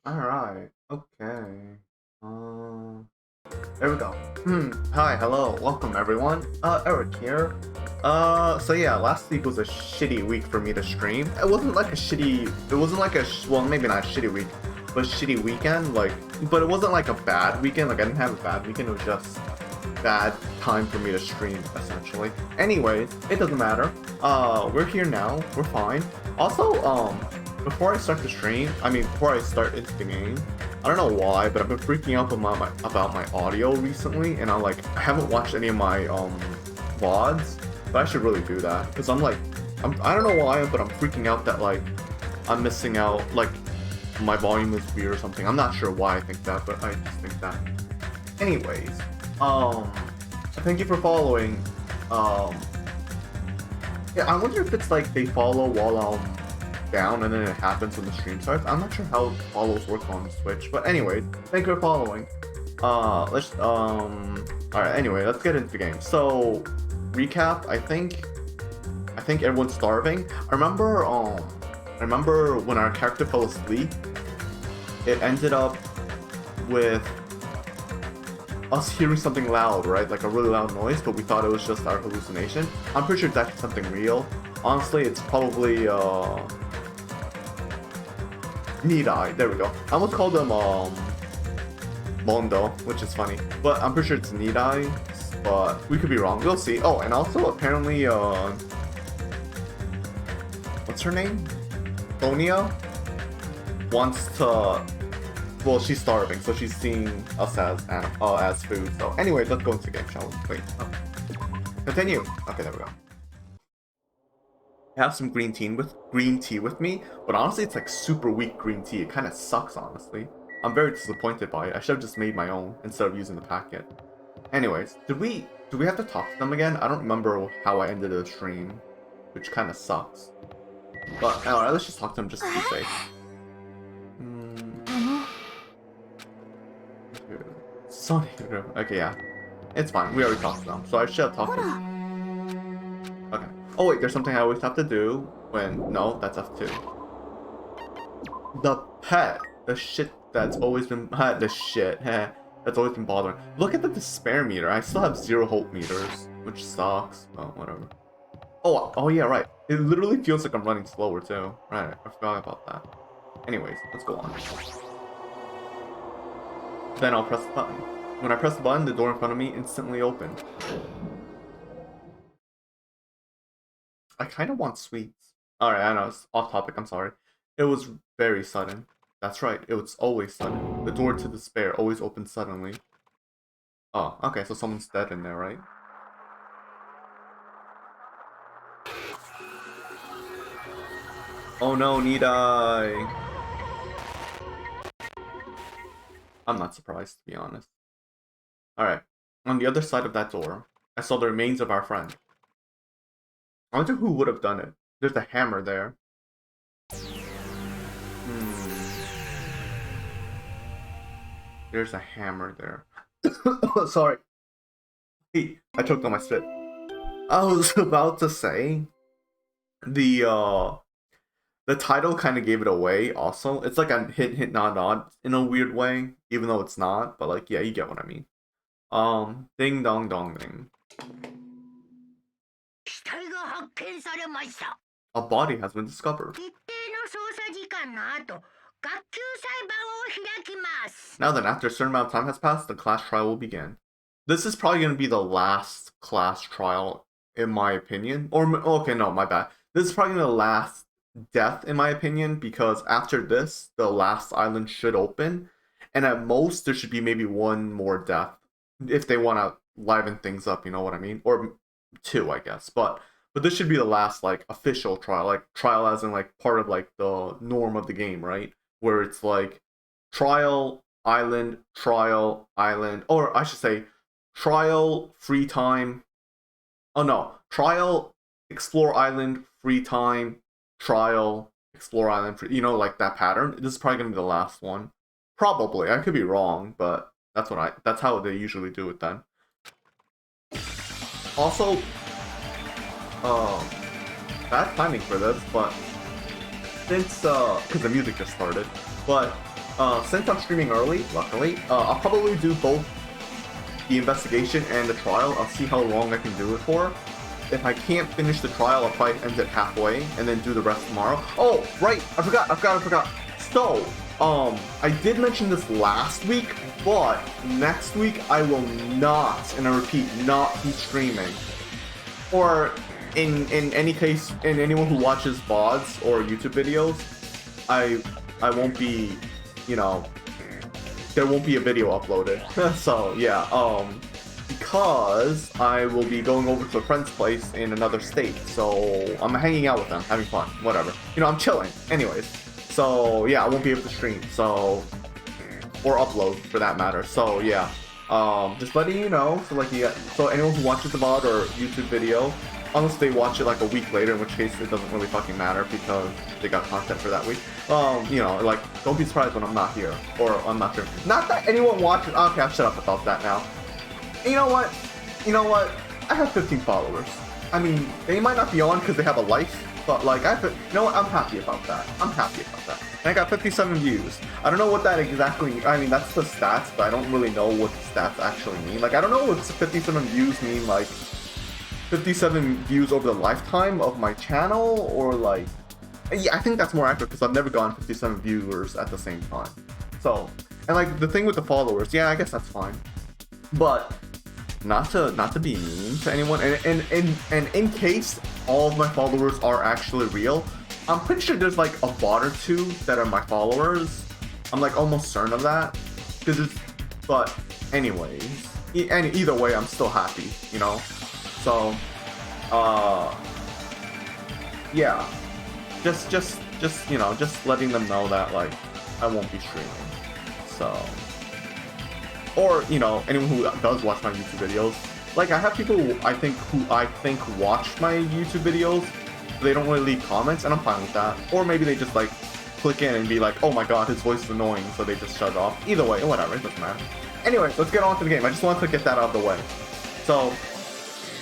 Alright, okay. There we go. Hi, hello, welcome everyone. Eric here. So yeah, last week was a shitty week for me to stream. It wasn't like a shitty, it wasn't like a, well, maybe not a shitty week, but a shitty weekend, like, but it wasn't like a bad weekend, like I didn't have a bad weekend, it was just bad time for me to stream, essentially. Anyways, it doesn't matter. We're here now, we're fine. Also, before I start the stream, before I start into the game, I don't know why, but I've been freaking out about my audio recently, and I haven't watched any of my VODs, but I should really do that, because I don't know why, but I'm freaking out that I'm missing out, my volume is weird or something. I'm not sure why I think that, but I just think that. Anyways, thank you for following. Yeah, I wonder if it's they follow while down and then it happens when the stream starts. I'm not sure how follows work on Switch, but anyways, thank you for following. Alright, anyway, let's get into the game. So, recap, I think everyone's starving. I remember when our character fell asleep, it ended up with us hearing something loud, right? Like a really loud noise, but we thought it was just our hallucination. I'm pretty sure it's actually something real. Honestly, it's probably, Nidai, there we go. I almost called him, Mondo, which is funny. But I'm pretty sure it's Nidai, but we could be wrong. We'll see. Oh, and also, apparently, what's her name? Sonia wants to, well, she's starving, so she's seeing us as food. So, anyway, let's go into the game, shall we? Wait. Oh. Continue. Okay, there we go. I have some green tea with me, but honestly, it's super weak green tea. It kind of sucks, honestly. I'm very disappointed by it. I should have just made my own instead of using the packet. Anyways, do we have to talk to them again? I don't remember how I ended the stream, which kind of sucks. But alright, let's just talk to them just to be safe. Sorry. Okay, yeah. It's fine. We already talked to them. So I should have talked to them. Okay. Oh wait, there's something I always have to do when... No, that's F2. The pet. The shit that's always been... the shit. That's always been bothering. Look at the despair meter. I still have 0 hope meters, which sucks. Oh, whatever. Oh yeah, right. It literally feels like I'm running slower too. Right, I forgot about that. Anyways, let's go on. Then I'll press the button. When I press the button, the door in front of me instantly opened. I kind of want sweets. Alright, I know, it's off topic, I'm sorry. It was very sudden. That's right, it was always sudden. The door to despair always opens suddenly. Oh, okay, so someone's dead in there, right? Oh no, Nidai! I'm not surprised, to be honest. Alright, on the other side of that door, I saw the remains of our friend. I wonder who would have done it. There's a hammer there. There's a hammer there. Sorry. Hey, I choked on my spit. I was about to say, the title kind of gave it away also. It's like a hint, nod, nod in a weird way, even though it's not, but yeah, you get what I mean. Ding dong dong ding. A body has been discovered. Now then, after a certain amount of time has passed, the class trial will begin. This is probably going to be the last class trial, in my opinion. Or, okay, no, my bad. This is probably the last death, in my opinion, because after this, the last island should open. And at most, there should be maybe one more death. If they want to liven things up, you know what I mean? Or 2, I guess. But this should be the last, official trial. Trial as in, part of, the norm of the game, right? Where it's, trial, island, or I should say, trial, free time. Oh, no. Trial, explore island, free time, trial, explore island, free, that pattern. This is probably going to be the last one. Probably. I could be wrong, but that's how they usually do it then. Also, bad timing for this, but since, because the music just started, but since I'm streaming early, luckily, I'll probably do both the investigation and the trial. I'll see how long I can do it for. If I can't finish the trial, I'll probably end it halfway and then do the rest tomorrow. Oh, right, I forgot. So, I did mention this last week, but next week I will not, and I repeat, not be streaming. Or, in any case, in anyone who watches VODs or YouTube videos, I won't be, you know, there won't be a video uploaded. So, yeah, because I will be going over to a friend's place in another state, so I'm hanging out with them, having fun, whatever. You know, I'm chilling, anyways. So, yeah, I won't be able to stream, so, or upload, for that matter. So, yeah, just letting you know, so, like, so anyone who watches the VOD or YouTube video, unless they watch it, like, a week later, in which case it doesn't really fucking matter, because they got content for that week, you know, like, don't be surprised when I'm not here, or I'm not here. Not that anyone watches, okay, I'll shut up about that now. You know what, I have 15 followers. I mean, they might not be on because they have a life, but like, you know what, I'm happy about that. And I got 57 views. I don't know what that exactly, I mean, that's the stats, but I don't really know what the stats actually mean. Like, I don't know if 57 views mean like 57 views over the lifetime of my channel, or like, yeah, I think that's more accurate because I've never gone 57 viewers at the same time. So, and like the thing with the followers, yeah, I guess that's fine. But not to be mean to anyone, and in case all of my followers are actually real, I'm pretty sure there's like a bot or two that are my followers. I'm like almost certain of that, but anyways, and either way, I'm still happy, you know. So, yeah, just you know, just letting them know that like I won't be streaming. So. Or, you know, anyone who does watch my YouTube videos. Like, I have people who I think watch my YouTube videos, they don't really leave comments, and I'm fine with that. Or maybe they just, like, click in and be like, oh my god, his voice is annoying, so they just shut it off. Either way, whatever, it doesn't matter. Anyways, let's get on to the game. I just wanted to get that out of the way. So,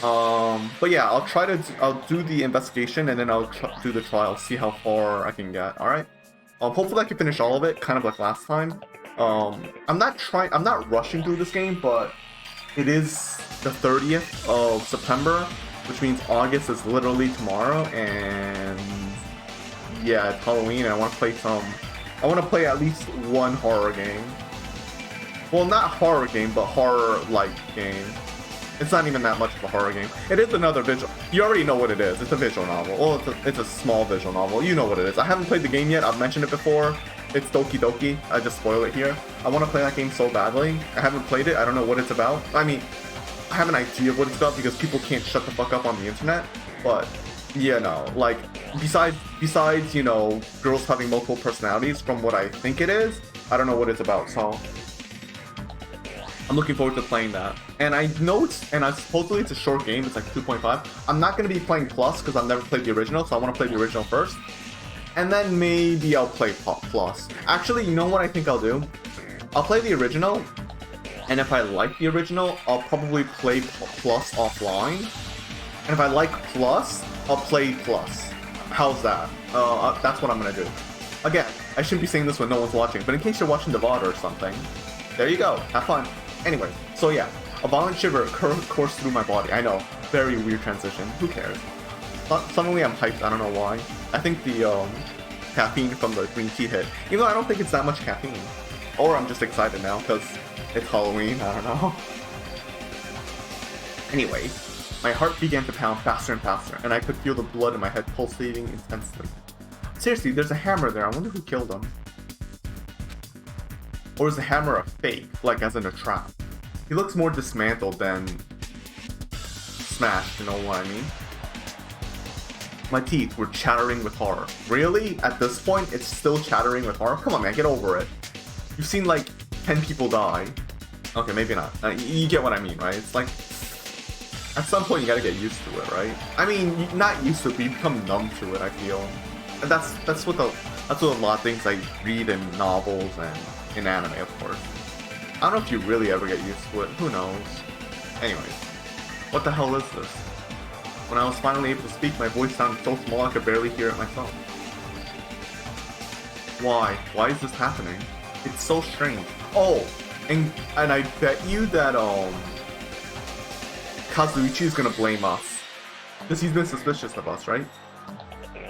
but yeah, I'll do the investigation, and then I'll do the trial, see how far I can get, alright? Hopefully I can finish all of it, kind of like last time. I'm not rushing through this game, but it is the 30th of September, which means August is literally tomorrow, and yeah, it's Halloween, and I want to play at least one horror game. Well, not horror game, but horror-like game. It's not even that much of a horror game. It is another visual. You already know what it is. It's a visual novel. Well, it's a small visual novel. You know what it is. I haven't played the game yet. I've mentioned it before. It's Doki Doki. I just spoil it here. I want to play that game so badly. I haven't played it. I don't know what it's about. I mean, I have an idea of what it's about because people can't shut the fuck up on the internet. But, you know, like, besides, you know, girls having multiple personalities from what I think it is, I don't know what it's about, so I'm looking forward to playing that. And I know supposedly it's a short game, it's like 2.5. I'm not going to be playing Plus because I've never played the original, so I want to play the original first. And then maybe I'll play Plus. Actually, you know what I think I'll do? I'll play the original, and if I like the original, I'll probably play Plus offline. And if I like Plus, I'll play Plus. How's that? That's what I'm going to do. Again, I shouldn't be saying this when no one's watching, but in case you're watching the VOD or something, there you go. Have fun. Anyway, so yeah, a violent shiver coursed through my body. I know, very weird transition. Who cares? Suddenly I'm hyped, I don't know why. I think the caffeine from the green tea hit. Even though I don't think it's that much caffeine. Or I'm just excited now, because it's Halloween, I don't know. Anyway, my heart began to pound faster and faster, and I could feel the blood in my head pulsating intensely. Seriously, there's a hammer there, I wonder who killed him. Or is the hammer a fake, like as in a trap? He looks more dismantled than smashed, you know what I mean? My teeth were chattering with horror. Really? At this point, it's still chattering with horror? Come on, man, get over it. You've seen like 10 people die. Okay, maybe not. You get what I mean, right? It's like, at some point you gotta get used to it, right? I mean, not used to it, but you become numb to it, I feel. And that's what a lot of things I read in novels and in anime, of course. I don't know if you really ever get used to it. Who knows? Anyways, what the hell is this? When I was finally able to speak, my voice sounded so small I could barely hear it myself. Why? Why is this happening? It's so strange. Oh, and I bet you that Kazuichi is gonna blame us. Because he's been suspicious of us, right?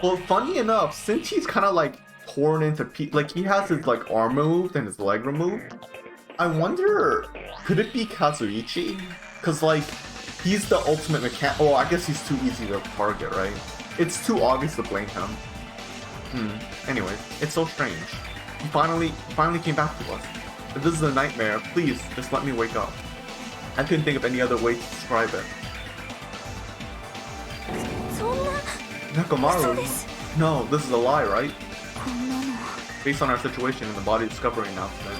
Well, funny enough, since he's kind of like torn into like he has his like arm removed and his leg removed, I wonder, could it be Kazuichi? Because like he's the ultimate mechanic. Oh, I guess he's too easy to target, right? It's too obvious to blame him. Anyways, it's so strange. He finally came back to us. If this is a nightmare, please just let me wake up. I couldn't think of any other way to describe it. Nekomaru? No, this is a lie, right? Based on our situation in the body discovery announcement,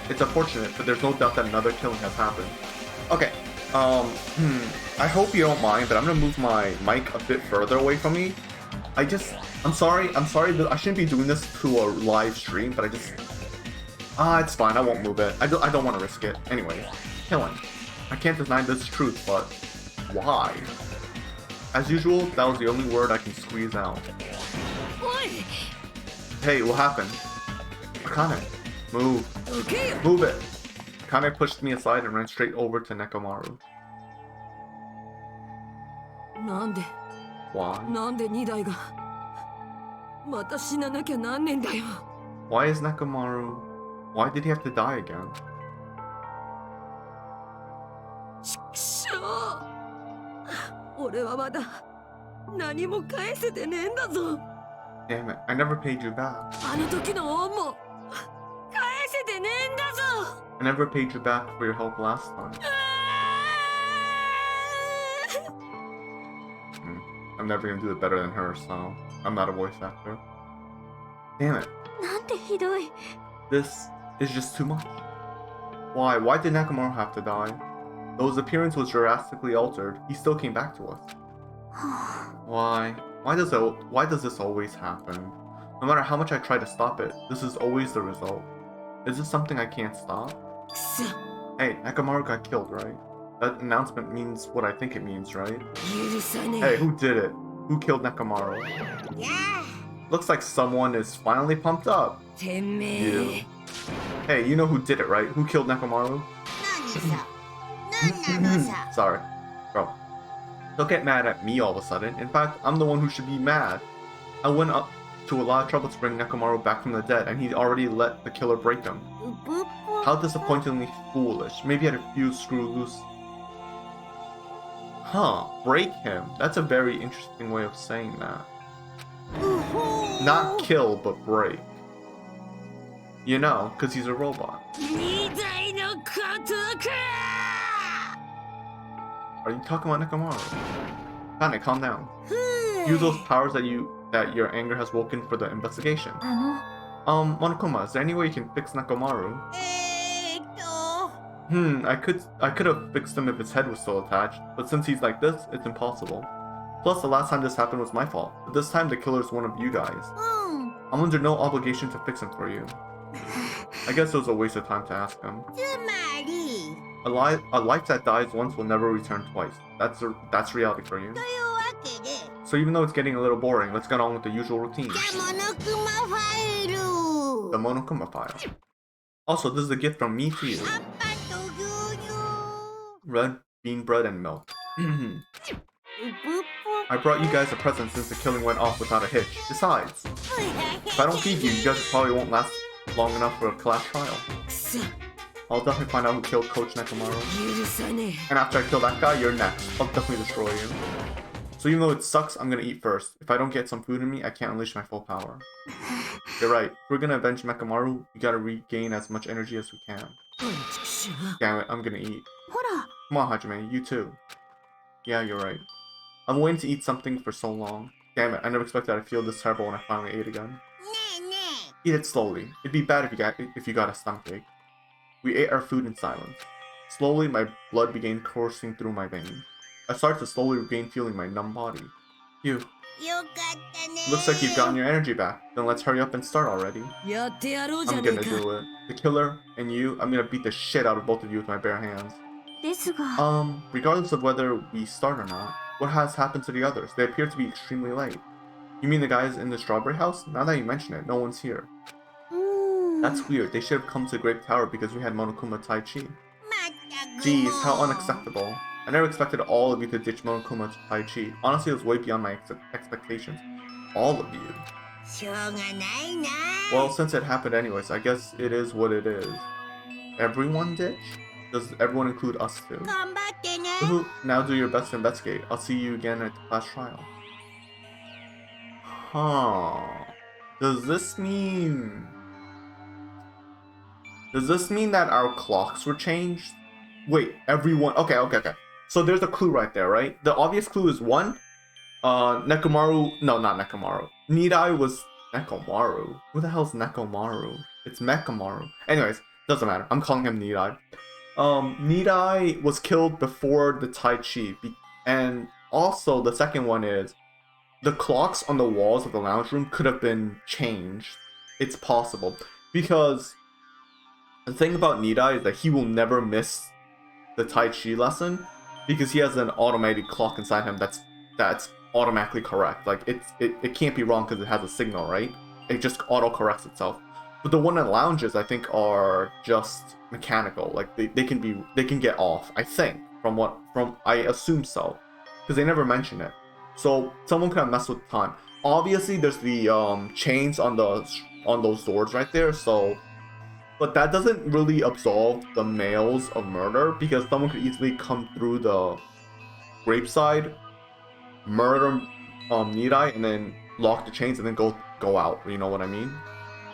it's unfortunate, but there's no doubt that another killing has happened. Okay, I hope you don't mind, but I'm gonna move my mic a bit further away from me. I'm sorry that I shouldn't be doing this to a live stream, but it's fine, I won't move it. I don't want to risk it. Anyway, killing. I can't deny this truth, but why? As usual, that was the only word I can squeeze out. Hey, what happened? Akane, move. Okay. Move it. Akane pushed me aside and ran straight over to Nekomaru. Why? Why is Nekomaru... Why did he have to die again? Damn it, I never paid you back. I never paid you back for your help last time. I'm never gonna do it better than her, so I'm not a voice actor. Damn it. This is just too much. Why? Why did Nekomaru have to die? Though his appearance was drastically altered, he still came back to us. Why? Why does this always happen? No matter how much I try to stop it, this is always the result. Is this something I can't stop? Hey, Nekomaru got killed, right? That announcement means what I think it means, right? Hey, who did it? Who killed Nekomaru? Yeah. Looks like someone is finally pumped up. You. Hey, you know who did it, right? Who killed Nekomaru? Sorry. Bro. Don't get mad at me all of a sudden. In fact, I'm the one who should be mad. I went up to a lot of trouble to bring Nekomaru back from the dead, and he already let the killer break him. How disappointingly foolish. Maybe I had a few screw loose. Huh, break him. That's a very interesting way of saying that. Not kill, but break. You know, because he's a robot. Are you talking about Nekomaru? Kane, calm down. Use those powers that your anger has woken for the investigation. Monokuma, is there any way you can fix Nekomaru? I could have fixed him if his head was still attached, but since he's like this, it's impossible. Plus, the last time this happened was my fault, but this time the killer is one of you guys. I'm under no obligation to fix him for you. I guess it was a waste of time to ask him. A life that dies once will never return twice. That's reality for you. So even though it's getting a little boring, let's get on with the usual routine. The Monokuma file. Also, this is a gift from me to you. Red bean bread and milk. I brought you guys a present since the killing went off without a hitch. Besides, if I don't feed you, you guys probably won't last long enough for a class trial. I'll definitely find out who killed Coach Nekomaru. And after I kill that guy, you're next. I'll definitely destroy you. So even though it sucks, I'm gonna eat first. If I don't get some food in me, I can't unleash my full power. You're right. If we're gonna avenge Nekomaru, we gotta regain as much energy as we can. Damn it, I'm gonna eat. Come on, Hajime, you too. Yeah, you're right. I'm waiting to eat something for so long. Damn it, I never expected I'd feel this terrible when I finally ate again. Eat it slowly. It'd be bad if you got a stomachache. We ate our food in silence. Slowly, my blood began coursing through my veins. I started to slowly regain feeling my numb body. Phew. Looks like you've gotten your energy back. Then let's hurry up and start already. I'm gonna do it. The killer and you, I'm gonna beat the shit out of both of you with my bare hands. Regardless of whether we start or not, what has happened to the others? They appear to be extremely late. You mean the guys in the strawberry house? Now that you mention it, no one's here. That's weird. They should have come to the Great Tower because we had Monokuma Tai Chi. Jeez, how unacceptable. I never expected all of you to ditch Monokuma Tai Chi. Honestly, it was way beyond my expectations. All of you. Well, since it happened anyways, I guess it is what it is. Everyone ditch? Does everyone include us too? Now do your best to investigate. I'll see you again at the class trial. Huh. Does this mean that our clocks were changed? Wait, everyone... Okay. So there's a clue right there, right? The obvious clue is 1. Nekomaru... No, not Nekomaru. Nidai was... Nekomaru? Who the hell's Nekomaru? It's Mekamaru. Anyways, doesn't matter. I'm calling him Nidai. Nidai was killed before the Tai Chi. And also, the second one is... The clocks on the walls of the lounge room could have been changed. It's possible. Because... The thing about Nidai is that he will never miss the Tai Chi lesson because he has an automated clock inside him that's automatically correct. Like it can't be wrong because it has a signal, right? It just auto corrects itself. But the one in lounges I think are just mechanical. Like they can get off. I think I assume so because they never mention it. So someone could have messed with time. Obviously there's the chains on those doors right there. So. But that doesn't really absolve the males of murder because someone could easily come through the grape side, murder Nidai, and then lock the chains and then go out. You know what I mean?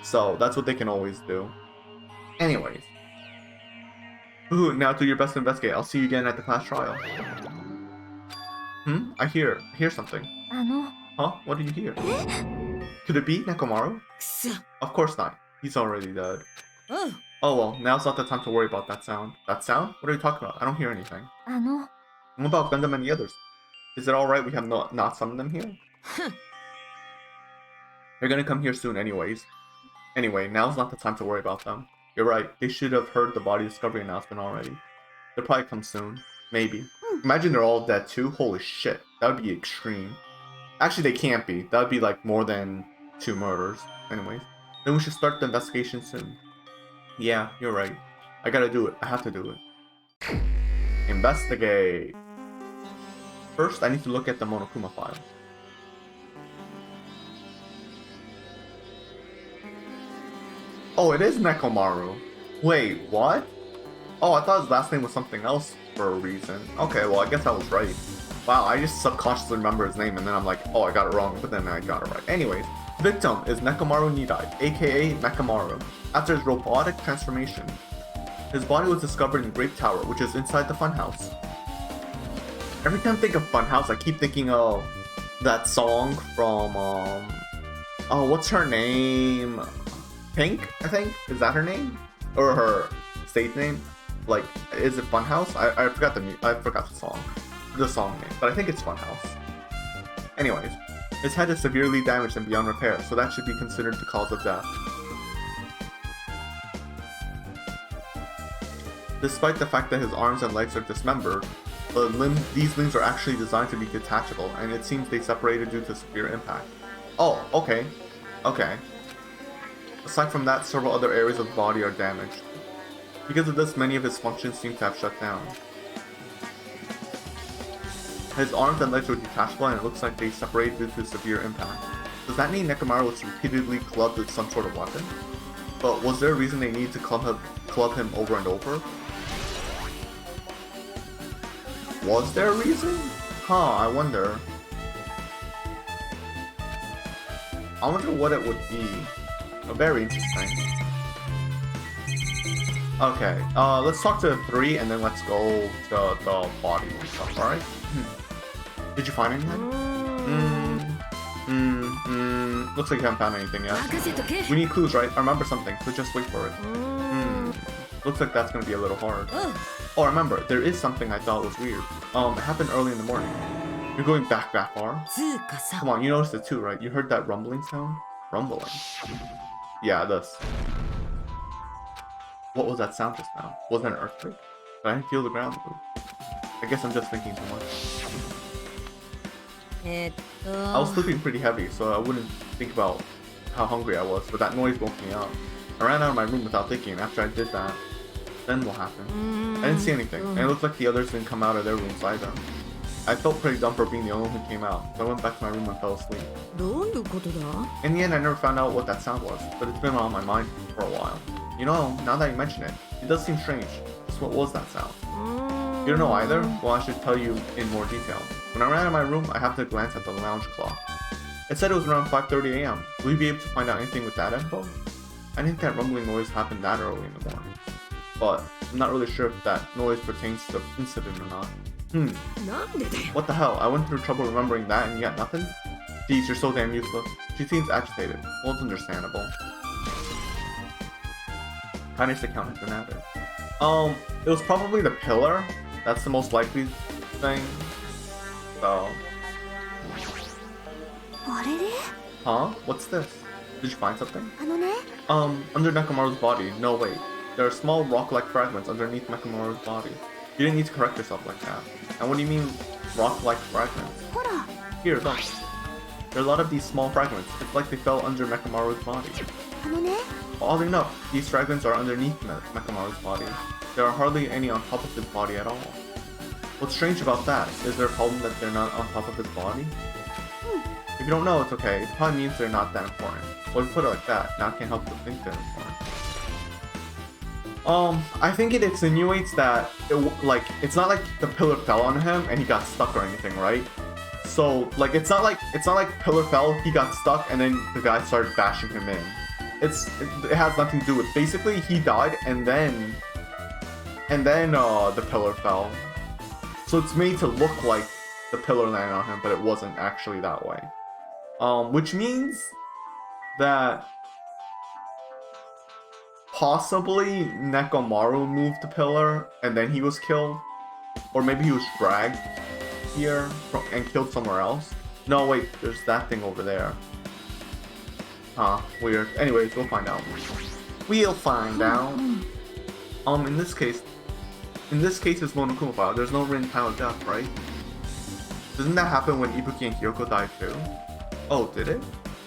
So that's what they can always do. Anyways. Now do your best to investigate. I'll see you again at the class trial. I hear something. Huh? What do you hear? Could it be Nekomaru? Of course not. He's already dead. Oh well, now's not the time to worry about that sound. That sound? What are you talking about? I don't hear anything. What about Gundam and the others? Is it alright we have not summoned them here? They're gonna come here soon anyways. Anyway, now's not the time to worry about them. You're right, they should have heard the body discovery announcement already. They'll probably come soon. Maybe. Imagine they're all dead too. Holy shit. That would be extreme. Actually, they can't be. That would be like more than 2 murders. Anyways. Then we should start the investigation soon. Yeah, you're right. I gotta do it. I have to do it. Investigate. First, I need to look at the Monokuma file. Oh, it is Nekomaru. Wait, what? Oh, I thought his last name was something else for a reason. Okay, well, I guess I was right. Wow, I just subconsciously remember his name and then I'm like, oh, I got it wrong, but then I got it right. Anyways. Victim is Nekomaru Nidai, aka Mekamaru. After his robotic transformation, his body was discovered in the Great Tower, which is inside the funhouse. Every time I think of funhouse, I keep thinking of that song from, oh, what's her name? Pink, I think? Is that her name? Or her stage name? Like, is it Funhouse? I forgot the song name, but I think it's Funhouse. Anyways. His head is severely damaged and beyond repair, so that should be considered the cause of death. Despite the fact that his arms and legs are dismembered, these limbs are actually designed to be detachable, and it seems they separated due to severe impact. Oh, okay. Okay. Aside from that, several other areas of the body are damaged. Because of this, many of his functions seem to have shut down. His arms and legs were detachable and it looks like they separated due to severe impact. Does that mean Nekomaru was repeatedly clubbed with some sort of weapon? But was there a reason they needed to club him over and over? Was there a reason? Huh, I wonder. I wonder what it would be. Very interesting. Okay, let's talk to 3 and then let's go to the body and stuff, alright? Did you find anything? Looks like you haven't found anything yet. We need clues, right? I remember something, so just wait for it. Looks like that's gonna be a little hard. Oh, remember, there is something I thought was weird. It happened early in the morning. You're going back that far? Come on, you noticed it too, right? You heard that rumbling sound? Rumbling? Yeah, this. What was that sound just now? Was it an earthquake? Did I feel the ground move? I guess I'm just thinking too much. I was sleeping pretty heavy, so I wouldn't think about how hungry I was, but that noise woke me up. I ran out of my room without thinking, and after I did that, then what happened? I didn't see anything, and it looked like the others didn't come out of their rooms either. I felt pretty dumb for being the only one who came out, so I went back to my room and fell asleep. In the end, I never found out what that sound was, but it's been on my mind for a while. You know, now that you mention it, it does seem strange. Just what was that sound? You don't know either? Well, I should tell you in more detail. When I ran out of my room, I happened to glance at the lounge clock. It said it was around 5:30 a.m. Will you be able to find out anything with that info? I didn't think that rumbling noise happened that early in the morning, but I'm not really sure if that noise pertains to the incident or not. What the hell? I went through trouble remembering that and yet nothing? Geez, you're so damn useless. She seems agitated. Well, it's understandable. Kindest account has been added. It was probably the pillar. That's the most likely thing. So. Huh? What's this? Did you find something? Under Nekomaru's body. No, wait. There are small rock-like fragments underneath Nekomaru's body. You didn't need to correct yourself like that. And what do you mean, rock-like fragments? Here, look. There are a lot of these small fragments. It's like they fell under Nekomaru's body. Oddly enough, these fragments are underneath Nekomaru's body. There are hardly any on top of his body at all. What's strange about that? Is there a problem that they're not on top of his body? If you don't know, it's okay. It probably means they're not that important. Well, if you put it like that, now I can't help but think they're important. I think it insinuates that, it's not like the pillar fell on him and he got stuck or anything, right? So, like, it's not like pillar fell, he got stuck, and then the guy started bashing him in. It has nothing to do with, basically, he died, and then the pillar fell. So it's made to look like the pillar landed on him, but it wasn't actually that way. Which means that possibly Nekomaru moved the pillar and then he was killed, or maybe he was dragged here and killed somewhere else. No, wait, there's that thing over there. Huh, weird. Anyways, we'll find out. We'll find out. In this case, it's Monokuma file. There's no written time of death, right? Doesn't that happen when Ibuki and Kyoko died too? Oh, did it?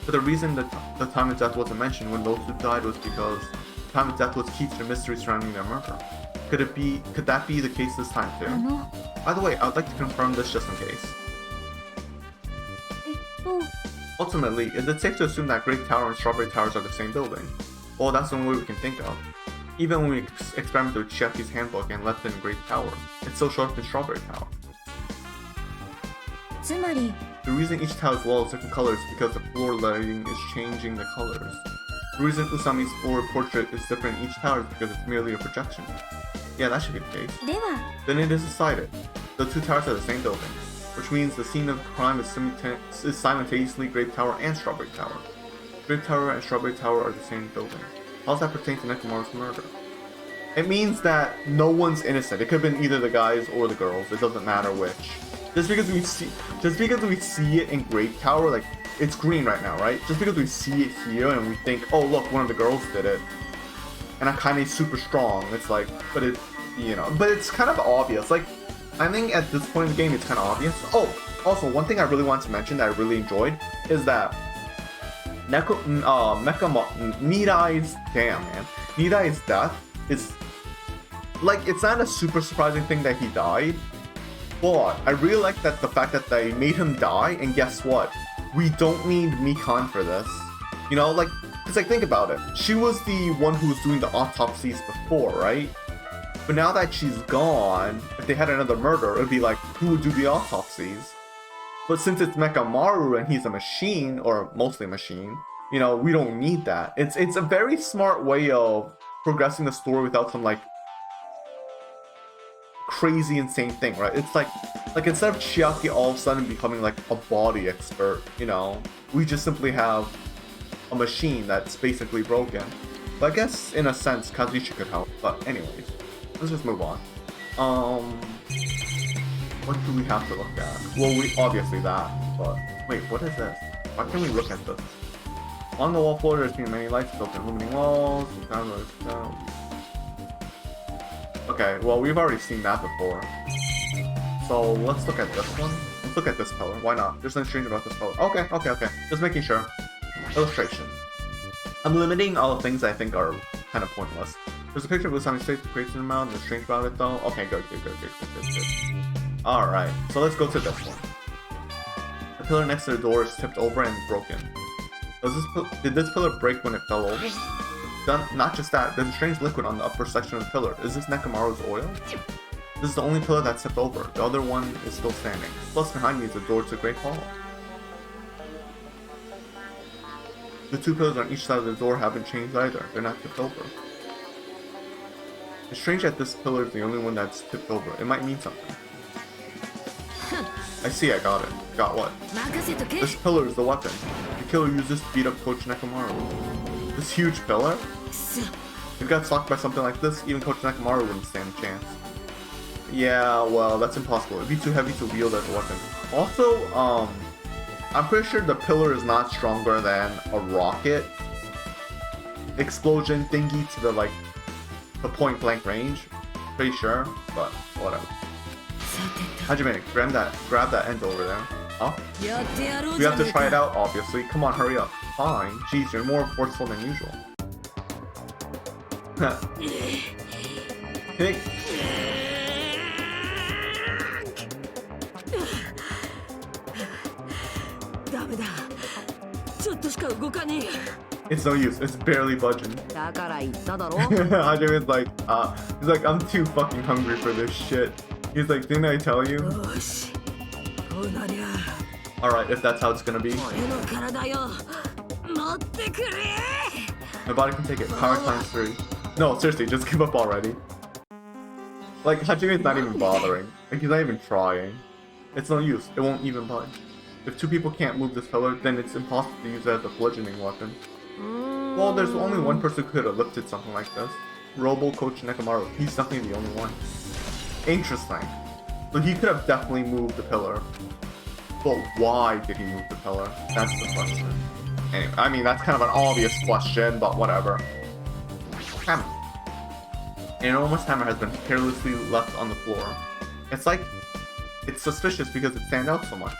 But the reason that the time of death wasn't mentioned when those two died was because time of death was key to the mystery surrounding their murder. Could that be the case this time too? By the way, I would like to confirm this just in case. Ultimately, is it safe to assume that Great Tower and Strawberry Towers are the same building? Well, that's the only way we can think of. Even when we experimented with Chiaki's handbook and left it in Great Tower, it still shows up in Strawberry Tower. The reason each tower's wall is different colors is because the floor lighting is changing the colors. The reason Usami's floor portrait is different in each tower is because it's merely a projection. Yeah, that should be the case. Then it is decided. The two towers are the same building, which means the scene of the crime is simultaneously Great Tower and Strawberry Tower. Great Tower and Strawberry Tower are the same building. How does that pertain to Nekomaru's murder? It means that no one's innocent. It could have been either the guys or the girls. It doesn't matter which. Just because we see it in Great Tower, like, it's green right now, right? Just because we see it here and we think, oh look, one of the girls did it, and Akane's super strong, it's like, but it, but it's kind of obvious. Like, I think at this point in the game, it's kind of obvious. Oh, also, one thing I really want to mention that I really enjoyed is that Nidai's death is, like, it's not a super surprising thing that he died, but I really like that the fact that they made him die, and guess what? We don't need Mikan for this. You know, like, because, like, think about it. She was the one who was doing the autopsies before, right? But now that she's gone, if they had another murder, it would be like, who would do the autopsies? But since it's Mekamaru and he's a machine, or mostly a machine, we don't need that. It's a very smart way of progressing the story without some, like, crazy insane thing, right? It's like instead of Chiaki all of a sudden becoming like a body expert, we just simply have a machine that's basically broken. But I guess in a sense Kazushi could help. But anyways, let's just move on. What do we have to look at? Well, we obviously that, but wait, what is this? Why can't we look at this? On the wall floor there's been many lights built in illuminating walls. Okay, well, we've already seen that before. So let's look at this one. Let's look at this pillar. Why not? There's nothing strange about this pillar. Okay. Just making sure. Illustration. I'm limiting all the things I think are kind of pointless. There's a picture of Usami's face with creates an amount and the strange about it though. Okay, good. Alright, so let's go to this one. The pillar next to the door is tipped over and broken. Did this pillar break when it fell over? Not just that, there's a strange liquid on the upper section of the pillar. Is this Nekomaru's oil? This is the only pillar that's tipped over. The other one is still standing. Plus behind me is the door to the Great Hall. The two pillars on each side of the door haven't changed either. They're not tipped over. It's strange that this pillar is the only one that's tipped over. It might mean something. I see, I got it. Got what? This pillar is the weapon. The killer used this to beat up Coach Nekomaru. This huge pillar? If it got blocked by something like this, even Coach Nekomaru wouldn't stand a chance. Yeah, well, that's impossible. It'd be too heavy to wield as a weapon. Also, I'm pretty sure the pillar is not stronger than a rocket explosion thingy to the point blank range. Pretty sure, but whatever. Hajime, grab that end over there. Huh? We have to try it out, obviously. Come on, hurry up. Fine. Jeez, you're more forceful than usual. Hey. It's no use. It's barely budging. Hajime's like, he's like, I'm too fucking hungry for this shit. He's like, didn't I tell you? Alright, if that's how it's gonna be. My body can take it. Power times 3. No, seriously, just give up already. Like, Hajime's not even bothering. Like, he's not even trying. It's no use. It won't even budge. If two people can't move this pillar, then it's impossible to use it as a bludgeoning weapon. Well, there's only one person who could have lifted something like this. Robo Coach Nekomaru. He's definitely the only one. Interesting. So he could have definitely moved the pillar. But why did he move the pillar? That's the question. Anyway, I mean, that's kind of an obvious question, but whatever. Hammer. An enormous hammer has been carelessly left on the floor. It's suspicious because it stands out so much.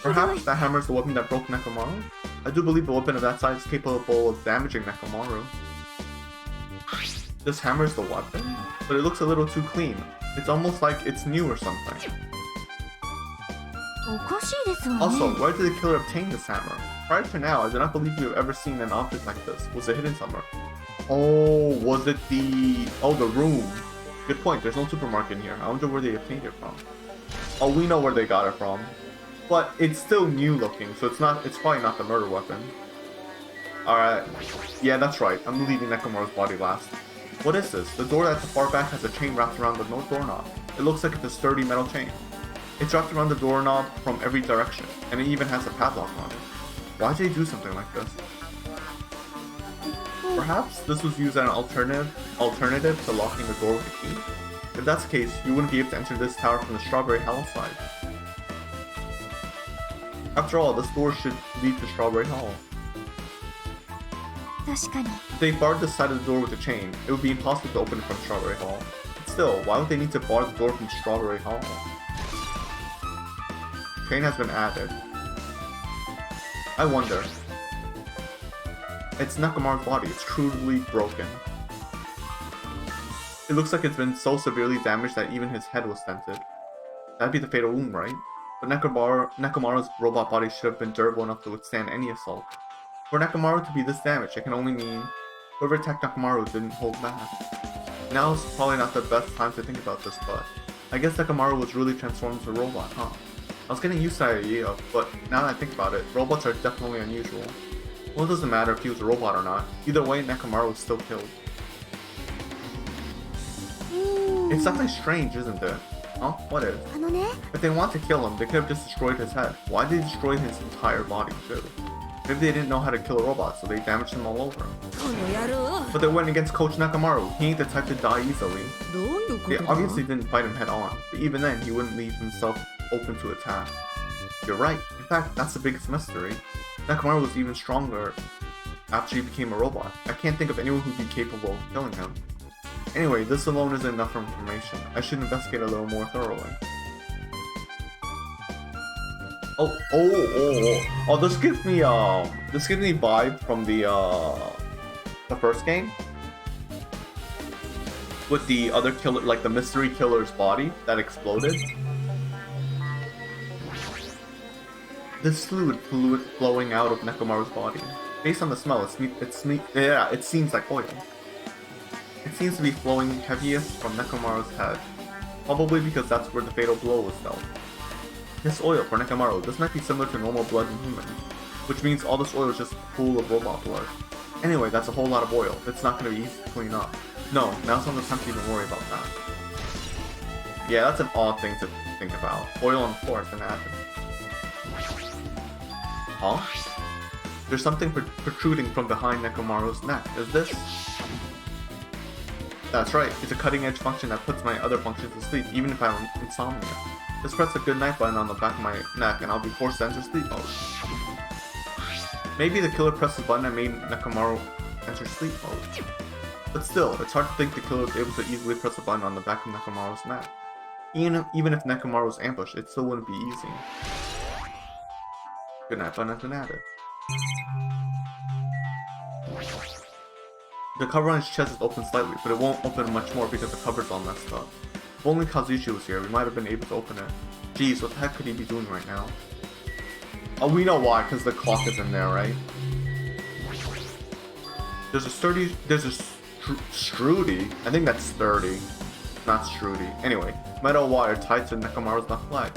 Perhaps that hammer is the weapon that broke Nekomaru? I do believe a weapon of that size is capable of damaging Nekomaru. This hammer is the weapon? But it looks a little too clean. It's almost like it's new or something. Also, where did the killer obtain this hammer? Prior to now, I do not believe you have ever seen an object like this. Was it hidden somewhere? Oh, was it the room? Good point, there's no supermarket in here. I wonder where they obtained it from. Oh, we know where they got it from. But it's still new looking, so it's probably not the murder weapon. Alright. Yeah, that's right. I'm leaving Nekomaru's body last. What is this? The door at the far back has a chain wrapped around the doorknob. It looks like it's a sturdy metal chain. It's wrapped around the doorknob from every direction, and it even has a padlock on it. Why did they do something like this? Perhaps this was used as an alternative to locking the door with a key? If that's the case, you wouldn't be able to enter this tower from the Strawberry Hall side. After all, this door should lead to Strawberry Hall. If they barred the side of the door with a chain, it would be impossible to open it from Strawberry Hall. But still, why would they need to bar the door from Strawberry Hall? Chain has been added. I wonder. It's Nekomaru's body. It's crudely broken. It looks like it's been so severely damaged that even his head was dented. That'd be the fatal wound, right? But Nekomaru's robot body should have been durable enough to withstand any assault. For Nekomaru to be this damaged, it can only mean whoever attacked Nekomaru didn't hold back. Now is probably not the best time to think about this, but I guess Nekomaru was really transformed into a robot, huh? I was getting used to that idea, but now that I think about it, robots are definitely unusual. Well, it doesn't matter if he was a robot or not. Either way, Nekomaru was still killed. It's definitely strange, isn't it? Huh? What is? If they want to kill him, they could have just destroyed his head. Why did they destroy his entire body too? Maybe they didn't know how to kill a robot, so they damaged him all over. But they went against Coach Nekomaru. He ain't the type to die easily. They obviously didn't fight him head on, but even then, he wouldn't leave himself open to attack. You're right. In fact, that's the biggest mystery. Nekomaru was even stronger after he became a robot. I can't think of anyone who'd be capable of killing him. Anyway, this alone isn't enough information. I should investigate a little more thoroughly. Oh, this gives me vibe from the first game. With the other killer, like the mystery killer's body that exploded. This fluid flowing out of Nekomaru's body. Based on the smell, it seems like oil. It seems to be flowing heaviest from Nekomaru's head. Probably because that's where the fatal blow was dealt. This oil for Nekomaru, this might be similar to normal blood in humans, which means all this oil is just a pool of robot blood. Anyway, that's a whole lot of oil. It's not going to be easy to clean up. No, now's not the time to even worry about that. Yeah, that's an odd thing to think about. Oil on the floor has been added. Huh? There's something protruding from behind Nekomaru's neck. Is this? That's right, it's a cutting-edge function that puts my other functions to sleep, even if I'm insomnia. Just press a good night button on the back of my neck and I'll be forced to enter sleep mode. Maybe the killer pressed the button and made Nekomaru enter sleep mode. But still, it's hard to think the killer was able to easily press a button on the back of Nekomaru's neck. Even if Nekomaru was ambushed, it still wouldn't be easy. Good night button has been added. The cover on his chest is open slightly, but it won't open much more because the cover's all messed up. If only Kazushi was here, we might have been able to open it. Jeez, what the heck could he be doing right now? Oh, we know why, because the clock is in there, right? There's a Strudy. I think that's sturdy, not Strudy. Anyway, metal wire tied to Nekomaru's left leg.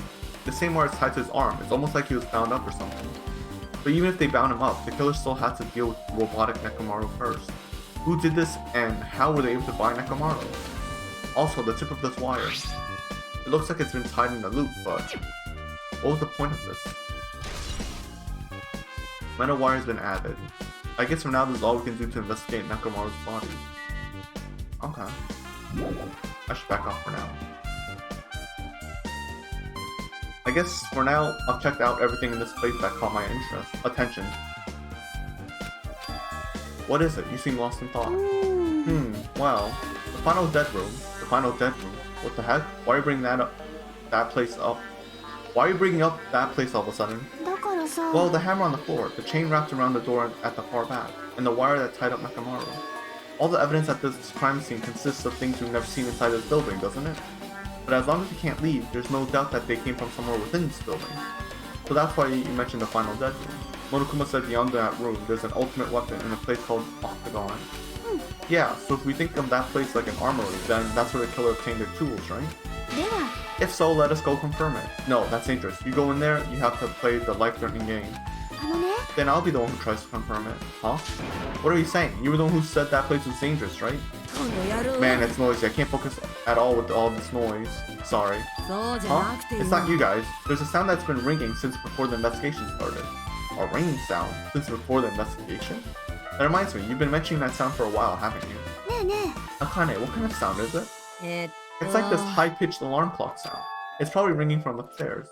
The same wire is tied to his arm. It's almost like he was bound up or something. But even if they bound him up, the killer still had to deal with robotic Nekomaru first. Who did this and how were they able to bind Nekomaru? Also, the tip of this wire. It looks like it's been tied in a loop, but what was the point of this? Metal wire has been added. I guess for now this is all we can do to investigate Nekomaru's body. Okay. I should back off for now. I guess for now, I've checked out everything in this place that caught my attention. What is it? You seem lost in thought. Well, the final dead room. What the heck? Why are you bringing that place up? Why are you bringing up that place all of a sudden? Well, the hammer on the floor, the chain wrapped around the door at the far back, and the wire that tied up Nekomaru. All the evidence at this crime scene consists of things we've never seen inside this building, doesn't it? But as long as we can't leave, there's no doubt that they came from somewhere within this building. So that's why you mentioned the final dead room. Monokuma said beyond that room, there's an ultimate weapon in a place called Octagon. Yeah, so if we think of that place like an armory, then that's where the killer obtained their tools, right? Yeah. If so, let us go confirm it. No, that's dangerous. You go in there, you have to play the life-threatening game. Then I'll be the one who tries to confirm it. Huh? What are you saying? You were the one who said that place was dangerous, right? Man, it's noisy. I can't focus at all with all this noise. Sorry. Huh? It's not you guys. There's a sound that's been ringing since before the investigation started. A ringing sound? Since before the investigation? That reminds me, you've been mentioning that sound for a while, haven't you? Akane, what kind of sound is it? It's like this high-pitched alarm clock sound. It's probably ringing from upstairs.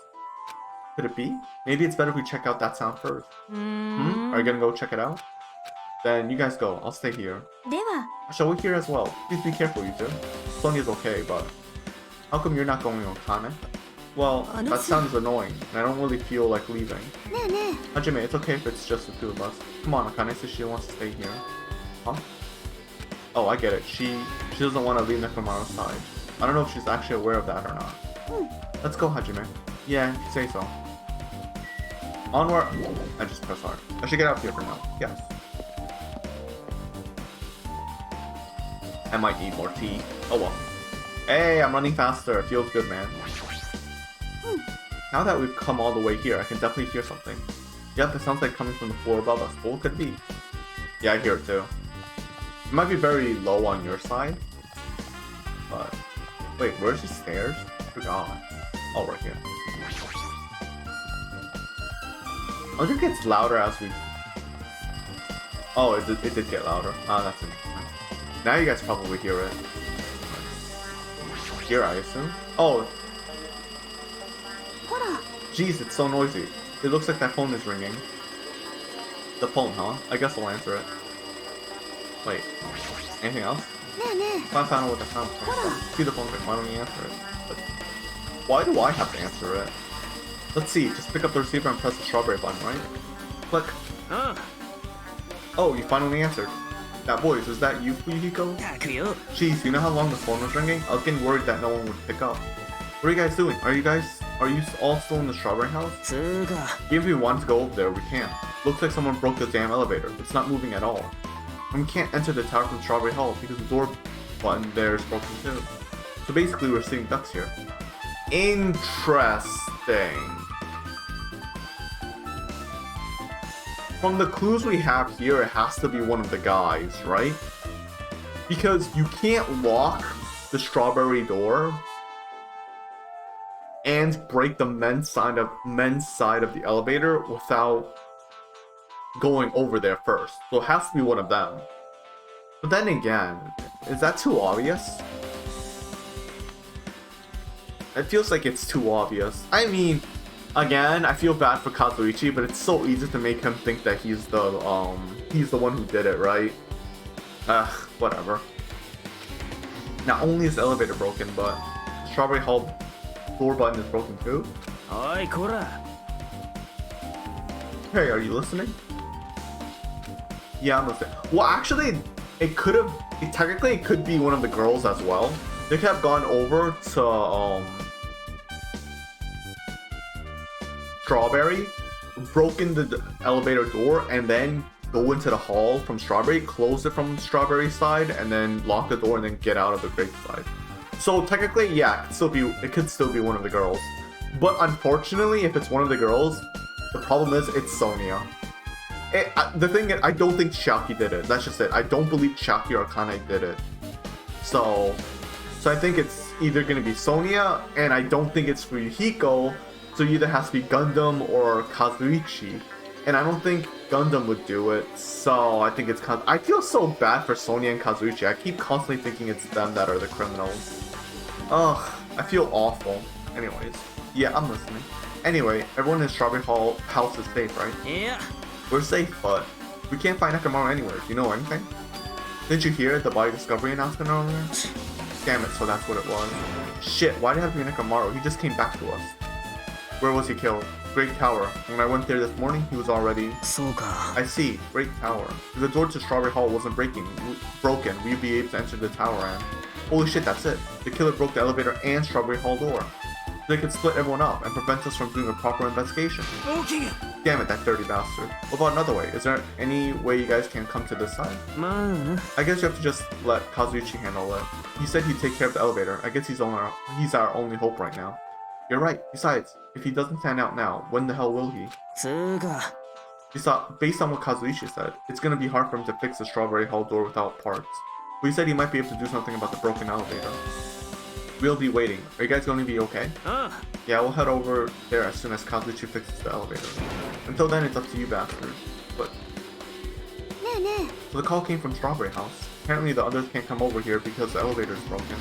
Could it be? Maybe it's better if we check out that sound first. Are you gonna go check it out? Then you guys go, I'll stay here. Shall we here as well? Please be careful, you two. Sonya's okay, but how come you're not going, Akane? Well, that sound is annoying, and I don't really feel like leaving. Hajime, it's okay if it's just the two of us. Come on, Akane says she wants to stay here. Huh? Oh, I get it. She doesn't want to leave Nekomaru's side. I don't know if she's actually aware of that or not. Let's go, Hajime. Yeah, you say so. Onward. I just press hard. I should get out of here for now. Yes. I might need more tea. Oh well. Hey, I'm running faster. It feels good, man. Now that we've come all the way here, I can definitely hear something. Yep, it sounds like coming from the floor above us. What could it be? Yeah, I hear it too. It might be very low on your side. But wait, where's the stairs? I forgot. Oh, right here. I wonder if it gets louder as we... Oh, it did get louder. Ah, that's it. Now you guys probably hear it. Here, I assume. Oh. Jeez, it's so noisy. It looks like that phone is ringing. The phone, huh? I guess I'll answer it. Wait. Anything else? If I found out what the sound was. See the phone ring. Why don't you answer it? But why do I have to answer it? Let's see. Just pick up the receiver and press the strawberry button, right? Click. Oh, you finally answered. That voice, is that you, Fuyuhiko? Jeez, you know how long the phone was ringing? I was getting worried that no one would pick up. What are you guys doing? Are you all still in the strawberry house? Even if we want to go over there, we can't. Looks like someone broke the damn elevator. It's not moving at all. And we can't enter the tower from Strawberry Hall because the door button there is broken too. So basically we're sitting ducks here. Interesting. From the clues we have here, it has to be one of the guys, right? Because you can't lock the strawberry door and break the men's side of the elevator without going over there first. So it has to be one of them. But then again, is that too obvious? It feels like it's too obvious. I mean, again, I feel bad for Kazuichi, but it's so easy to make him think that he's the one who did it, right? Whatever. Not only is the elevator broken, but the Strawberry Hall door button is broken too. Hey, are you listening? Yeah, I'm listening. Well, actually, technically it could be one of the girls as well. They could have gone over to Strawberry, broken the elevator door, and then go into the hall from Strawberry, close it from Strawberry side, and then lock the door and then get out of the grape side. So technically, yeah, it could still be one of the girls. But unfortunately, if it's one of the girls, the problem is it's Sonia. The thing is, I don't think Chiaki did it. That's just it. I don't believe Chiaki or Akane did it. So I think it's either going to be Sonia, and I don't think it's Fuyuhiko, so it either has to be Gundam or Kazuichi. And I don't think Gundam would do it, so I think it's I feel so bad for Sonia and Kazuichi. I keep constantly thinking it's them that are the criminals. Ugh, I feel awful. Anyways, yeah, I'm listening. Anyway, everyone in Strawberry Hall house is safe, right? Yeah. We're safe, but we can't find Nekomaru anywhere. Do you know anything? Didn't you hear the body discovery announcement earlier? Damn it, so that's what it was. Shit, why did it have to be Nekomaru? He just came back to us. Where was he killed? Great Tower. When I went there this morning, he was already... I see. Great Tower. If the door to Strawberry Hall wasn't broken, we'd be able to enter the tower and... Holy shit, that's it. The killer broke the elevator and Strawberry Hall door. They could split everyone up and prevent us from doing a proper investigation. Okay. Damn it, that dirty bastard. What about another way? Is there any way you guys can come to this side? I guess you have to just let Kazuichi handle it. He said he'd take care of the elevator. I guess he's our only hope right now. You're right. Besides, if he doesn't stand out now, when the hell will he? Based on what Kazuichi said, it's gonna be hard for him to fix the Strawberry Hall door without parts. But he said he might be able to do something about the broken elevator. We'll be waiting. Are you guys going to be okay? Yeah, we'll head over there as soon as Kazuichi fixes the elevator. Until then, it's up to you bastards. But... So the call came from Strawberry House. Apparently the others can't come over here because the elevator is broken.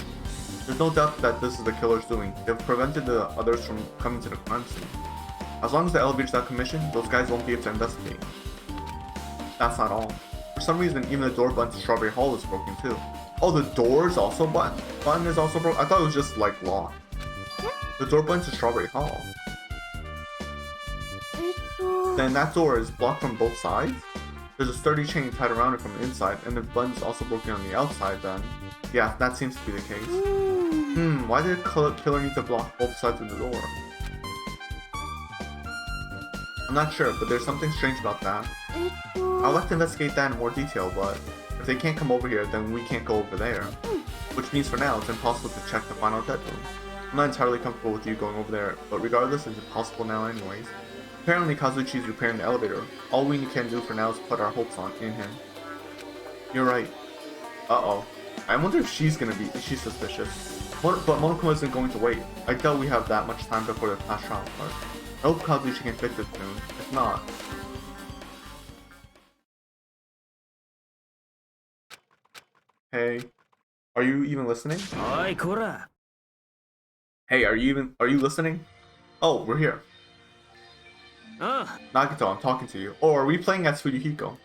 There's no doubt that this is the killer's doing. They've prevented the others from coming to the crime scene. As long as the elevator's out of commission, those guys won't be able to investigate. That's not all. For some reason, even the door button to Strawberry Hall is broken too. Oh, the door's also button is also broken? I thought it was just like locked. The door button to Strawberry Hall. Then that door is blocked from both sides? There's a sturdy chain tied around it from the inside, and the button's also broken on the outside then. Yeah, that seems to be the case. Why did the killer need to block both sides of the door? I'm not sure, but there's something strange about that. I'd like to investigate that in more detail, but if they can't come over here, then we can't go over there. Which means for now, it's impossible to check the final dead room. I'm not entirely comfortable with you going over there, but regardless, it's impossible now anyways. Apparently Kazuichi is repairing the elevator. All we can do for now is put our hopes in him. You're right. Uh-oh. I wonder if she's suspicious. But Monokuma isn't going to wait. I doubt we have that much time before the class trial starts. I hope Kazuichi can fix it soon. If not... Hey. Are you even listening? Hey, are you listening? Oh, we're here. Nagito, I'm talking to you. Oh, are we playing as Fuyuhiko?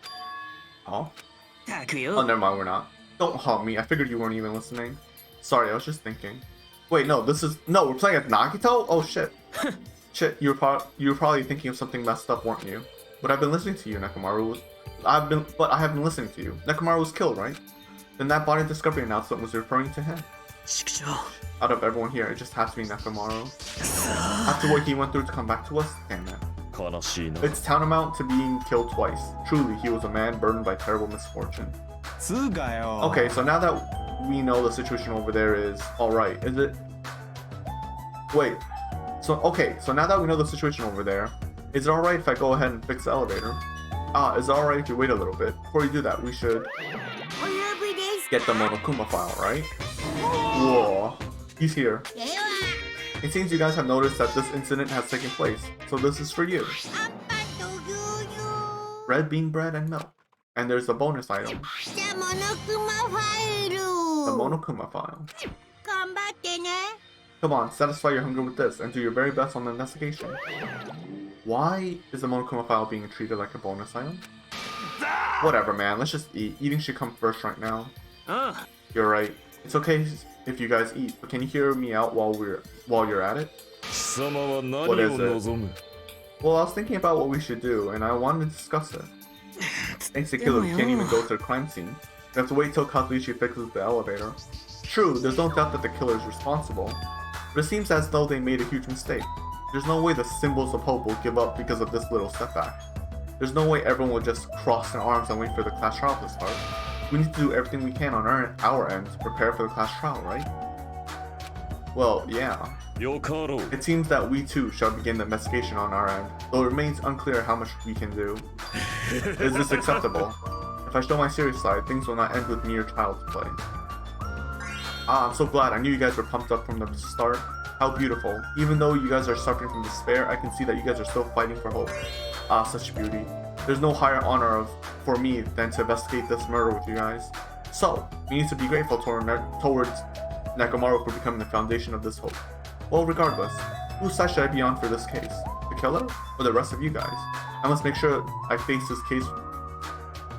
Huh? Oh, never mind, we're not. Don't haunt me, I figured you weren't even listening. Sorry, I was just thinking. Wait, no, we're playing as Nagito? Oh shit. Shit, you were probably thinking of something messed up, weren't you? But I've been listening to you, Nekomaru. I have been listening to you. Nekomaru was killed, right? Then that body discovery announcement was referring to him. Out of everyone here, it just has to be Nekomaru. After what he went through to come back to us, damn it. It's tantamount to being killed twice. Truly, he was a man burdened by terrible misfortune. Okay, so now that we know the situation over there is alright, is it? Wait. So now that we know the situation over there, is it alright if I go ahead and fix the elevator? Is it alright if you wait a little bit? Before you do that, we should get the Monokuma file, right? Whoa, he's here. It seems you guys have noticed that this incident has taken place, so this is for you. Red bean bread and milk. And there's a bonus item. The Monokuma file. Come on, satisfy your hunger with this and do your very best on the investigation. Why is the Monokuma file being treated like a bonus item? Whatever, man, let's just eat. Eating should come first right now. You're right. It's okay if you guys eat, but can you hear me out while you're at it? What is it? Well, I was thinking about what we should do, and I wanted to discuss it. Thanks to Killer, we can't even go to the crime scene. We have to wait till Kazuichi fixes the elevator. True, there's no doubt that the killer is responsible, but it seems as though they made a huge mistake. There's no way the symbols of hope will give up because of this little setback. There's no way everyone will just cross their arms and wait for the class trial to start. We need to do everything we can on our end to prepare for the class trial, right? Well, yeah. It seems that we too shall begin the investigation on our end, though it remains unclear how much we can do. Is this acceptable? If I show my serious side, things will not end with mere child's play. I'm so glad. I knew you guys were pumped up from the start. How beautiful. Even though you guys are suffering from despair, I can see that you guys are still fighting for hope. Such beauty. There's no higher honor for me than to investigate this murder with you guys. So, we need to be grateful towards Nekomaru for becoming the foundation of this hope. Well, regardless, whose side should I be on for this case? The killer? Or the rest of you guys? I must make sure I face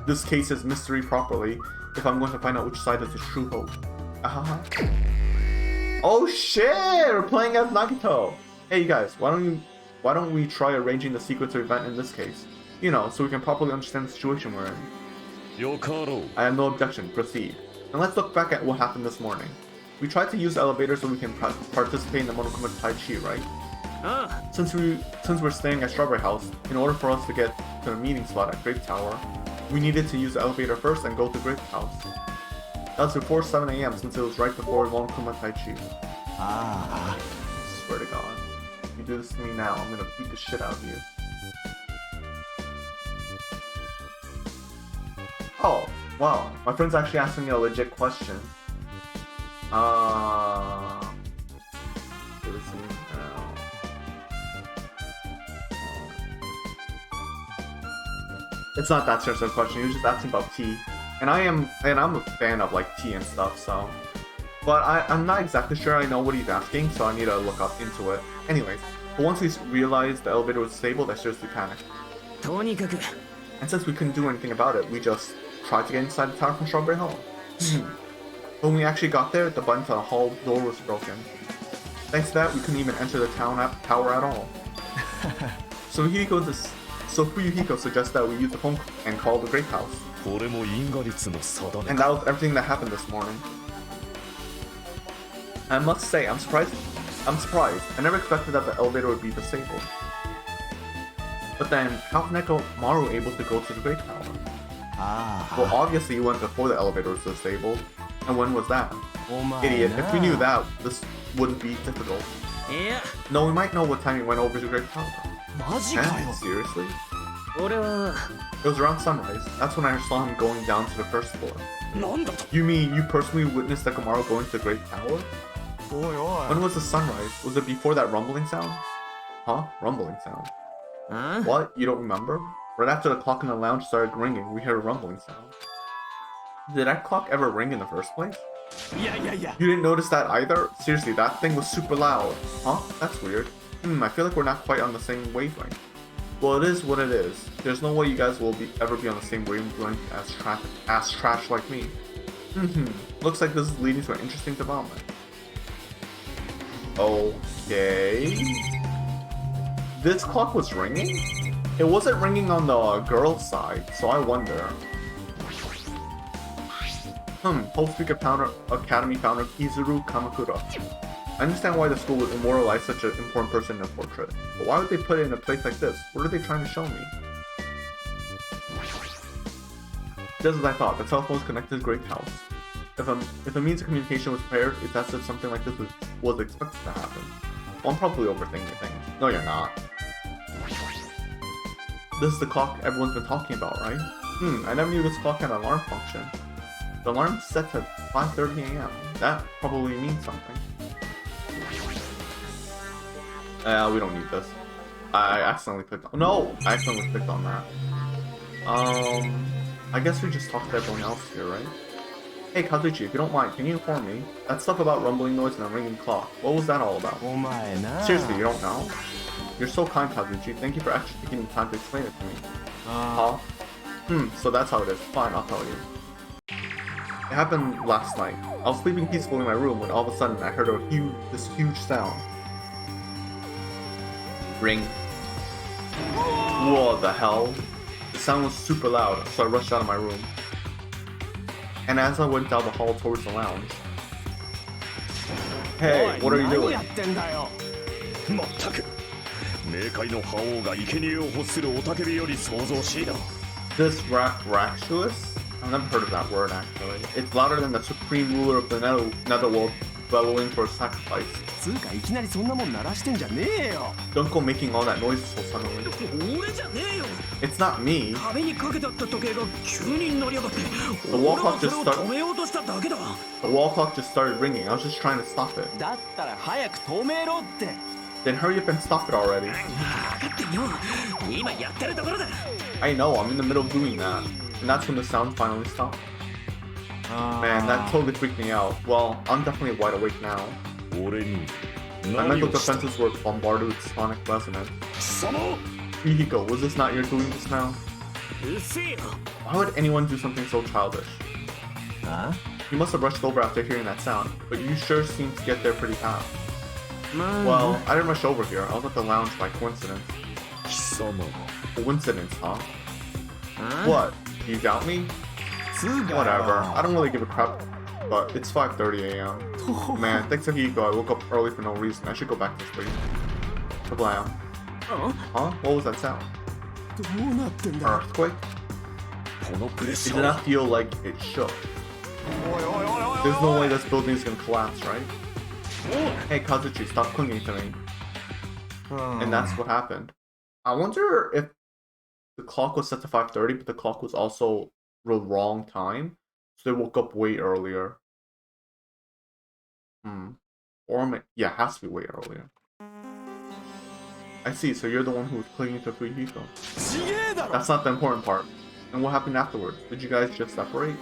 this case's mystery properly if I'm going to find out which side is the true hope. Oh shit! We're playing as Nagito! Hey you guys, why don't we try arranging the sequence of event in this case? You know, so we can properly understand the situation we're in. I have no objection, proceed. And let's look back at what happened this morning. We tried to use the elevator so we can participate in the Monokuma Tai Chi, right? Since we're staying at Strawberry House, in order for us to get to the meeting spot at Grape Tower, we needed to use the elevator first and go to Grape House. That was before 7 AM since it was right before Monokuma Tai Chi. I swear to God. If you do this to me now, I'm gonna beat the shit out of you. Oh, wow. My friend's actually asking me a legit question. It's not that serious of a question, he was just asking about tea. And I'm a fan of like tea and stuff, so. But I'm not exactly sure I know what he's asking, so I need to look up into it. Anyways, but once we realized the elevator was disabled, I seriously panicked. And since we couldn't do anything about it, we just tried to get inside the tower from Strawberry Hall. When we actually got there, the button to the hall door was broken. Thanks to that, we couldn't even enter the tower at all. So Fuyuhiko suggests that we use the phone and call the Great House. And that was everything that happened this morning. I must say, I'm surprised. I never expected that the elevator would be disabled. But then, how's Nekomaru able to go to the Great Tower? Well, obviously he went before the elevator was disabled. And when was that? Idiot, if we knew that, this wouldn't be difficult. No, we might know what time he went over to the Great Tower. Seriously? It was around sunrise. That's when I saw him going down to the first floor. You mean you personally witnessed Nekomaru going to the Great Tower? When was the sunrise? Was it before that rumbling sound? Huh? Rumbling sound? What? You don't remember? Right after the clock in the lounge started ringing, we heard a rumbling sound. Did that clock ever ring in the first place? Yeah. You didn't notice that either? Seriously, that thing was super loud. Huh? That's weird. I feel like we're not quite on the same wavelength. Well, it is what it is. There's no way you guys will ever be on the same wavelength as trash like me. Looks like this is leading to an interesting development. Okay. this clock was ringing? It wasn't ringing on the girl's side, so I wonder. Whole Speaker Academy founder Kizuru Kamakura. I understand why the school would immortalize such an important person in a portrait, but why would they put it in a place like this? What are they trying to show me? Just as I thought, the telephone was connected to the Great House. If a means of communication was prepared, it's as if something like this was expected to happen. Well, I'm probably overthinking things. No, you're not. This is the clock everyone's been talking about, right? I never knew this clock had an alarm function. The alarm's set to 5:30 a.m. That probably means something. We don't need this. I accidentally clicked on— no! I accidentally clicked on that. I guess we just talk to everyone else here, right? Hey Kazuchi, if you don't mind, can you inform me? That stuff about rumbling noise and a ringing clock, what was that all about? Seriously, you don't know? You're so kind, Kazuchi. Thank you for actually taking the time to explain it to me. Huh? So that's how it is. Fine, I'll tell you. It happened last night. I was sleeping peacefully in my room when all of a sudden I heard this huge sound. Ring. What the hell? The sound was super loud, so I rushed out of my room. And as I went down the hall towards the lounge... Hey, what are you doing? This Raxuous? I've never heard of that word actually. It's louder than the supreme ruler of the netherworld bellowing for a sacrifice. Don't go making all that noise so suddenly. It's not me. The wall clock just started ringing. I was just trying to stop it. Then hurry up and stop it already. I know, I'm in the middle of doing that. And that's when the sound finally stopped. Man, that totally freaked me out. Well, I'm definitely wide awake now. My mental defenses were bombarded with sonic resonance. Yuhiko, was this not your doing just now? Why would anyone do something so childish? You must have rushed over after hearing that sound, but you sure seemed to get there pretty fast. Well, I didn't rush over here. I was at the lounge by coincidence. Coincidence, huh? What? Do you doubt me? Whatever. I don't really give a crap, but it's 5:30 a.m. Man, thanks to Hiko, I woke up early for no reason. I should go back to sleep. Kablam. Huh? What was that sound? An earthquake? It did not feel like it shook. There's no way this building is gonna collapse, right? Hey Kazuchi, stop clinging to me. And that's what happened. I wonder if the clock was set to 5:30, but the clock was also the wrong time, so they woke up way earlier. Or yeah, it has to be way earlier. I see, so you're the one who was clinging to Fuyuhiko. That's not the important part. And what happened afterwards? Did you guys just separate?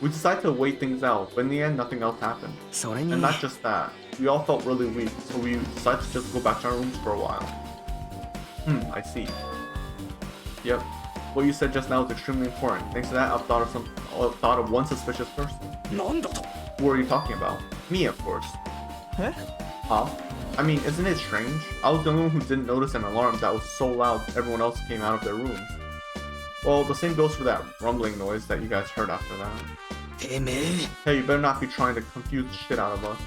We decided to wait things out, but in the end, nothing else happened. And not just that, we all felt really weak, so we decided to just go back to our rooms for a while. I see. Yep, what you said just now is extremely important. Thanks to that, I've thought of one suspicious person. Who are you talking about? Me, of course. Huh? I mean, isn't it strange? I was the only one who didn't notice an alarm that was so loud everyone else came out of their rooms. Well, the same goes for that rumbling noise that you guys heard after that. Hey, you better not be trying to confuse the shit out of us.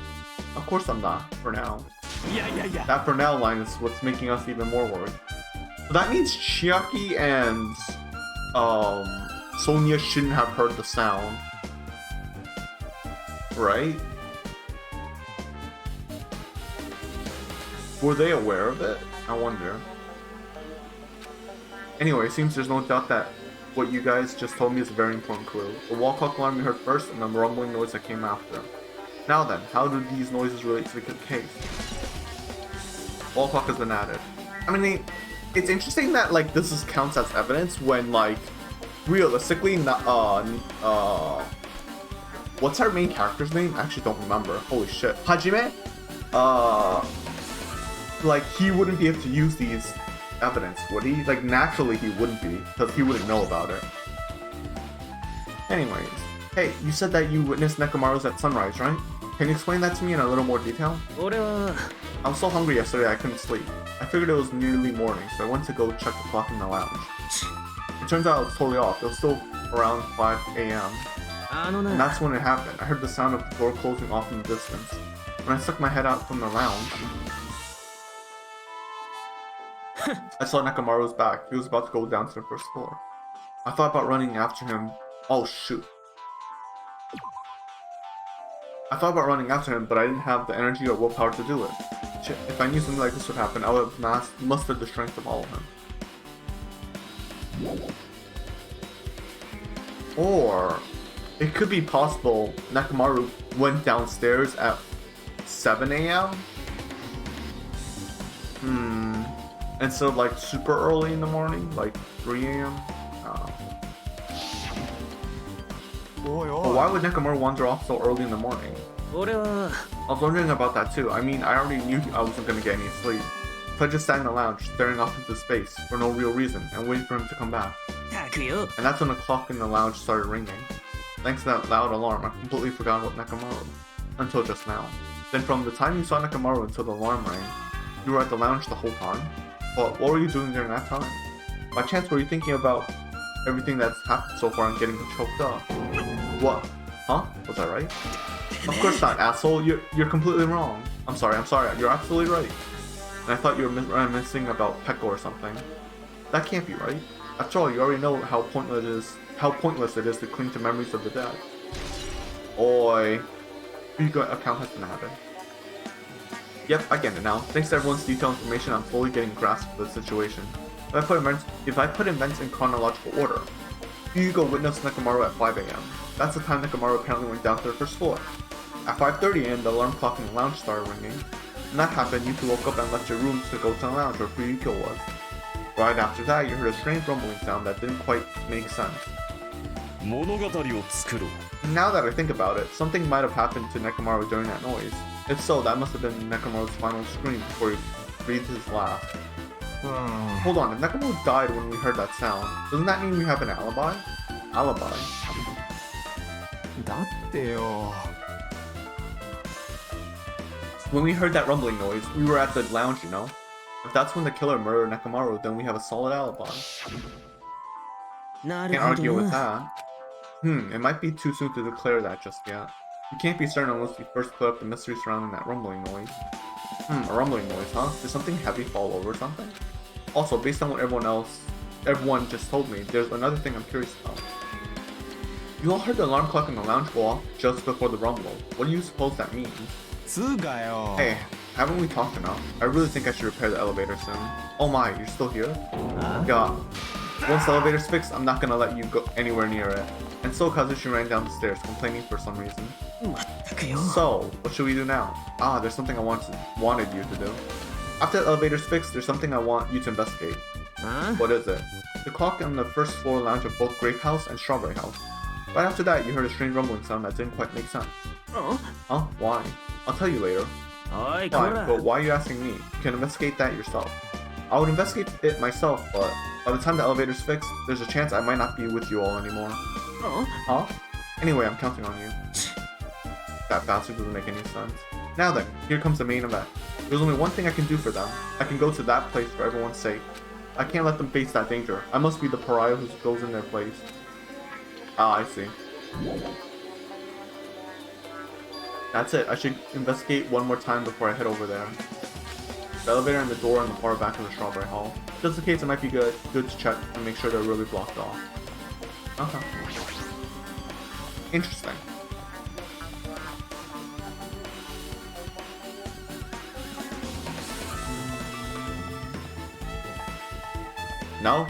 Of course I'm not, for now. That for now line is what's making us even more worried. So that means Chiaki and Sonia shouldn't have heard the sound. Right? Were they aware of it? I wonder. Anyway, it seems there's no doubt that what you guys just told me is a very important clue. The wall clock alarm we heard first, and the rumbling noise that came after. Now then, how do these noises relate to the case? Wall clock has been added. I mean, it's interesting that like this counts as evidence when like realistically, what's our main character's name? I actually don't remember. Holy shit, Hajime. Like he wouldn't be able to use these evidence, would he? Like naturally he wouldn't be, because he wouldn't know about it. Anyways, hey, you said that you witnessed Nekomaru's at sunrise, right? Can you explain that to me in a little more detail? 俺は I was so hungry yesterday I couldn't sleep. I figured it was nearly morning, so I went to go check the clock in the lounge. It turns out I was totally off. It was still around 5 a.m. あの And な that's when it happened. I heard the sound of the door closing off in the distance. When I stuck my head out from the lounge, I saw Nekamaru's back. He was about to go down to the first floor. I thought about running after him. Oh shoot. I thought about running after him, but I didn't have the energy or willpower to do it. Shit, if I knew something like this would happen, I would have mustered the strength to follow him. Or it could be possible Nekamaru went downstairs at 7 a.m. Instead of like super early in the morning, like 3 a.m. But why would Nekamaru wander off so early in the morning? 俺は I was wondering about that too. I mean, I already knew I wasn't gonna get any sleep. So I just sat in the lounge, staring off into space for no real reason, and waited for him to come back. たくよ And that's when the clock in the lounge started ringing. Thanks to that loud alarm, I completely forgot about Nekamaru. Until just now. Then from the time you saw Nekamaru until the alarm rang, you were at the lounge the whole time? But what were you doing during that time? By chance were you thinking about everything that's happened so far and getting choked up? What? Huh? Was I right? Of course not, asshole. You're completely wrong. I'm sorry. You're absolutely right. And I thought you were reminiscing about Pekko or something. That can't be right. After all, you already know how pointless it is to cling to memories of the dead. Oi. Your account has been added. Yep, I get it now. Thanks to everyone's detailed information, I'm fully getting a grasp of the situation. If I put events in chronological order, Hugo witnessed Nekamaru at 5 a.m. That's the time Nekamaru apparently went down to the first floor. At 5:30 a.m., the alarm clock in the lounge started ringing. When that happened, you two woke up and left your rooms to go to the lounge where Fuyuko was. Right after that, you heard a strange rumbling sound that didn't quite make sense. 物語を作ろう Now that I think about it, something might have happened to Nekamaru during that noise. If so, that must have been Nekamaru's final scream before he breathed his last. Hold on, if Nekamaru died when we heard that sound, doesn't that mean we have an alibi? Alibi? だってよ When we heard that rumbling noise, we were at the lounge, you know? If that's when the killer murdered Nekamaru, then we have a solid alibi. なる Can't ほ argue ど with な that. It might be too soon to declare that just yet. You can't be certain unless we first clear up the mystery surrounding that rumbling noise. A rumbling noise, huh? Did something heavy fall over or something? Also, based on what everyone just told me, there's another thing I'm curious about. You all heard the alarm clock in the lounge go off just before the rumble. What do you suppose that means? つうかよ Hey, haven't we talked enough? I really think I should repair the elevator soon. Oh my, you're still here? Yeah. Once the elevator's fixed, I'm not gonna let you go anywhere near it. And so Kazushi ran down the stairs, complaining for some reason. まったくよ So, what should we do now? Ah, there's something I wanted you to do. After the elevator's fixed, there's something I want you to investigate. あ What is it? The clock on the first floor lounge of both Grape House and Strawberry House. Right after that, you heard a strange rumbling sound that didn't quite make sense. あ Huh? Why? I'll tell you later. おいこ Fine, ら but why are you asking me? You can investigate that yourself. I would investigate it myself, but by the time the elevator's fixed, there's a chance I might not be with you all anymore. あ Huh? Anyway, I'm counting on you. That bastard doesn't make any sense. Now then, here comes the main event. There's only one thing I can do for them. I can go to that place for everyone's sake. I can't let them face that danger. I must be the pariah who goes in their place. Ah, I see. That's it. I should investigate one more time before I head over there. The elevator and the door on the far back of the Strawberry Hall. Just in case, it might be good to check and make sure they're really blocked off. Okay. Interesting. No?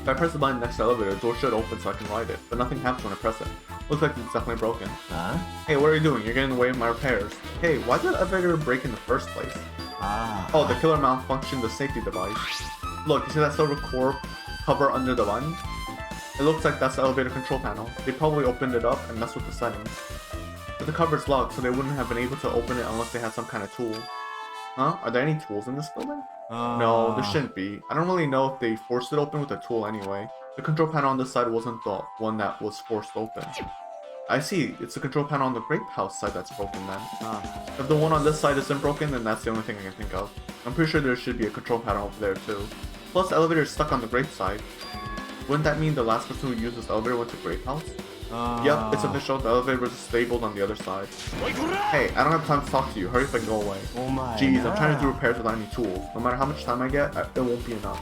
If I press the button next to the elevator, the door should open so I can ride it, but nothing happens when I press it. Looks like it's definitely broken. あ Hey, what are you doing? You're getting in the way of my repairs. Hey, why did the elevator break in the first place? あ Oh, the killer malfunctioned the safety device. Look, you see that silver core cover under the button? It looks like that's the elevator control panel. They probably opened it up and messed with the settings. But the cover's locked, so they wouldn't have been able to open it unless they had some kind of tool. Huh? Are there any tools in this building? No, there shouldn't be. I don't really know if they forced it open with a tool anyway. The control panel on this side wasn't the one that was forced open. I see. It's the control panel on the grape house side that's broken then. Ah. If the one on this side isn't broken, then that's the only thing I can think of. I'm pretty sure there should be a control panel over there too. Plus, the elevator is stuck on the grape side. Wouldn't that mean the last person who used this elevator went to grape house? Yep, it's official. The elevator was disabled on the other side. Hey, I don't have time to talk to you. Hurry up and go away. Jeez, I'm trying to do repairs without any tools. No matter how much time I get, it won't be enough.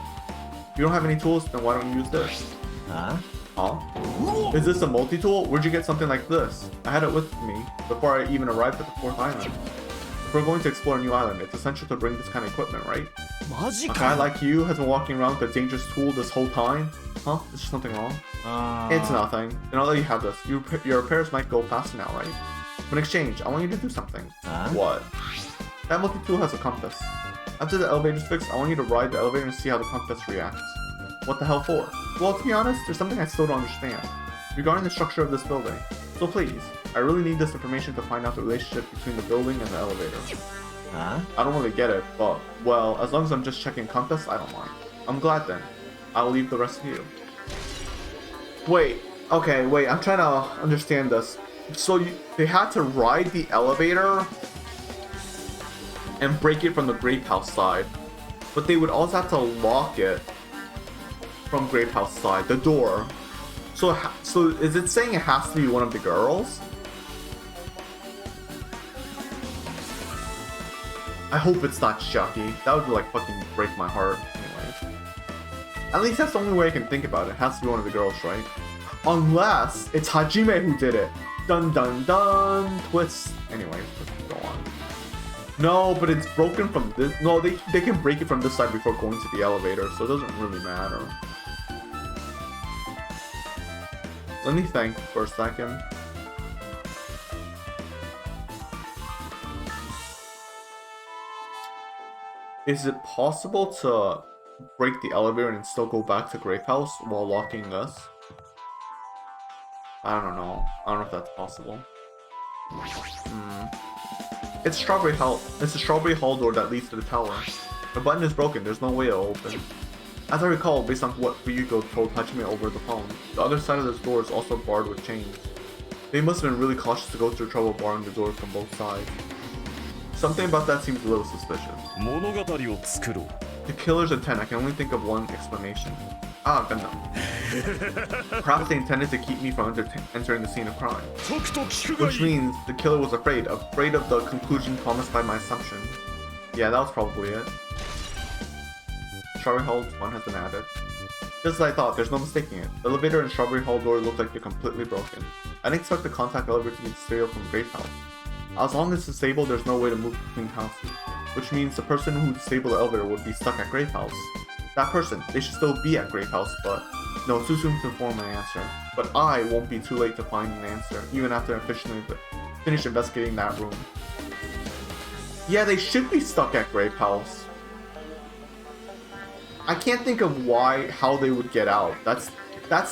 If you don't have any tools, then why don't you use this? Huh? Huh? Is this a multi-tool? Where'd you get something like this? I had it with me before I even arrived at the 4th island. If we're going to explore a new island, it's essential to bring this kind of equipment, right? A guy like you has been walking around with a dangerous tool this whole time? Huh? Is there something wrong? It's nothing. Then I'll let you have this. Your repairs might go faster now, right? In exchange, I want you to do something. What? That multi-tool has a compass. After the elevator's fixed, I want you to ride the elevator and see how the compass reacts. What the hell for? Well, to be honest, there's something I still don't understand regarding the structure of this building. So please, I really need this information to find out the relationship between the building and the elevator. Huh? I don't really get it, but, well, as long as I'm just checking compass, I don't mind. I'm glad then. I'll leave the rest to you. Wait, okay, wait, I'm trying to understand this. So they had to ride the elevator and break it from the grape house side, but they would also have to lock it from grape house side, the door. So is it saying it has to be one of the girls? I hope it's not Chucky. That would like fucking break my heart. Anyways, at least that's the only way I can think about it. It has to be one of the girls, right? Unless it's Hajime who did it. Dun dun dun. Twist. Anyways, let's go on. No, but it's broken from this. No, they can break it from this side before going to the elevator, so it doesn't really matter. Let me think for a second. Is it possible to break the elevator and still go back to Grape House while locking this? I don't know. I don't know if that's possible. It's Strawberry Hall. It's the Strawberry Hall door that leads to the tower. The button is broken. There's no way to open. As I recall, based on what Ryugo told Hajime over the phone, the other side of this door is also barred with chains. They must have been really cautious to go through trouble barring the doors from both sides. Something about that seems a little suspicious. 物語を作ろう The killer's intent, I can only think of one explanation. Ah, Gundam. Perhaps they intended to keep me from entering the scene of crime. Which means the killer was afraid of the conclusion promised by my assumption. Yeah, that was probably it. Strawberry Hall 1 has been added. Just as I thought, there's no mistaking it. The elevator and Strawberry Hall door look like they're completely broken. I didn't expect the contact elevator to be disabled from Grape House. As long as it's disabled, there's no way to move between houses. Which means the person who disabled the elevator would be stuck at Grape House. That person, they should still be at Grape House, but no, too soon to form an answer. But I won't be too late to find an answer, even after I finish investigating that room. Yeah, they should be stuck at Grape House. I can't think of how they would get out. That's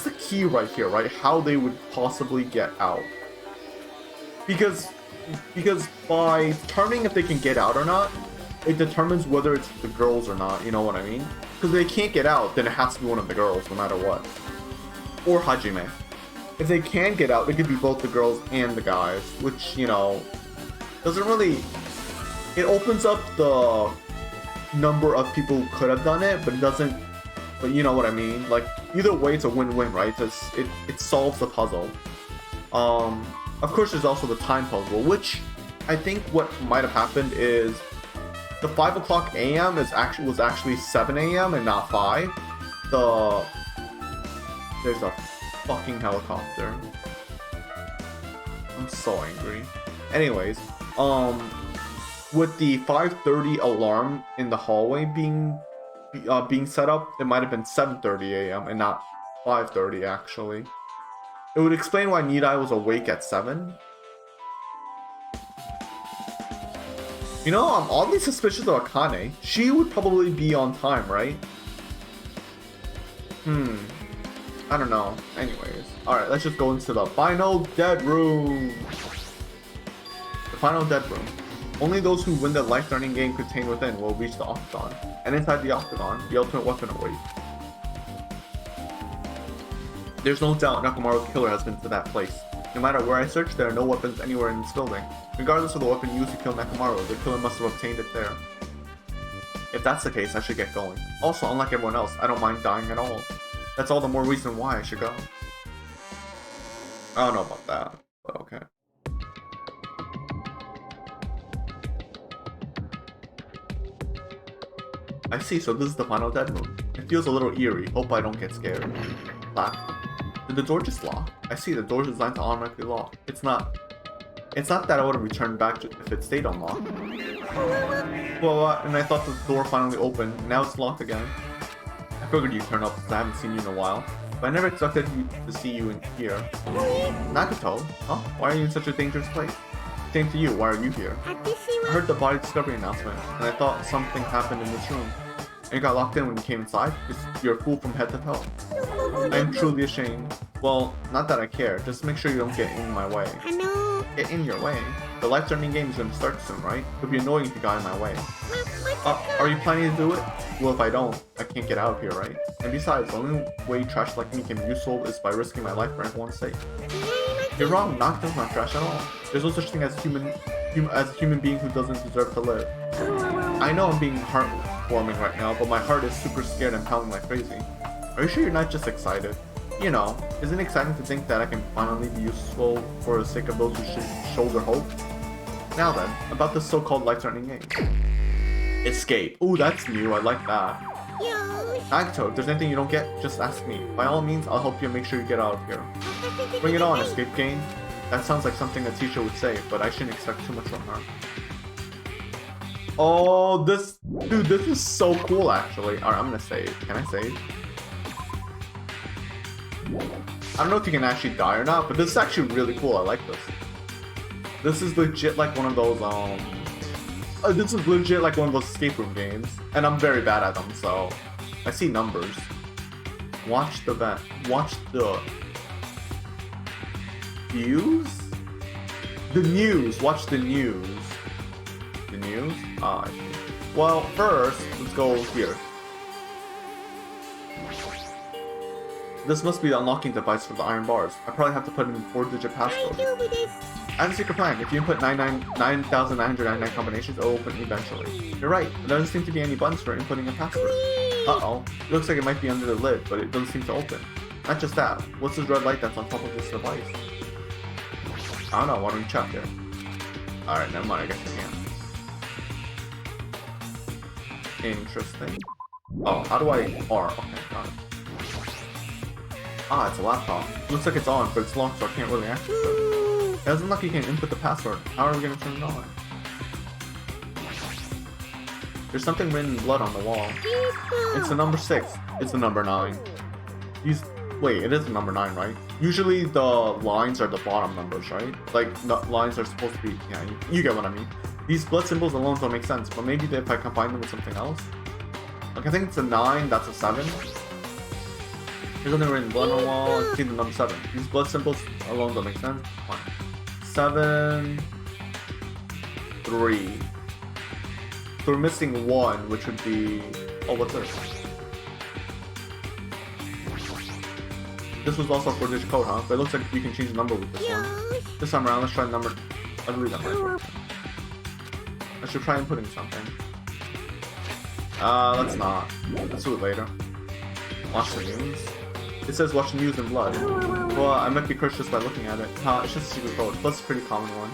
the key right here, right? How they would possibly get out. Because by determining if they can get out or not, it determines whether it's the girls or not, you know what I mean? Because if they can't get out, then it has to be one of the girls, no matter what. Or Hajime. If they can get out, it could be both the girls and the guys, which, you know, doesn't really... It opens up the number of people who could have done it, but it doesn't... But you know what I mean? Like, either way, it's a win-win, right? It solves the puzzle. Of course, there's also the time puzzle, which I think what might have happened is the 5 o'clock a.m. was actually 7 a.m. and not 5. There's a fucking helicopter. I'm so angry. Anyways, with the 5:30 alarm in the hallway being set up, it might have been 7:30 a.m. and not 5:30 actually. It would explain why Nidai was awake at 7. You know, I'm oddly suspicious of Akane. She would probably be on time, right? I don't know. Anyways. Alright, let's just go into the final dead room. The final dead room. Only those who win the life-threatening game contained within will reach the Octagon. And inside the Octagon, the ultimate weapon awaits. There's no doubt Nakamura's killer has been to that place. No matter where I search, there are no weapons anywhere in this building. Regardless of the weapon used to kill Nekamaru, the killer must have obtained it there. If that's the case, I should get going. Also, unlike everyone else, I don't mind dying at all. That's all the more reason why I should go. I don't know about that, but okay. I see, so this is the final dead room. It feels a little eerie. Hope I don't get scared. Lock. Did the door just lock? I see, the door is designed to automatically lock. It's not that I would have returned back if it stayed unlocked. Well, and I thought the door finally opened. Now it's locked again. I figured you'd turn up because I haven't seen you in a while. But I never expected to see you in here. Nagato? Huh? Why are you in such a dangerous place? Same to you, why are you here? I heard the body discovery announcement, and I thought something happened in this room. And you got locked in when you came inside? You're a fool from head to toe. I am truly ashamed. Well, not that I care, just make sure you don't get in my way. Get in your way? The life-threatening game is going to start soon, right? It would be annoying if you got in my way. Are you planning to do it? Well, if I don't, I can't get out of here, right? And besides, the only way trash like me can be useful is by risking my life for everyone's sake. You're wrong, Nocturne's not trash at all. There's no such thing as a human being who doesn't deserve to live. I know I'm being heartwarming right now, but my heart is super scared and pounding like crazy. Are you sure you're not just excited? You know, isn't it exciting to think that I can finally be useful for the sake of those who should shoulder hope? Now then, about this so-called life-threatening game. Escape. Ooh, that's new, I like that. Nagato, if there's anything you don't get, just ask me. By all means, I'll help you make sure you get out of here. Bring it on, escape game. That sounds like something a teacher would say, but I shouldn't expect too much from her. Oh, this is so cool actually. Alright, I'm gonna save. Can I save? I don't know if you can actually die or not, but this is actually really cool. I like this. This is legit like one of those this is legit like one of those escape room games, and I'm very bad at them, so I see numbers. Watch the vent. Watch the views? The news. Watch the news. The news? Ah, I see. Well, first, let's go here. This must be the unlocking device for the iron bars. I probably have to put in a 4-digit passcode. I have a secret plan. If you input 9,999 combinations, it will open eventually. You're right. There doesn't seem to be any buttons for inputting a password. Uh-oh. It looks like it might be under the lid, but it doesn't seem to open. Not just that. What's this red light that's on top of this device? I don't know. Why don't you check it? Alright, never mind. I guess you can. Interesting. Oh, how do I... R. Okay, got it. Ah, it's a laptop. Looks like it's on, but it's locked, so I can't really access it. It doesn't look like you can input the password. How are we going to turn it on? There's something written in blood on the wall. It's the number 6. It's the number 9. Wait, it is the number 9, right? Usually the lines are the bottom numbers, right? Like, the lines are supposed to be... Yeah, you get what I mean. These blood symbols alone don't make sense, but maybe if I combine them with something else? Like, I think it's a 9, that's a 7. There's something written in blood on the wall. I see the number 7. These blood symbols alone don't make sense. 1, 7, 3. So we're missing 1, which would be... Oh, what's this? This was also a 4-digit code, huh? But it looks like we can change the number with this one. This time around, let's try the number... Let's read that right. I should try inputting something. Let's not. Let's do it later. Watch the news. It says watch the news in blood. Well, I might be cursed just by looking at it. It's just a secret code. Plus, a pretty common one.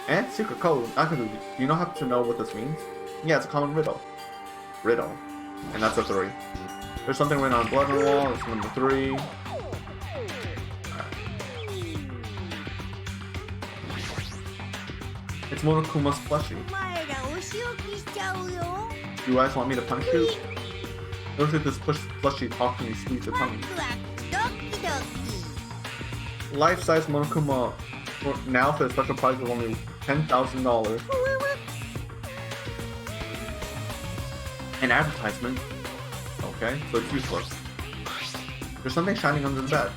And secret code. Do you know how to know what this means? Yeah, it's a common riddle. Riddle. And that's a 3. There's something written on blood on the wall. It's number 3. It's Monokuma's plushie. You guys want me to punish you? It looks like this plushie talks to me sweet to tummy. Life-size Monokuma now for a special price of only $10,000. An advertisement. Okay, so it's useless. There's something shining under the bed.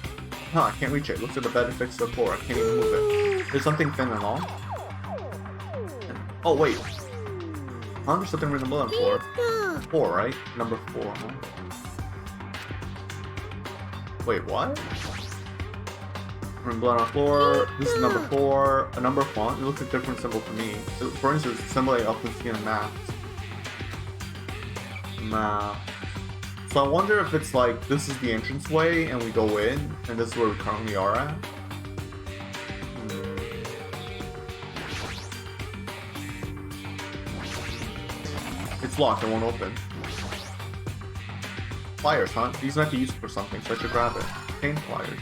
Huh, I can't reach it. Looks like the bed is fixed to the floor. I can't even move it. There's something thin and long. Oh, wait. Huh? There's something written below on the floor. 4, right? Number 4, huh? Wait, what? Blood on the floor. This is number 4. A number font. It looks a different symbol to me. For instance, symbol A up in math. Math. So I wonder if it's like this is the entranceway and we go in, and this is where we currently are at. It's locked. It won't open. Pliers, huh? These might be used for something, so I should grab it. Paint pliers.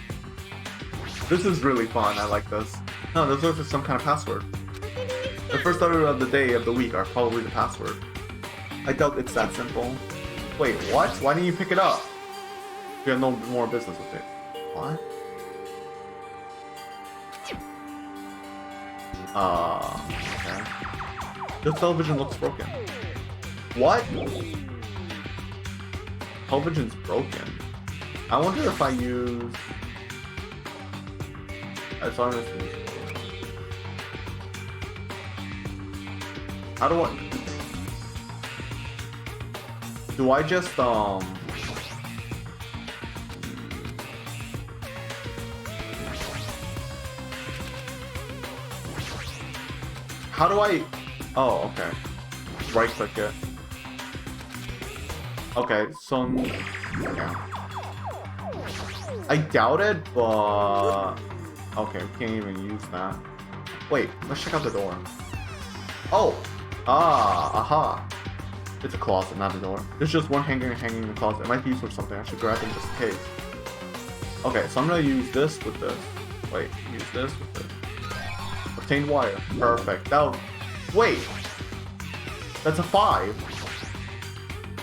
This is really fun. I like this. No, this looks like some kind of password. The first letter of the day of the week are probably the password. I doubt it's that simple. Wait, what? Why didn't you pick it up? You have no more business with it. What? Okay. The television looks broken. What? Television's broken. I wonder if I use... I saw this. How do I... Do I just, How do I... Oh, okay. Right click it. Okay, so... Yeah. I doubt it, but... Okay, we can't even use that. Wait, let's check out the door. Oh! Aha! It's a closet, not a door. There's just one hanger hanging in the closet. It might be used for something. I should grab it just in case. Okay, so I'm gonna use this with this. Wait, use this with this. Obtained wire. Perfect. That was... Wait! That's a 5.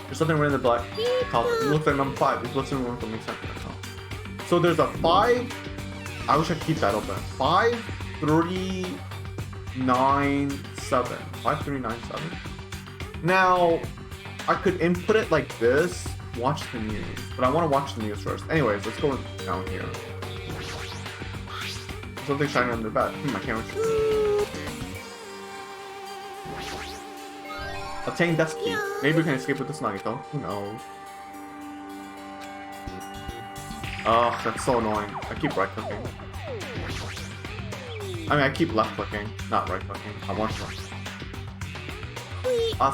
There's something written in the black closet. It looks like number 5. It looks like one for me. So there's a 5. I wish I could keep that open. 5, 3, 9, 7. 5, 3, 9, 7. Now, I could input it like this, watch the news, but I want to watch the news first. Anyways, let's go down here. Something shining under the bed. I can't reach. Obtain desk key. Maybe we can escape with this nugget though. Who knows? Ugh, that's so annoying. I keep right clicking. I mean, I keep left clicking, not right clicking. I want to.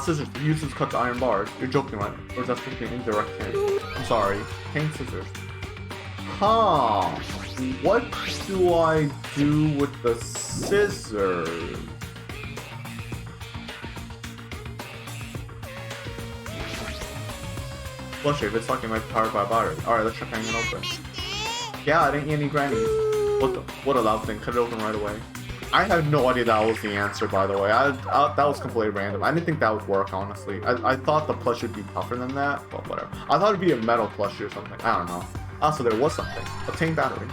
Scissors. The uses cut the iron bars. You're joking, right? Or is that supposed to be indirect hint? I'm sorry. Paint scissors. Huh. What do I do with the scissors? Flush it. If it's fucking might be powered by a battery. Alright, let's try hanging it open. Yeah, I didn't eat any grannies. What a loud thing. Cut it open right away. I had no idea that was the answer, by the way. That was completely random. I didn't think that would work, honestly. I thought the plushie would be tougher than that, but whatever. I thought it'd be a metal plushie or something. I don't know. Also, there was something. Obtain battery.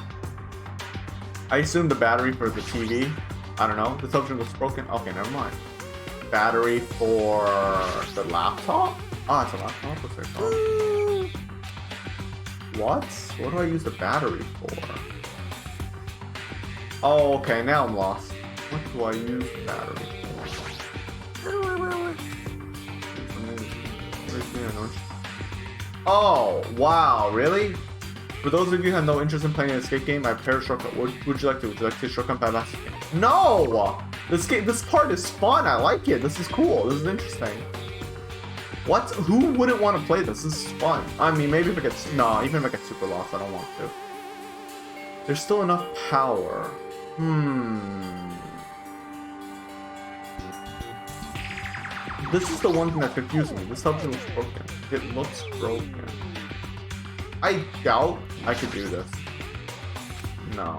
I assumed the battery for the TV. I don't know. The television was broken. Okay, never mind. Battery for the laptop? Ah, it's a laptop. What's it called? What? What do I use the battery for? Oh, okay, now I'm lost. What do I use the battery for? Oh, wow, really? For those of you who have no interest in playing an escape game, I prepared a shortcut. What would you like to do? Would you like to take a shortcut by last game? No! This part is fun, I like it. This is cool, this is interesting. What? Who wouldn't want to play this? This is fun. I mean, maybe if I get... No, even if I get super lost, I don't want to. There's still enough power. This is the one thing that confused me. This television looks broken. It looks broken. I doubt I could do this. No.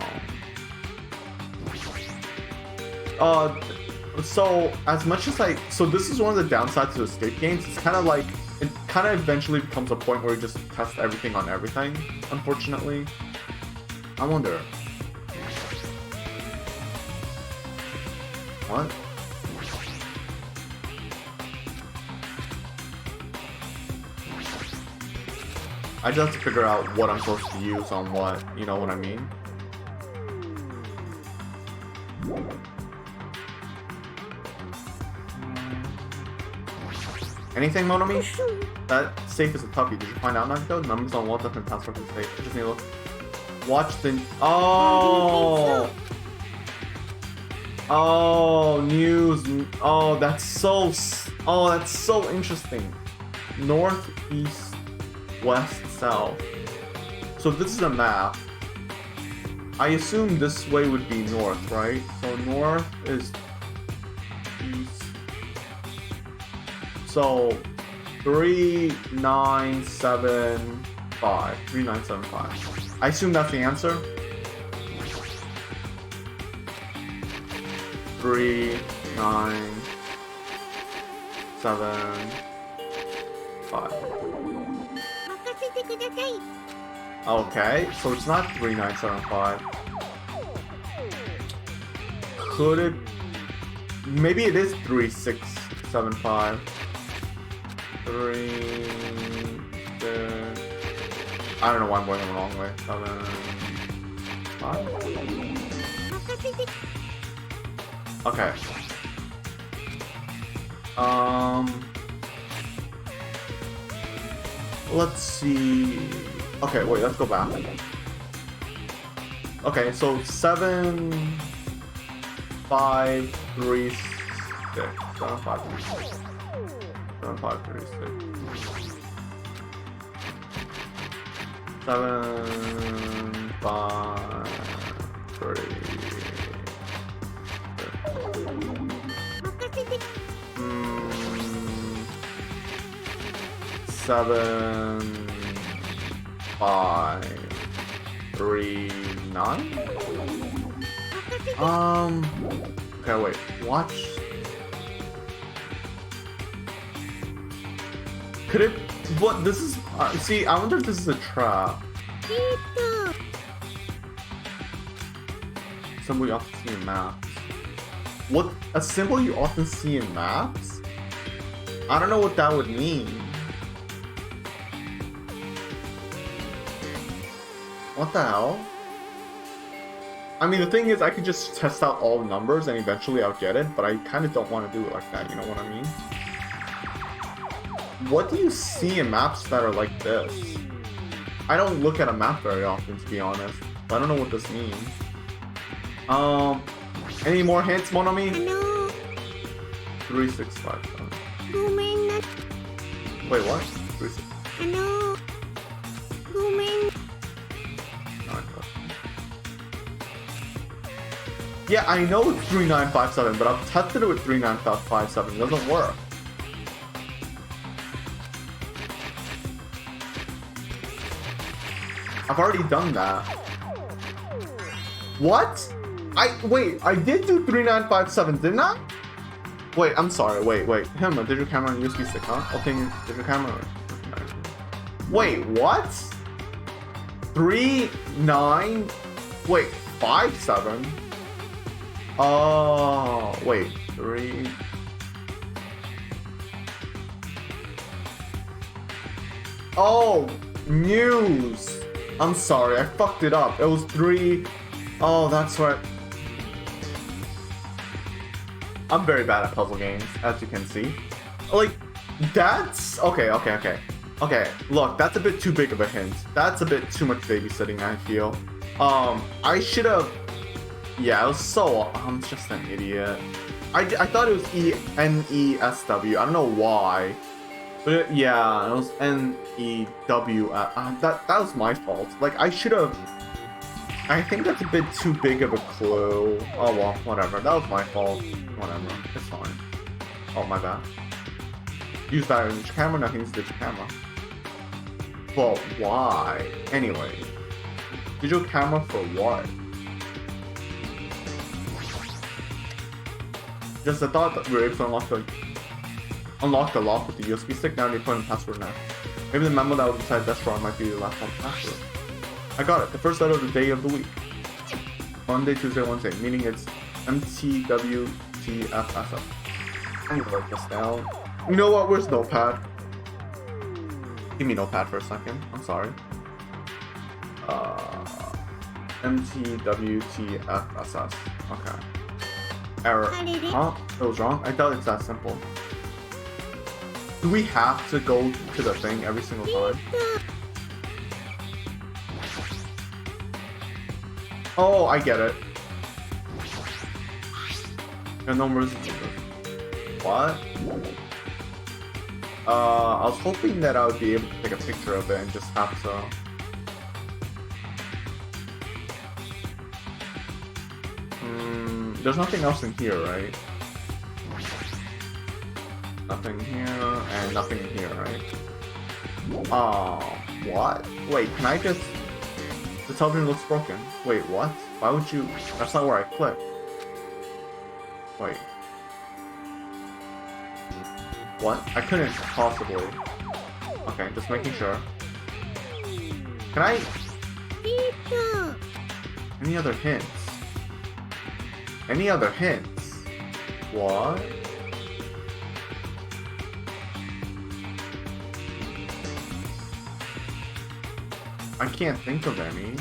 So, as much as so this is one of the downsides to escape games. It's kind of like, it kind of eventually becomes a point where you just test everything on everything, unfortunately. I wonder. What? I just have to figure out what I'm supposed to use on what, you know what I mean? Anything, Monomi? That safe is a toughie. Did you find out, Nagito? Numbers on wall, different password for the safe. I just need to look. Watch the. Oh. Oh, news. Oh, that's so. Oh, that's so interesting. North, east, west, south. So if this is a map, I assume this way would be north, right? So north is east. So 3975. 3975. I assume that's the answer. 3975. Okay, so it's not 3975. Could it? Maybe it is 3675. 3. I don't know why I'm going the wrong way. 7. 5. Okay. Let's see. Okay, wait, let's go back. Okay, so 7, 5, 3, 6. 7, 5, 3, 6. 7, 5, 3, 6. 7, 5, 3. 7, 5, 3, 9. Okay, wait. Watch. Could it? What? This is. See, I wonder if this is a trap. Symbol you often see in maps. What? A symbol you often see in maps? I don't know what that would mean. What the hell? I mean, the thing is, I could just test out all the numbers and eventually I'll get it, but I kind of don't want to do it like that, you know what I mean? What do you see in maps that are like this? I don't look at a map very often, to be honest, but I don't know what this means. Any more hints, Monomi? 3657. Wait, what? 36. Yeah, I know it's 3957, but I've tested it with 3957. It doesn't work. I've already done that. What? Wait, I did do 3957, didn't I? Wait, I'm sorry, wait. Digital camera and USB stick, huh? Okay, digital camera. Wait, what? 57? Oh, wait, 3. Oh, news. I'm sorry, I fucked it up. It was 3. Oh, that's right. I'm very bad at puzzle games, as you can see. Like, that's... Okay, look, that's a bit too big of a hint. That's a bit too much babysitting, I feel. I should have... Yeah, it was so... I'm just an idiot. I thought it was ENESW. I don't know why. But yeah, it was NEW. That was my fault. Like, I should have... I think that's a bit too big of a clue. Oh well, whatever. That was my fault. Whatever. It's fine. Oh, my bad. Use battery digital camera, nothing use digital camera. But why? Anyway. Digital camera for what? Just I thought that we were able to unlock the lock with the USB stick. Now they put in password now. Maybe the memo that was inside that drawer might be the last one password. I got it. The first letter of the day of the week. Monday, Tuesday, Wednesday. Meaning it's MTWTFSF. I'm gonna write this down. You know what? Where's Notepad? Give me Notepad for a second. I'm sorry. MTWTFSS. Okay. Error. Huh? It was wrong? I thought it's that simple. Do we have to go to the thing every single time? Oh, I get it. And no resistance. What? I was hoping that I would be able to take a picture of it and just have to. There's nothing else in here, right? Nothing here, and nothing in here, right? What? Wait, can I just... The television looks broken. Wait, what? Why would you... That's not where I clicked. Wait. What? I couldn't possibly. Okay, just making sure. Can I... Any other hints? Any other hints? What? I can't think of any.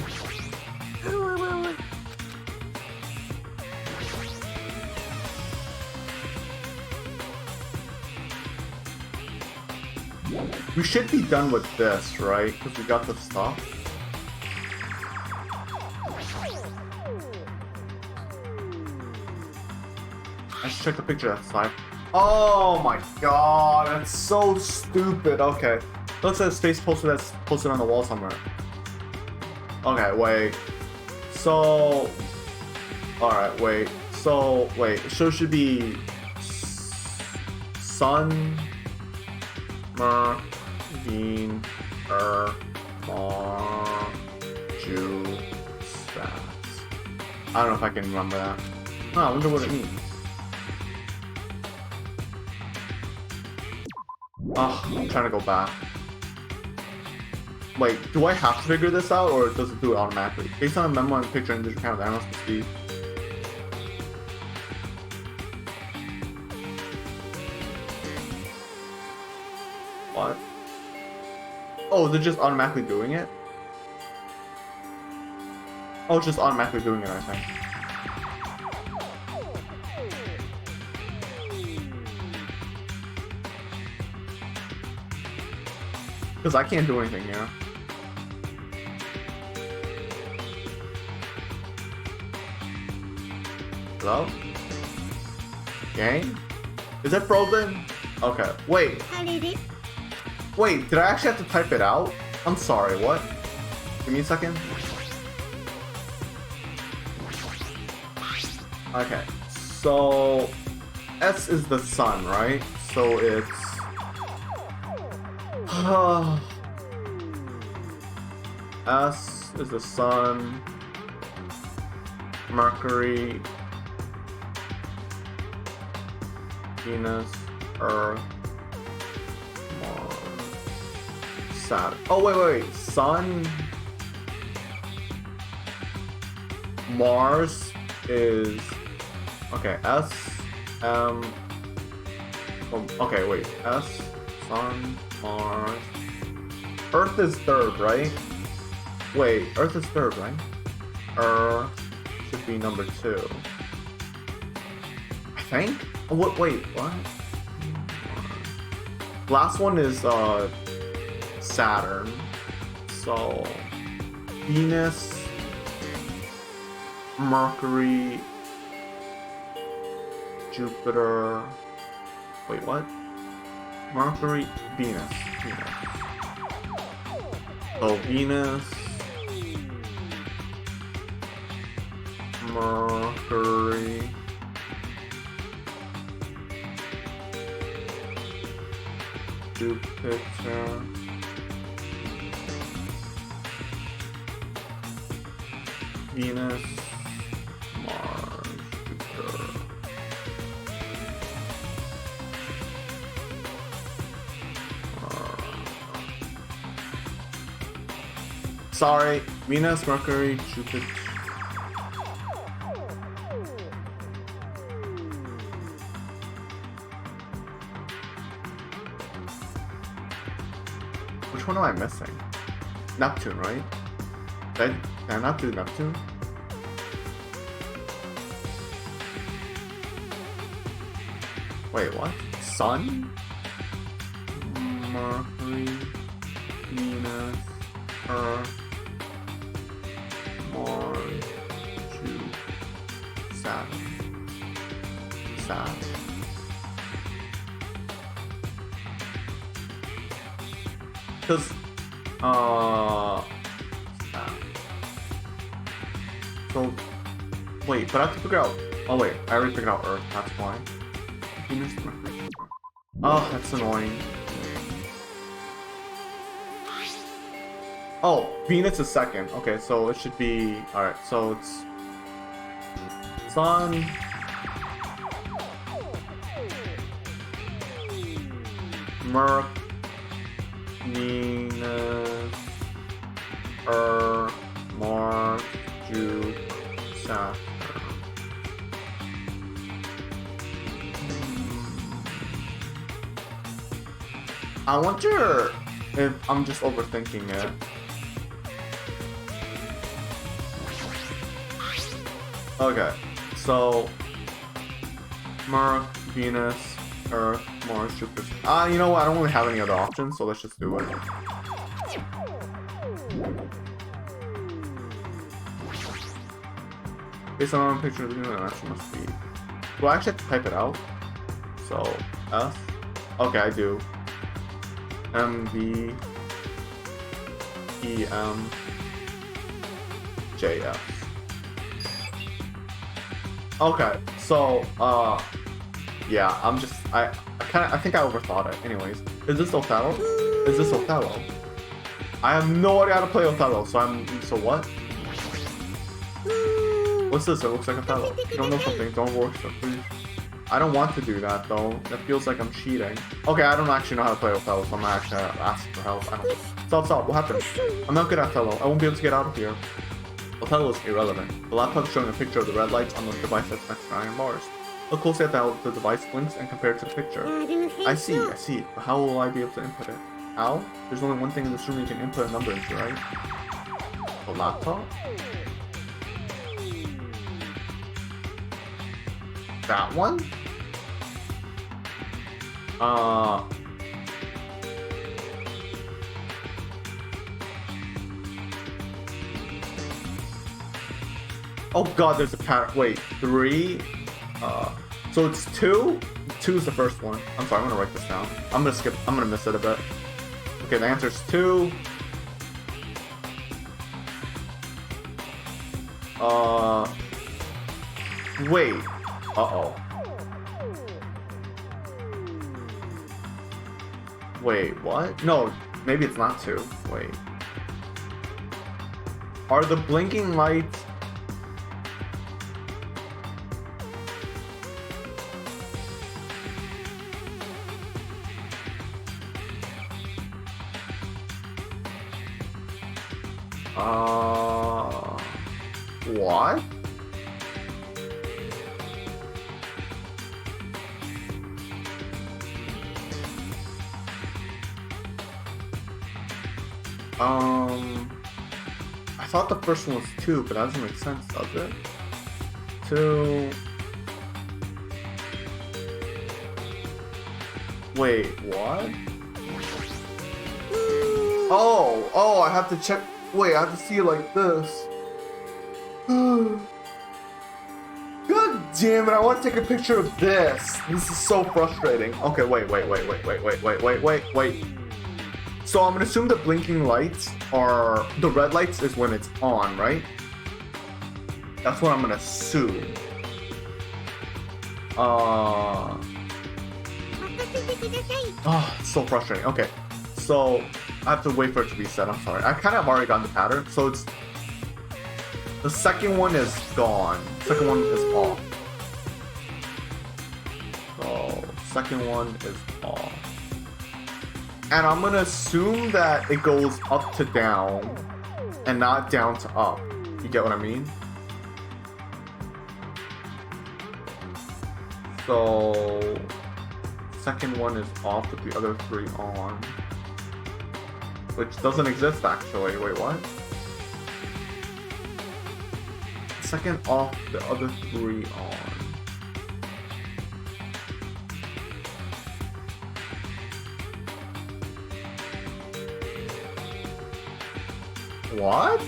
We should be done with this, right? Because we got the stuff. Let's check the picture outside. Oh my god, that's so stupid. Okay. Looks like a space poster that's posted on the wall somewhere. Okay, wait. So... Alright, wait. So, wait. So it should be... Sun... Mer... Bean... Mar... Ju... Stats. I don't know if I can remember that. Oh, I wonder what it means. Ugh, I'm trying to go back. Wait, do I have to figure this out, or does it do it automatically? Based on a memo and picture and digital count, I must be. What? Oh, they're just automatically doing it? Oh, it's just automatically doing it, I think. Because I can't do anything here. Hello? Game? Is it frozen? Okay, wait. Wait, did I actually have to type it out? I'm sorry, what? Give me a second. Okay, so... S is the sun, right? So it's... S is the sun, Mercury, Venus, Earth, Mars, Saturn. Oh wait, Sun, Mars is okay. S, M. Okay, wait. S, Sun, Mars. Earth is third, right? Wait, Earth is third, right? Earth should be number 2. I think? Oh, what? Wait, what? Last one is Saturn. So Venus, Mercury, Jupiter. Wait, what? Mercury, Venus. So Venus, Mercury, Jupiter, Venus, Mars, Jupiter. Sorry, Venus, Mercury, Jupiter. Which one am I missing? Neptune, right? Did I not do Neptune? Wait, what? Sun? Mercury, Venus, Earth, Mars, that? Because, so, wait, but I have to figure out, oh wait, I already figured out Earth, that's why. Oh, that's annoying. Oh, Venus is second. Okay, so it should be, alright, so it's Sun, Merc, Venus, Earth, Mars, Jupiter, Saturn. I wonder if I'm just overthinking it. Okay, so Merc, Venus, Earth, Mars, Jupiter. You know what? I don't really have any other options, so let's just do it. Based on a picture of the universe, actually must be. Do I actually have to type it out? So S. Okay, I do. M V E M J F. Okay, so yeah, I think I overthought it. Anyways, is this Othello? Is this Othello? I have no idea how to play Othello, so what? What's this? It looks like Othello. You don't know something, don't work so please. I don't want to do that though. That feels like I'm cheating. Okay, I don't actually know how to play Othello, so I'm not actually asking for help. Stop, what happened? I'm not good at Othello. I won't be able to get out of here. Othello is irrelevant. The laptop is showing a picture of the red lights on the device that's next to iron bars. Look closely at how the device blinks and compare it to the picture. I see. But how will I be able to input it? How? There's only one thing in this room you can input a number into, right? The laptop? That one? Oh god, there's a pattern. Wait, 3? So it's 2? 2 is the first one. I'm sorry, I'm gonna write this down. I'm gonna miss it a bit. Okay, the answer's 2. Wait. Uh-oh. Wait, what? No, maybe it's not 2. Wait. Are the blinking lights... What? I thought the first one was 2, but that doesn't make sense, does it? 2... Wait, what? Oh, I have to check... Wait, I have to see it like this. God damn it, I want to take a picture of this. This is so frustrating. Okay, wait. So I'm gonna assume the blinking lights are... The red lights is when it's on, right? That's what I'm gonna assume. Oh, it's so frustrating. Okay, so I have to wait for it to reset. I'm sorry. I kind of already got the pattern. So it's... The second one is gone. Second one is off. So, second one is off. And I'm gonna assume that it goes up to down and not down to up. You get what I mean? So, second one is off with the other 3 on. Which doesn't exist actually. Wait, what? Second off, the other 3 on. What?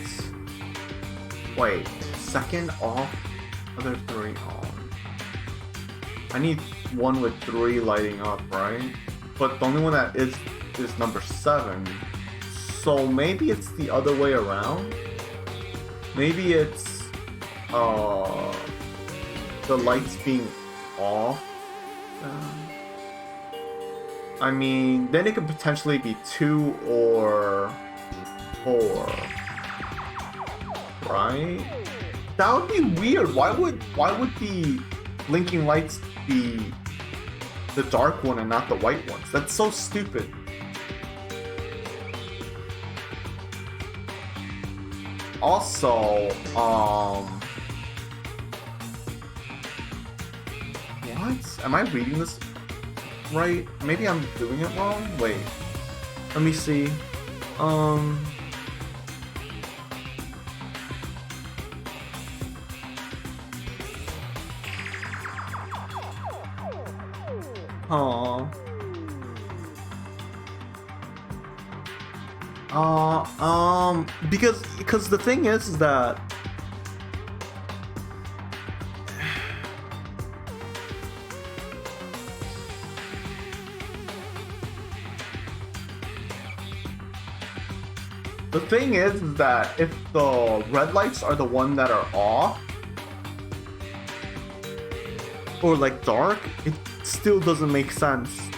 Wait, second off, other 3 on. I need one with 3 lighting up, right? But the only one that is number 7. So maybe it's the other way around? Maybe it's the lights being off? I mean, then it could potentially be 2 or 4. Right? That would be weird. Why would the blinking lights be the dark one and not the white ones? That's so stupid. Also, what? Am I reading this right? Maybe I'm doing it wrong? Wait. Let me see. Because the thing is that if the red lights are the one that are off or like dark, it still doesn't make sense.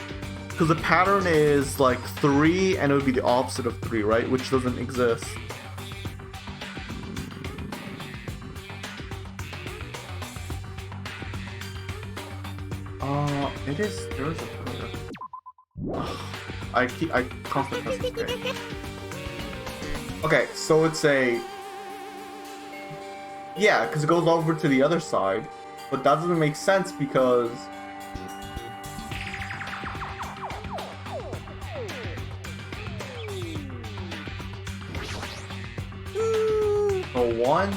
Because the pattern is like 3 and it would be the opposite of 3, right? Which doesn't exist. It is, there is a I constantly press escape. Okay, so it's a... Yeah, because it goes over to the other side. But that doesn't make sense because... one...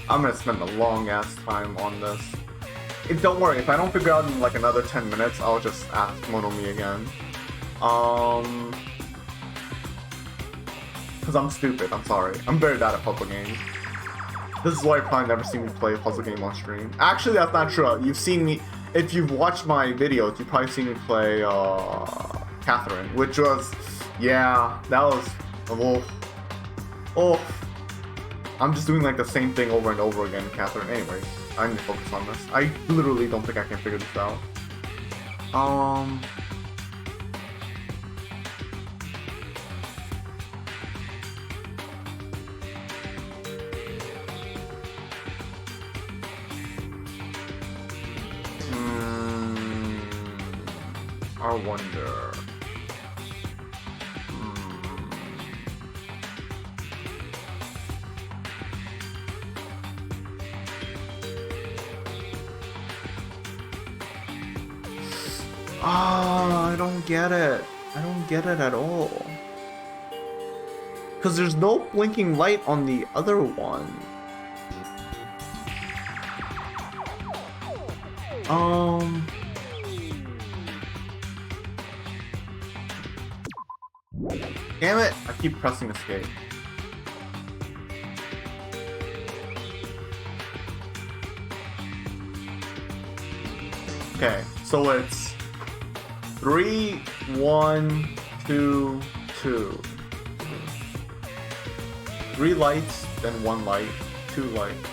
I'm gonna spend a long ass time on this. Don't worry, if I don't figure out in like another 10 minutes, I'll just ask Monomi again. Because I'm stupid, I'm sorry. I'm very bad at puzzle games. This is why you've probably never seen me play a puzzle game on stream. Actually, that's not true. You've seen me, if you've watched my videos, you've probably seen me play Catherine, which was, yeah, that was, oh. I'm just doing like the same thing over and over again, Catherine. Anyways, I need to focus on this. I literally don't think I can figure this out. I wonder. I don't get it. I don't get it at all. Because there's no blinking light on the other one. Damn it! I keep pressing escape. Okay, so it's 3, 1, 2, 2. 3 lights, then 1 light, 2 lights.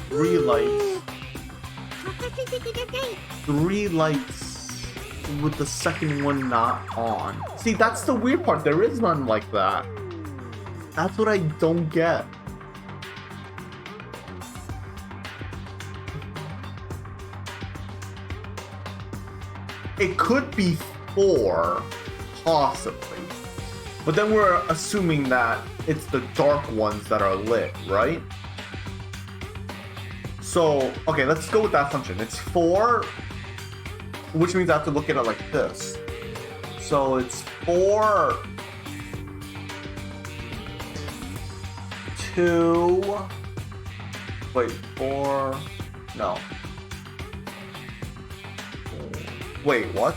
3 lights. 3 lights with the second one not on. See, that's the weird part. There is none like that. That's what I don't get. It could be 4, possibly. But then we're assuming that it's the dark ones that are lit, right? So, okay, let's go with that assumption. It's 4, which means I have to look at it like this. So it's 4, 2, wait, 4, no. Wait, what?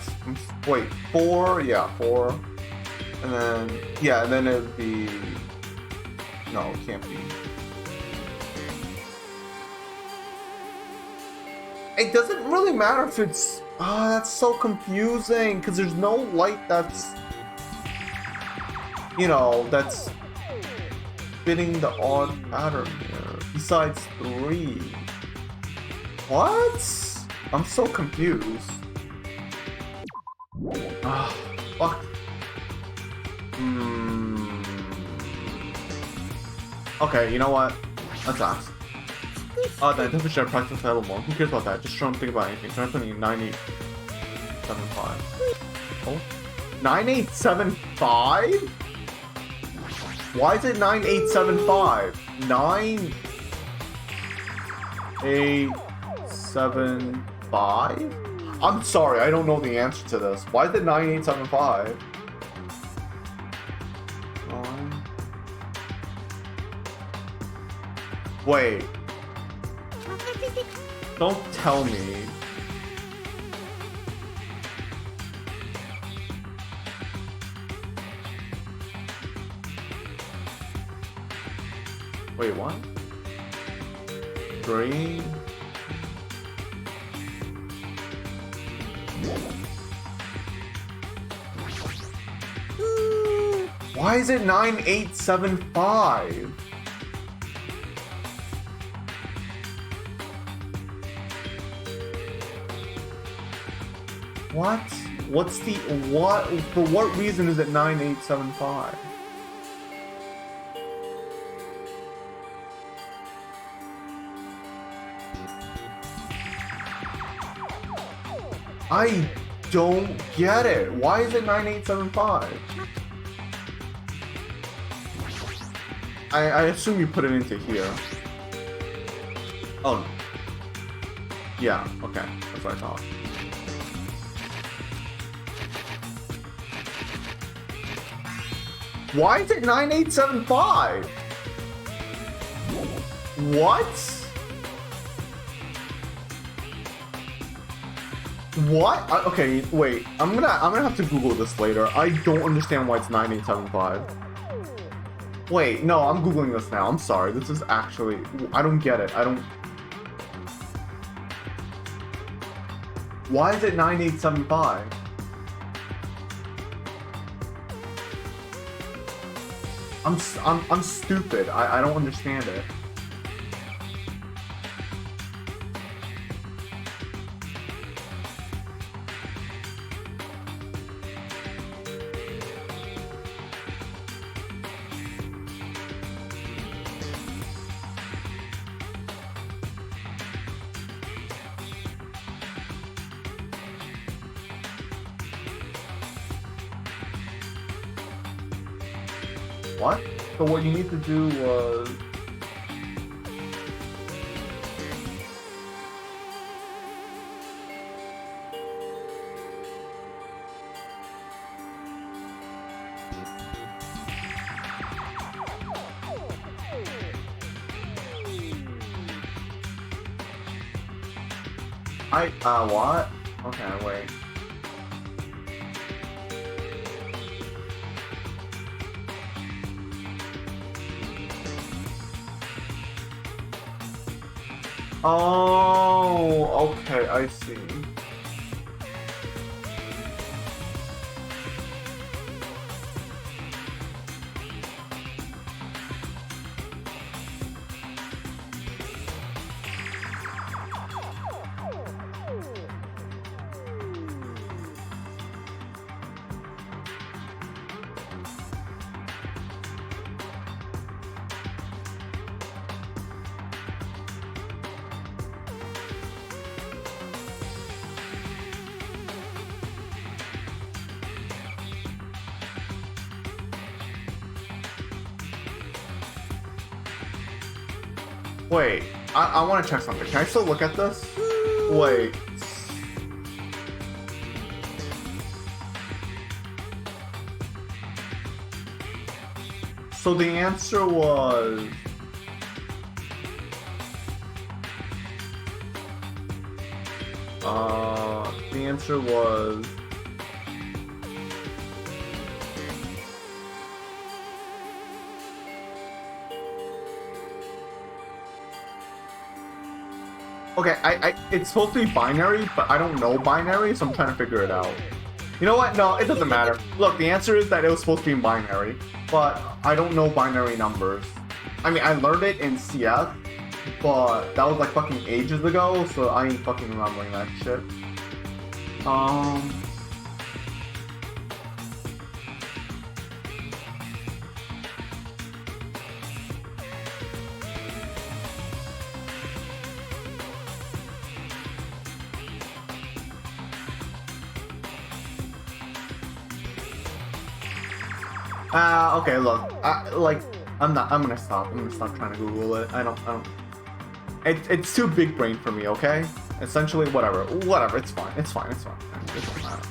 Wait, 4? Yeah, 4. And then, yeah, and then it'd be... No, it can't be. It doesn't really matter if it's... Ah, that's so confusing, because there's no light that's... You know, that's fitting the odd pattern here. Besides 3. What? I'm so confused. Ah, fuck. Okay, you know what? Let's ask. The identification of practice level more. Who cares about that? Just don't think about anything. Try putting 9875. Oh? 9875? Why is it 9875? 9875? I'm sorry, I don't know the answer to this. Why is it 9875? Wait. Don't tell me. Wait, what? 3? Why is it 9875? What? What's the what? For what reason is it 9875? I don't get it. Why is it 9875? I assume you put it into here. Oh. Yeah, okay. That's what I thought. Why is it 9875? What? What? Okay, wait. I'm gonna have to Google this later. I don't understand why it's 9875. Wait, no, I'm Googling this now. I'm sorry. This is actually... I don't get it. I don't... Why is it 9875? I'm stupid. I don't understand it. What? So what you need to do was... what? Okay, wait. Oh, okay, I see. Wait, I want to check something. Can I still look at this? Wait. So the answer was... the answer was Okay, it's supposed to be binary, but I don't know binary, so I'm trying to figure it out. You know what? No, it doesn't matter. Look, the answer is that it was supposed to be in binary, but I don't know binary numbers. I mean, I learned it in CF, but that was like fucking ages ago, so I ain't fucking remembering that shit. Okay, look, I'm gonna stop trying to Google it. I don't, it's too big brain for me, okay? Essentially, whatever, it's fine. It doesn't matter.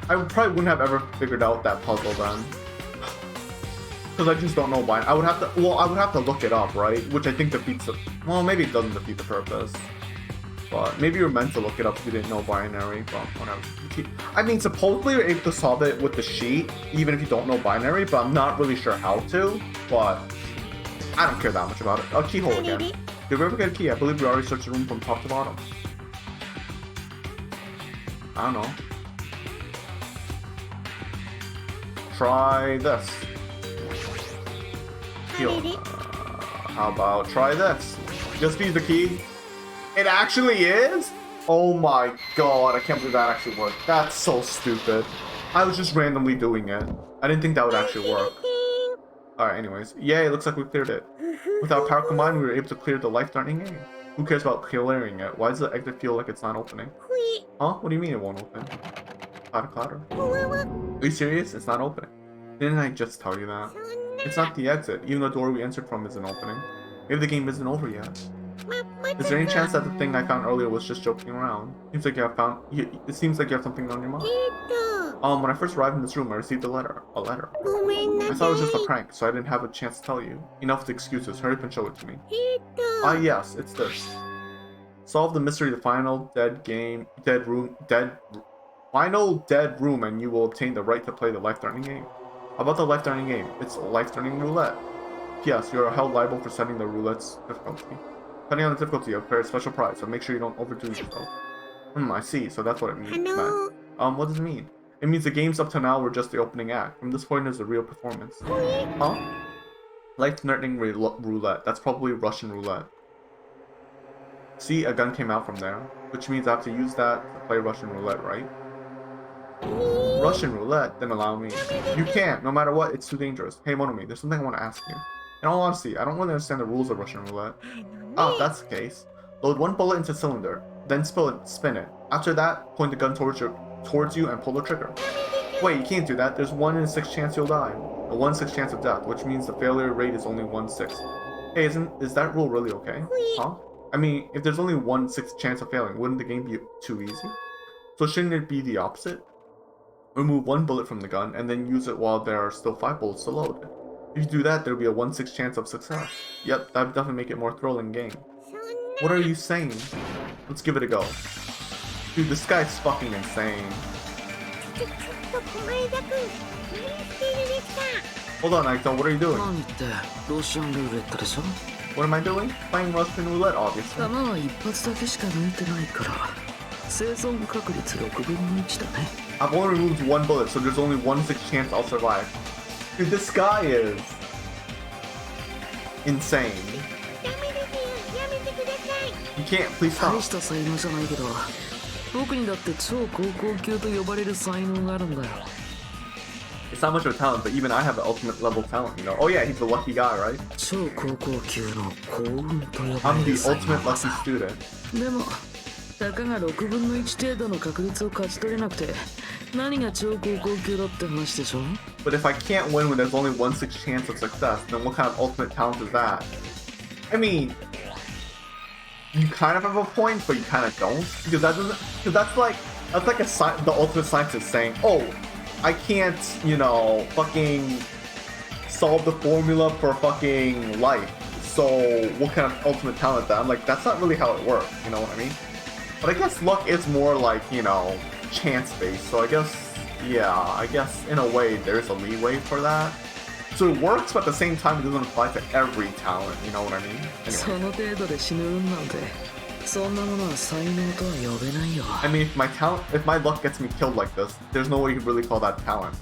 I probably wouldn't have ever figured out that puzzle then. Because I just don't know why. I would have to look it up, right? Which I think defeats the, well, maybe it doesn't defeat the purpose. But maybe you're meant to look it up if you didn't know binary, but whatever. I mean, supposedly you're able to solve it with the sheet, even if you don't know binary, but I'm not really sure how to, but I don't care that much about it. A keyhole again. Did we ever get a key? I believe we already searched the room from top to bottom. I don't know. Try this. How about try this? Just use the key. It actually is? Oh my god, I can't believe that actually worked. That's so stupid. I was just randomly doing it. I didn't think that would actually work. Alright, anyways. Yay, it looks like we cleared it. With our power combined, we were able to clear the life-threatening game. Who cares about clearing it? Why does the exit feel like it's not opening? Huh? What do you mean it won't open? Clatter. Are you serious? It's not opening. Didn't I just tell you that? It's not the exit. Even the door we entered from isn't opening. Maybe the game isn't over yet. Is there any chance that the thing I found earlier was just joking around? It seems like you have something on your mind. When I first arrived in this room, I received a letter. I thought it was just a prank, so I didn't have a chance to tell you. Enough with excuses. Hurry up and show it to me. Yes, it's this. Solve the mystery of the final dead room, and you will obtain the right to play the life-threatening game. How about the life-threatening game? It's life-threatening roulette. P.S. You are held liable for setting the roulette's difficulty. Depending on the difficulty, you'll pay a special prize, so make sure you don't overdo yourself. I see. So that's what it means. What does it mean? It means the games up to now were just the opening act. From this point, there's a real performance. Huh? Life-threatening roulette. That's probably Russian roulette. See, a gun came out from there, which means I have to use that to play Russian roulette, right? Russian roulette? Then allow me. You can't. No matter what, it's too dangerous. Hey, Monomi, there's something I want to ask you. In all honesty, I don't really understand the rules of Russian roulette. If that's the case. Load one bullet into a cylinder, then spin it. After that, point the gun towards you and pull the trigger. Wait, you can't do that. There's 1 in 6 chance you'll die. A 1 in 6 chance of death, which means the failure rate is only 1/6. Hey, is that rule really okay? Huh? I mean, if there's only 1 in 6 chance of failing, wouldn't the game be too easy? So shouldn't it be the opposite? Remove 1 bullet from the gun and then use it while there are still 5 bullets to load. If you do that, there'll be a 1/6 chance of success. Yep, that would definitely make it more thrilling game. What are you saying? Let's give it a go. Dude, this guy's fucking insane. Hold on, Naito, what are you doing? What am I doing? Playing Russian roulette, obviously. I've only removed 1 bullet, so there's only 1/6 chance I'll survive. Dude, this guy is insane. You can't, please stop. It's not much of a talent, but even I have the ultimate level talent, you know? Oh yeah, he's the lucky guy, right? I'm the ultimate lucky student. But if I can't win when there's only 1/6 chance of success, then what kind of ultimate talent is that? I mean, you kind of have a point, but you kind of don't, because that's like the ultimate scientist saying, "Oh, I can't, fucking solve the formula for fucking life. So what kind of ultimate talent is that?" I'm like, that's not really how it works. You know what I mean? But I guess luck is more like, chance-based. So I guess in a way, there's a leeway for that. So it works, but at the same time, it doesn't apply to every talent. You know what I mean? そ Anyway. の程度で死ぬ運なんてそんなものは才能とは呼べないよ I mean, if my luck gets me killed like this, there's no way you could really call that talent.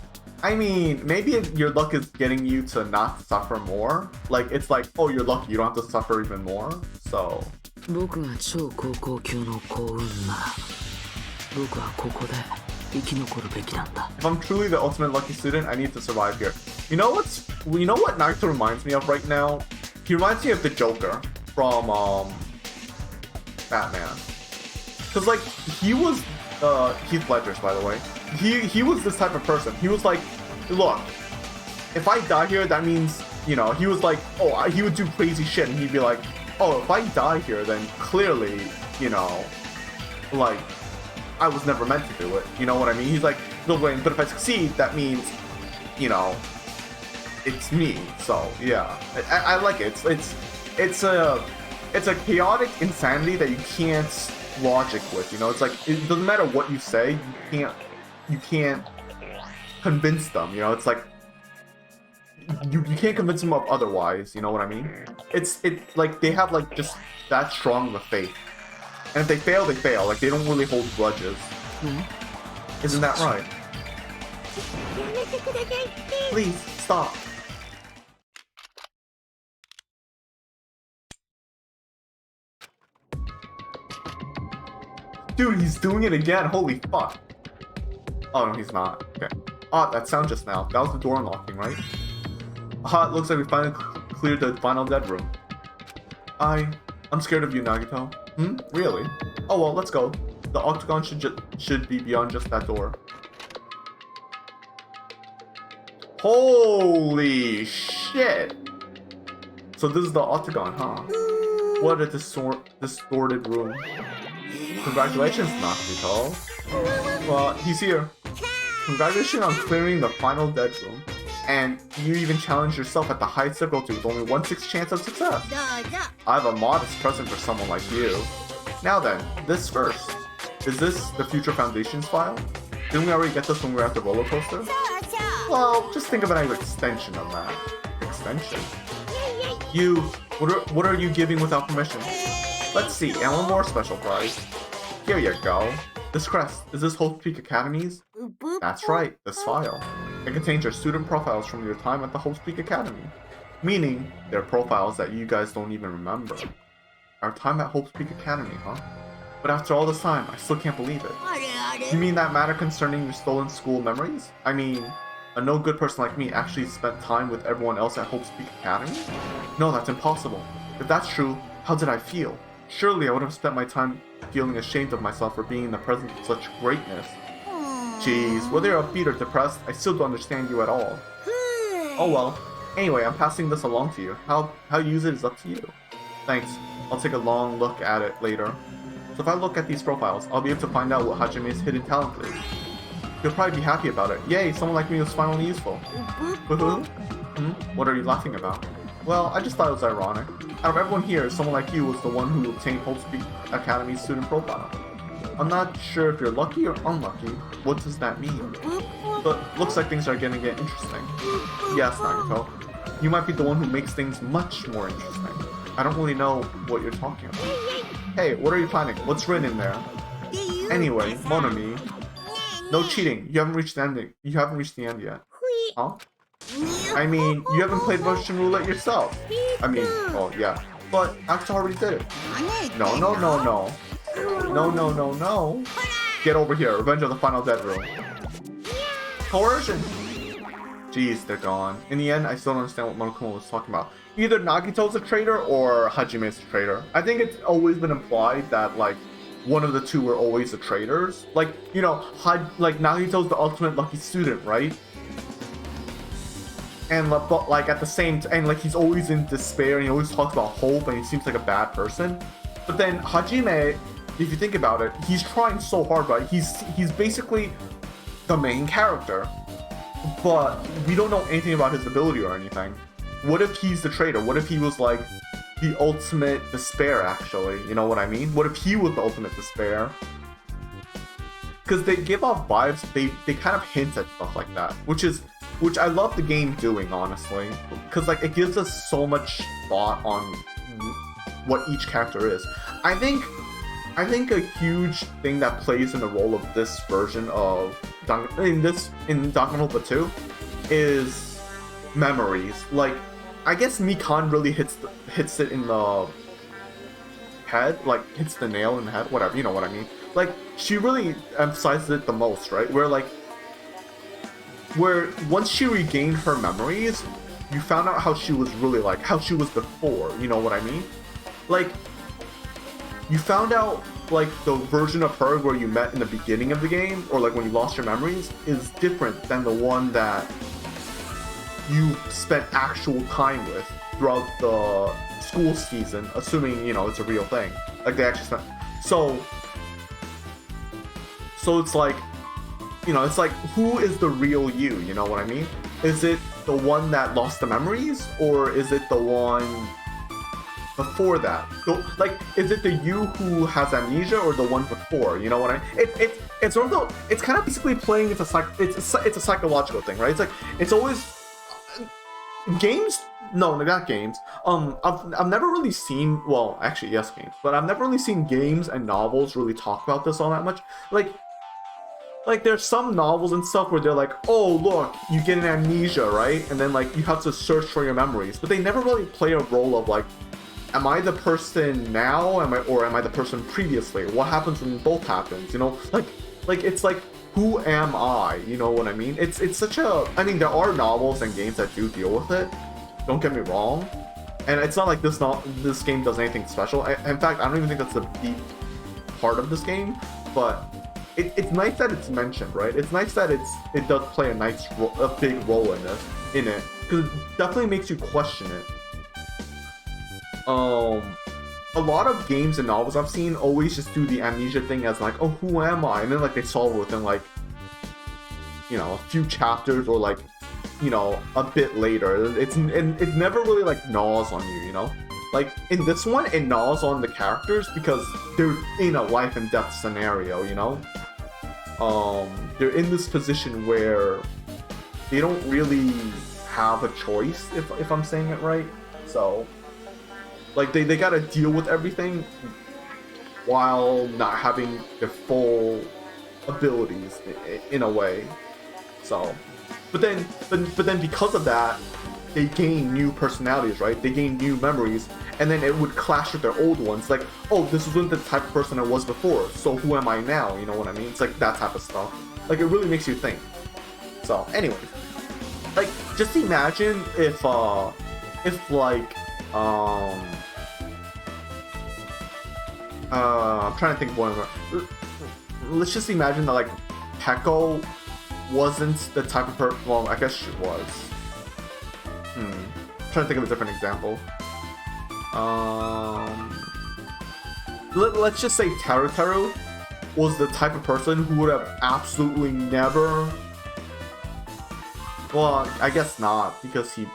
I mean, maybe if your luck is getting you to not suffer more. Like, it's like, oh, you're lucky, you don't have to suffer even more. So. 僕が超高校級の幸運なら僕はここで生き残るべきなんだ If I'm truly the ultimate lucky student, I need to survive here. You know what Naruto reminds me of right now? He reminds me of the Joker from Batman. Cause like he was Heath Ledger's, by the way. He was this type of person. He was like, look, if I die here, that means, you know, he was like, oh, he would do crazy shit, and he'd be like, oh, if I die here, then clearly, you know, like, I was never meant to do it. You know what I mean? He's like, no, but if I succeed, that means, you know, it's me. So yeah, I like it. It's a chaotic insanity that you can't logic with. You know, it's like it doesn't matter what you say, you can't convince them. You know, it's like you can't convince them of otherwise. You know what I mean? It's like they have like just that strong of a faith. And if they fail, they fail. Like, they don't really hold grudges. Isn't that right? Please, stop. Dude, he's doing it again. Holy fuck. Oh, no, he's not. Okay. Ah, that sound just now. That was the door unlocking, right? Ah, it looks like we finally cleared the final dead room. I'm scared of you, Nagito. Really? Oh well, let's go. The octagon should be beyond just that door. Holy shit! So this is the octagon, huh? What a distorted room. Congratulations, Nagito. Well, he's here. Congratulations on clearing the final dead room. And you even challenged yourself at the highest difficulty with only 1/6 chance of success. I have a modest present for someone like you. Now then, this first. Is this the Future Foundations file? Didn't we already get this when we were at the roller coaster? Well, just think of it as an extension of that. Extension? What are you giving without permission? Let's see, and one more special prize. Here you go. This crest, is this Hope Peak Academy's? That's right, this file. It contains your student profiles from your time at the Hope Peak Academy. Meaning, they're profiles that you guys don't even remember. Our time at Hope Peak Academy, huh? But after all this time, I still can't believe it. You mean that matter concerning your stolen school memories? I mean, a no good person like me actually spent time with everyone else at Hope Peak Academy? No, that's impossible. If that's true, how did I feel? Surely I would have spent my time feeling ashamed of myself for being in the presence of such greatness. Jeez, whether you're upbeat or depressed, I still don't understand you at all. Oh well. Anyway, I'm passing this along to you. How you use it is up to you. Thanks. I'll take a long look at it later. So if I look at these profiles, I'll be able to find out what Hajime's hidden talent is. You'll probably be happy about it. Yay, someone like me was finally useful. Woohoo? What are you laughing about? Well, I just thought it was ironic. Out of everyone here, someone like you was the one who obtained Hope Peak Academy's student profile. I'm not sure if you're lucky or unlucky. What does that mean? But looks like things are gonna get interesting. Yes, Nagito. You might be the one who makes things much more interesting. I don't really know what you're talking about. Hey, what are you planning? What's written in there? Anyway, mon ami. No cheating. You haven't reached the ending. You haven't reached the end yet. Huh? I mean, you haven't played Russian roulette yourself. I mean, oh yeah. But Nagito already did it. No. No. Get over here. Revenge of the Final Dead Room. Coercion. Jeez, they're gone. In the end, I still don't understand what Monokuma was talking about. Either Nagito's a traitor or Hajime's a traitor. I think it's always been implied that, like, one of the two were always the traitors. Like, you know, like, Nagito's the ultimate lucky student, right? And, but, like, at the same time, and, like, he's always in despair, and he always talks about hope, and he seems like a bad person. But then Hajime, if you think about it, he's trying so hard, right? He's basically the main character, but we don't know anything about his ability or anything. What if he's the traitor? What if he was like the ultimate despair, actually? You know what I mean? What if he was the ultimate despair? Because they give off vibes, they kind of hint at stuff like that, which is which I love the game doing, honestly, because like it gives us so much thought on what each character is. I think a huge thing that plays in the role of this version of in Danganronpa 2 is memories. Like, I guess Mikan really hits it in the head, like hits the nail in the head, whatever, you know what I mean. Like, she really emphasizes it the most, right? Where once she regained her memories, you found out how she was really like, how she was before, you know what I mean? Like, you found out, like, the version of her where you met in the beginning of the game, or like when you lost your memories, is different than the one that you spent actual time with throughout the school season, assuming, you know, it's a real thing. Like, they actually spent... So it's like, you know, it's like, who is the real you know what I mean? Is it the one that lost the memories, or is it the one before that? So, like, is it the you who has amnesia, or the one before? You know what I mean? It's sort of, it's kind of basically playing. It's a psychological thing, right? It's like, it's always games. No, not games. I've never really seen. Well, actually, yes, games, but I've never really seen games and novels really talk about this all that much. Like, there's some novels and stuff where they're like, oh, look, you get an amnesia, right? And then, like, you have to search for your memories. But they never really play a role of, like, am I the person now? Or am I the person previously? What happens when both happens? You know? Like, it's like, who am I? You know what I mean? It's such a... I mean, there are novels and games that do deal with it. Don't get me wrong. And it's not like this game does anything special. In fact, I don't even think that's a deep part of this game. But... It's nice that it's mentioned, right? It's nice that it does play a big role in it, because it definitely makes you question it. A lot of games and novels I've seen always just do the amnesia thing as like, oh, who am I? And then like they solve it within like, you know, a few chapters, or like, you know, a bit later. It never really like gnaws on you, you know? Like, in this one, it gnaws on the characters because they're in a life and death scenario, you know? They're in this position where they don't really have a choice, if I'm saying it right. So, like, they gotta deal with everything while not having their full abilities, in a way. So, but then because of that, they gain new personalities, right? They gain new memories, and then it would clash with their old ones. Like, oh, this wasn't the type of person I was before, so who am I now? You know what I mean? It's like that type of stuff. Like, it really makes you think. So, anyways, like, just imagine if like, I'm trying to think of one. Let's just imagine that, like, Peko wasn't the type of person. Well, I guess she was. I'm trying to think of a different example. Let's just say Teru was the type of person who would have absolutely never... Well, I guess not, because he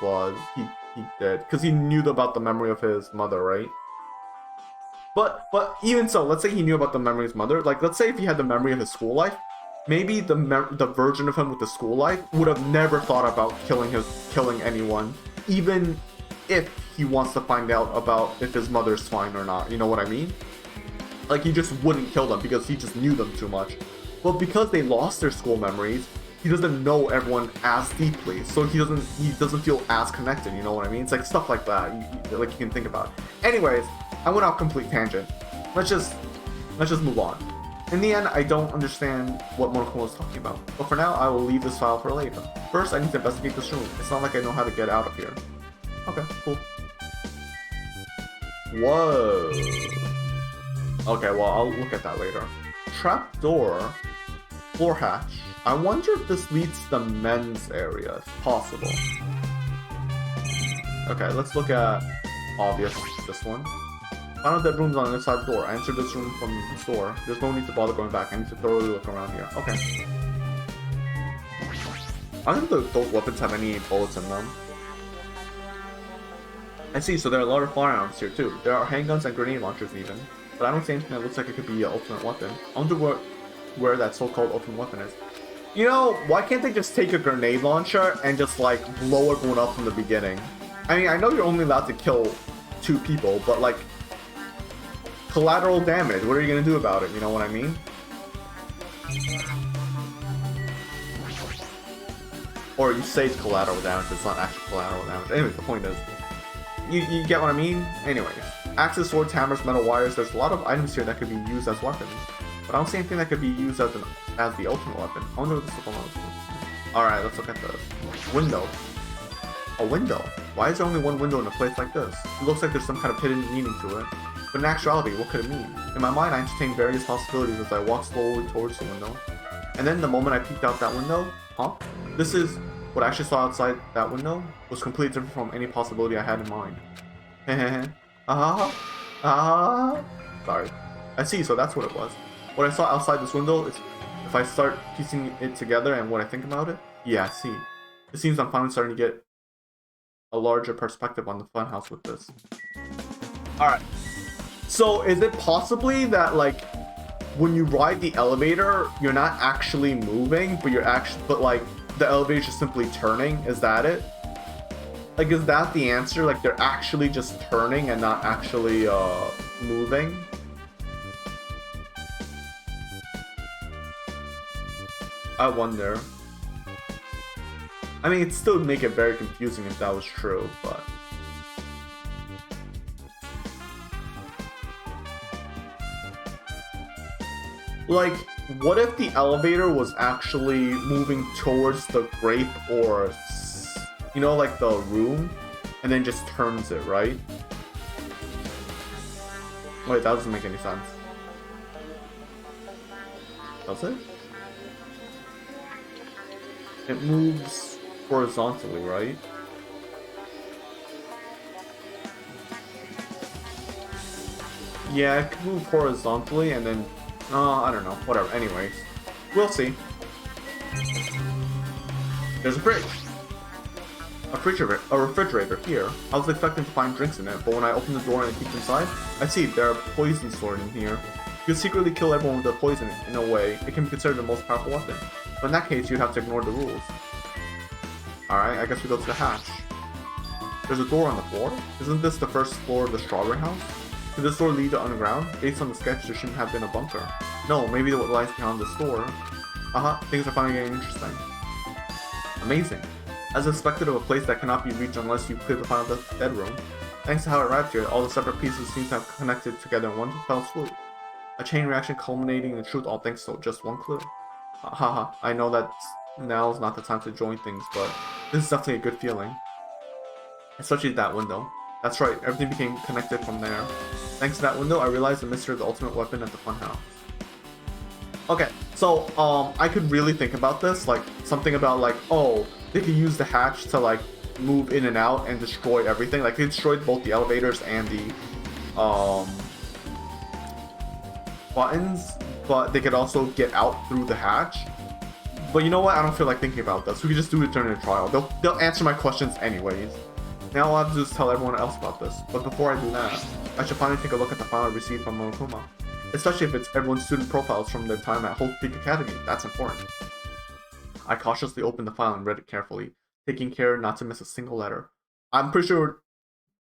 did. Because he knew about the memory of his mother, right? But even so, let's say he knew about the memory of his mother. Like, let's say if he had the memory of his school life, maybe the version of him with the school life would have never thought about killing anyone, even if he wants to find out about if his mother's fine or not. You know what I mean? Like, he just wouldn't kill them because he just knew them too much. But because they lost their school memories, he doesn't know everyone as deeply, so he doesn't feel as connected. You know what I mean? It's like stuff like that. You can think about. Anyways, I went off complete tangent. Let's just move on. In the end, I don't understand what Monokuma was talking about. But for now, I will leave this file for later. First, I need to investigate this room. It's not like I know how to get out of here. Okay, cool. Whoa. Okay, well, I'll look at that later. Trapdoor. Floor hatch. I wonder if this leads to the men's area, if possible. Okay, let's look at obvious, this one. I don't know if that room's on the other side of the door. I entered this room from the store. There's no need to bother going back. I need to thoroughly look around here. Okay. I don't think those weapons have any bullets in them. I see, so there are a lot of firearms here too. There are handguns and grenade launchers even. But I don't see anything that looks like it could be an ultimate weapon. I wonder where that so-called ultimate weapon is. You know, why can't they just take a grenade launcher and just like blow everyone up from the beginning? I mean, I know you're only allowed to kill 2 people, but like collateral damage, what are you gonna do about it? You know what I mean? Or you say it's collateral damage, it's not actually collateral damage. Anyways, the point is, you get what I mean? Anyways, axes, swords, hammers, metal wires, there's a lot of items here that could be used as weapons. But I don't see anything that could be used as the ultimate weapon. I wonder what this is. Alright, let's look at this. Window. A window? Why is there only one window in a place like this? It looks like there's some kind of hidden meaning to it. But in actuality, what could it mean? In my mind, I entertained various possibilities as I walked slowly towards the window. And then the moment I peeked out that window, this is what I actually saw outside that window was completely different from any possibility I had in mind. Sorry. I see, so that's what it was. What I saw outside this window is, if I start piecing it together and what I think about it, yeah, I see. It seems I'm finally starting to get a larger perspective on the funhouse with this. Alright. So is it possibly that like when you ride the elevator, you're not actually moving, but like the elevator is just simply turning? Is that it? Like, is that the answer? Like they're actually just turning and not actually moving? I wonder. I mean, it'd still make it very confusing if that was true, but... Like, what if the elevator was actually moving towards the grape or, you know, like the room, and then just turns it, right? Wait, that doesn't make any sense. Does it? It moves horizontally, right? Yeah, it could move horizontally and then... I don't know. Whatever. Anyways. We'll see. There's a fridge. A refrigerator here. I was expecting to find drinks in it, but when I opened the door and I peeked inside, I see there are poison stored in here. You could secretly kill everyone with the poison in a way. It can be considered the most powerful weapon. But in that case, you'd have to ignore the rules. Alright, I guess we go to the hatch. There's a door on the floor? Isn't this the first floor of the strawberry house? Could this door lead to underground? Based on the sketch, there shouldn't have been a bunker. No, maybe what lies behind this door. Things are finally getting interesting. Amazing. As expected of a place that cannot be reached unless you clear the final bedroom. Thanks to how I arrived here, all the separate pieces seem to have connected together in one fell swoop. A chain reaction culminating in the truth, all thanks to just one clue. I know that now is not the time to join things, but this is definitely a good feeling. Especially that window. That's right, everything became connected from there. Thanks to that window, I realized the mystery of the ultimate weapon at the funhouse. Okay, so, I could really think about this, like, something about, like, oh, they could use the hatch to, like, move in and out and destroy everything. Like, they destroyed both the elevators and the, buttons, but they could also get out through the hatch. But you know what? I don't feel like thinking about this. We could just do it during the trial. They'll answer my questions anyways. Now I'll have to just tell everyone else about this. But before I do that, I should finally take a look at the file I received from Monokuma. Especially if it's everyone's student profiles from their time at Hope Peak Academy. That's important. I cautiously opened the file and read it carefully, taking care not to miss a single letter. I'm pretty sure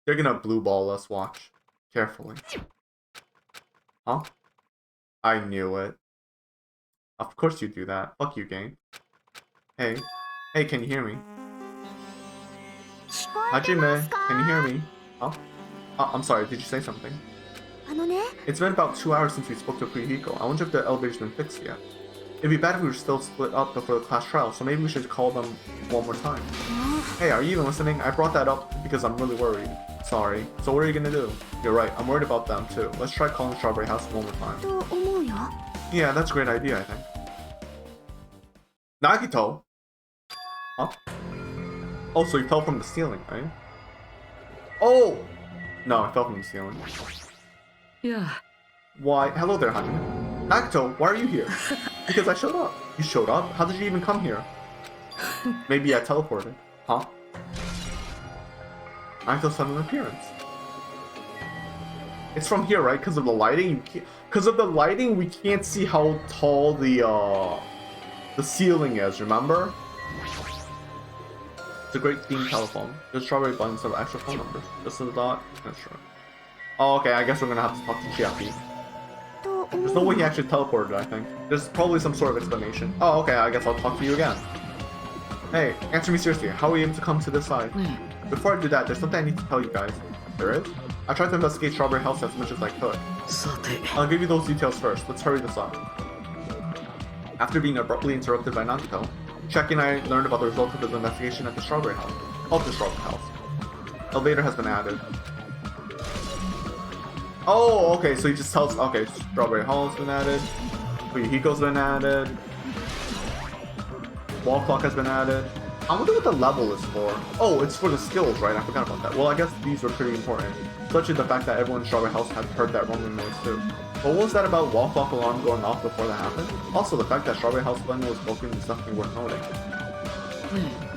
they're gonna blue ball us, watch. Carefully. Huh? I knew it. Of course you do that. Fuck you, game. Hey. Hey, can you hear me? Hajime, can you hear me? Huh? I'm sorry, did you say something? It's been about 2 hours since we spoke to Kurihiko. I wonder if the elevator's been fixed yet. It'd be bad if we were still split up before the class trial, so maybe we should call them one more time. Hey, are you even listening? I brought that up because I'm really worried. Sorry. So what are you gonna do? You're right, I'm worried about them too. Let's try calling Strawberry House one more time. Yeah, that's a great idea, I think. Nagito? Huh? Oh, so you fell from the ceiling, right? Oh! No, I fell from the ceiling. Yeah. Why, hello there, Hajime. Nagito, why are you here? Because I showed up. You showed up? How did you even come here? Maybe I teleported. Huh? Nagito's sudden appearance. It's from here, right? Because of the lighting? Because of the lighting, we can't see how tall the the ceiling is, remember? It's a great theme telephone. There's strawberry buttons of extra phone numbers. This is a dot. Sure. Oh, okay, I guess we're gonna have to talk to Chiaki. There's no way he actually teleported, I think. There's probably some sort of explanation. Oh, okay, I guess I'll talk to you again. Hey, answer me seriously. How are you able to come to this side? Before I do that, there's something I need to tell you guys. There is? I tried to investigate Strawberry House as much as I could. さて I'll give you those details first. Let's hurry this up. After being abruptly interrupted by Nagito, Chiaki and I learned about the results of his investigation at the Strawberry House. Of the Strawberry House. Elevator has been added. Oh, okay, so he just tells, okay, Strawberry Hall has been added, Hiko's been added, Wall Clock has been added. I wonder what the level is for. Oh, it's for the skills, right? I forgot about that. Well, I guess these were pretty important, especially the fact that everyone in Strawberry House had heard that rumbling noise too. But what was that about Wall Clock alarm going off before that happened? Also, the fact that Strawberry House button was broken is definitely worth noting.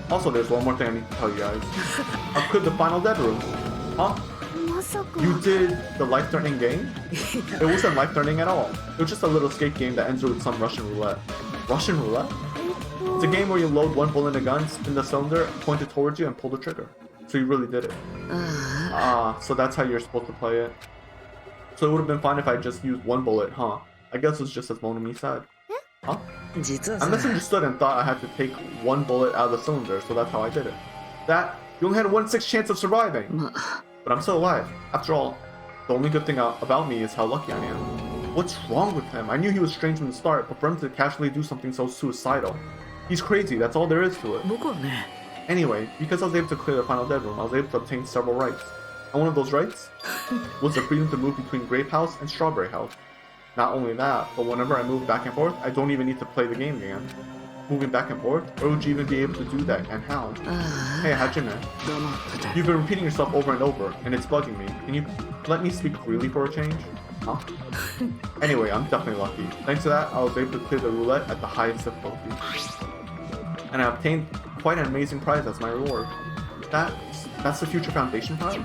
Also, there's one more thing I need to tell you guys. Upgrade the final dead room. Huh? You did the life-threatening game? It wasn't life-threatening at all. It was just a little escape game that ends with some Russian roulette. Russian roulette? It's a game where you load one bullet in a gun, spin the cylinder, point it towards you, and pull the trigger. So you really did it. So that's how you're supposed to play it. So it would have been fine if I just used one bullet, huh? I guess it's just as Monami said. Huh? 実は I さ misunderstood and thought I had to take one bullet out of the cylinder, so that's how I did it. That, you only had a 1/6 chance of surviving. ま But I'm still alive. After all, the only good thing about me is how lucky I am. What's wrong with him? I knew he was strange from the start, but for him to casually do something so suicidal. He's crazy, that's all there is to it. 僕はね Anyway, because I was able to clear the final dead room, I was able to obtain several rights. And one of those rights was the freedom to move between Grape House and Strawberry House. Not only that, but whenever I move back and forth, I don't even need to play the game again. Moving back and forth, or would you even be able to do that, and how? Hey Hajime, 黙ってて you've been repeating yourself over and over, and it's bugging me. Can you let me speak freely for a change? Huh? Anyway, I'm definitely lucky. Thanks to that, I was able to clear the roulette at the highest difficulty. And I obtained quite an amazing prize as my reward. That's the Future Foundation file?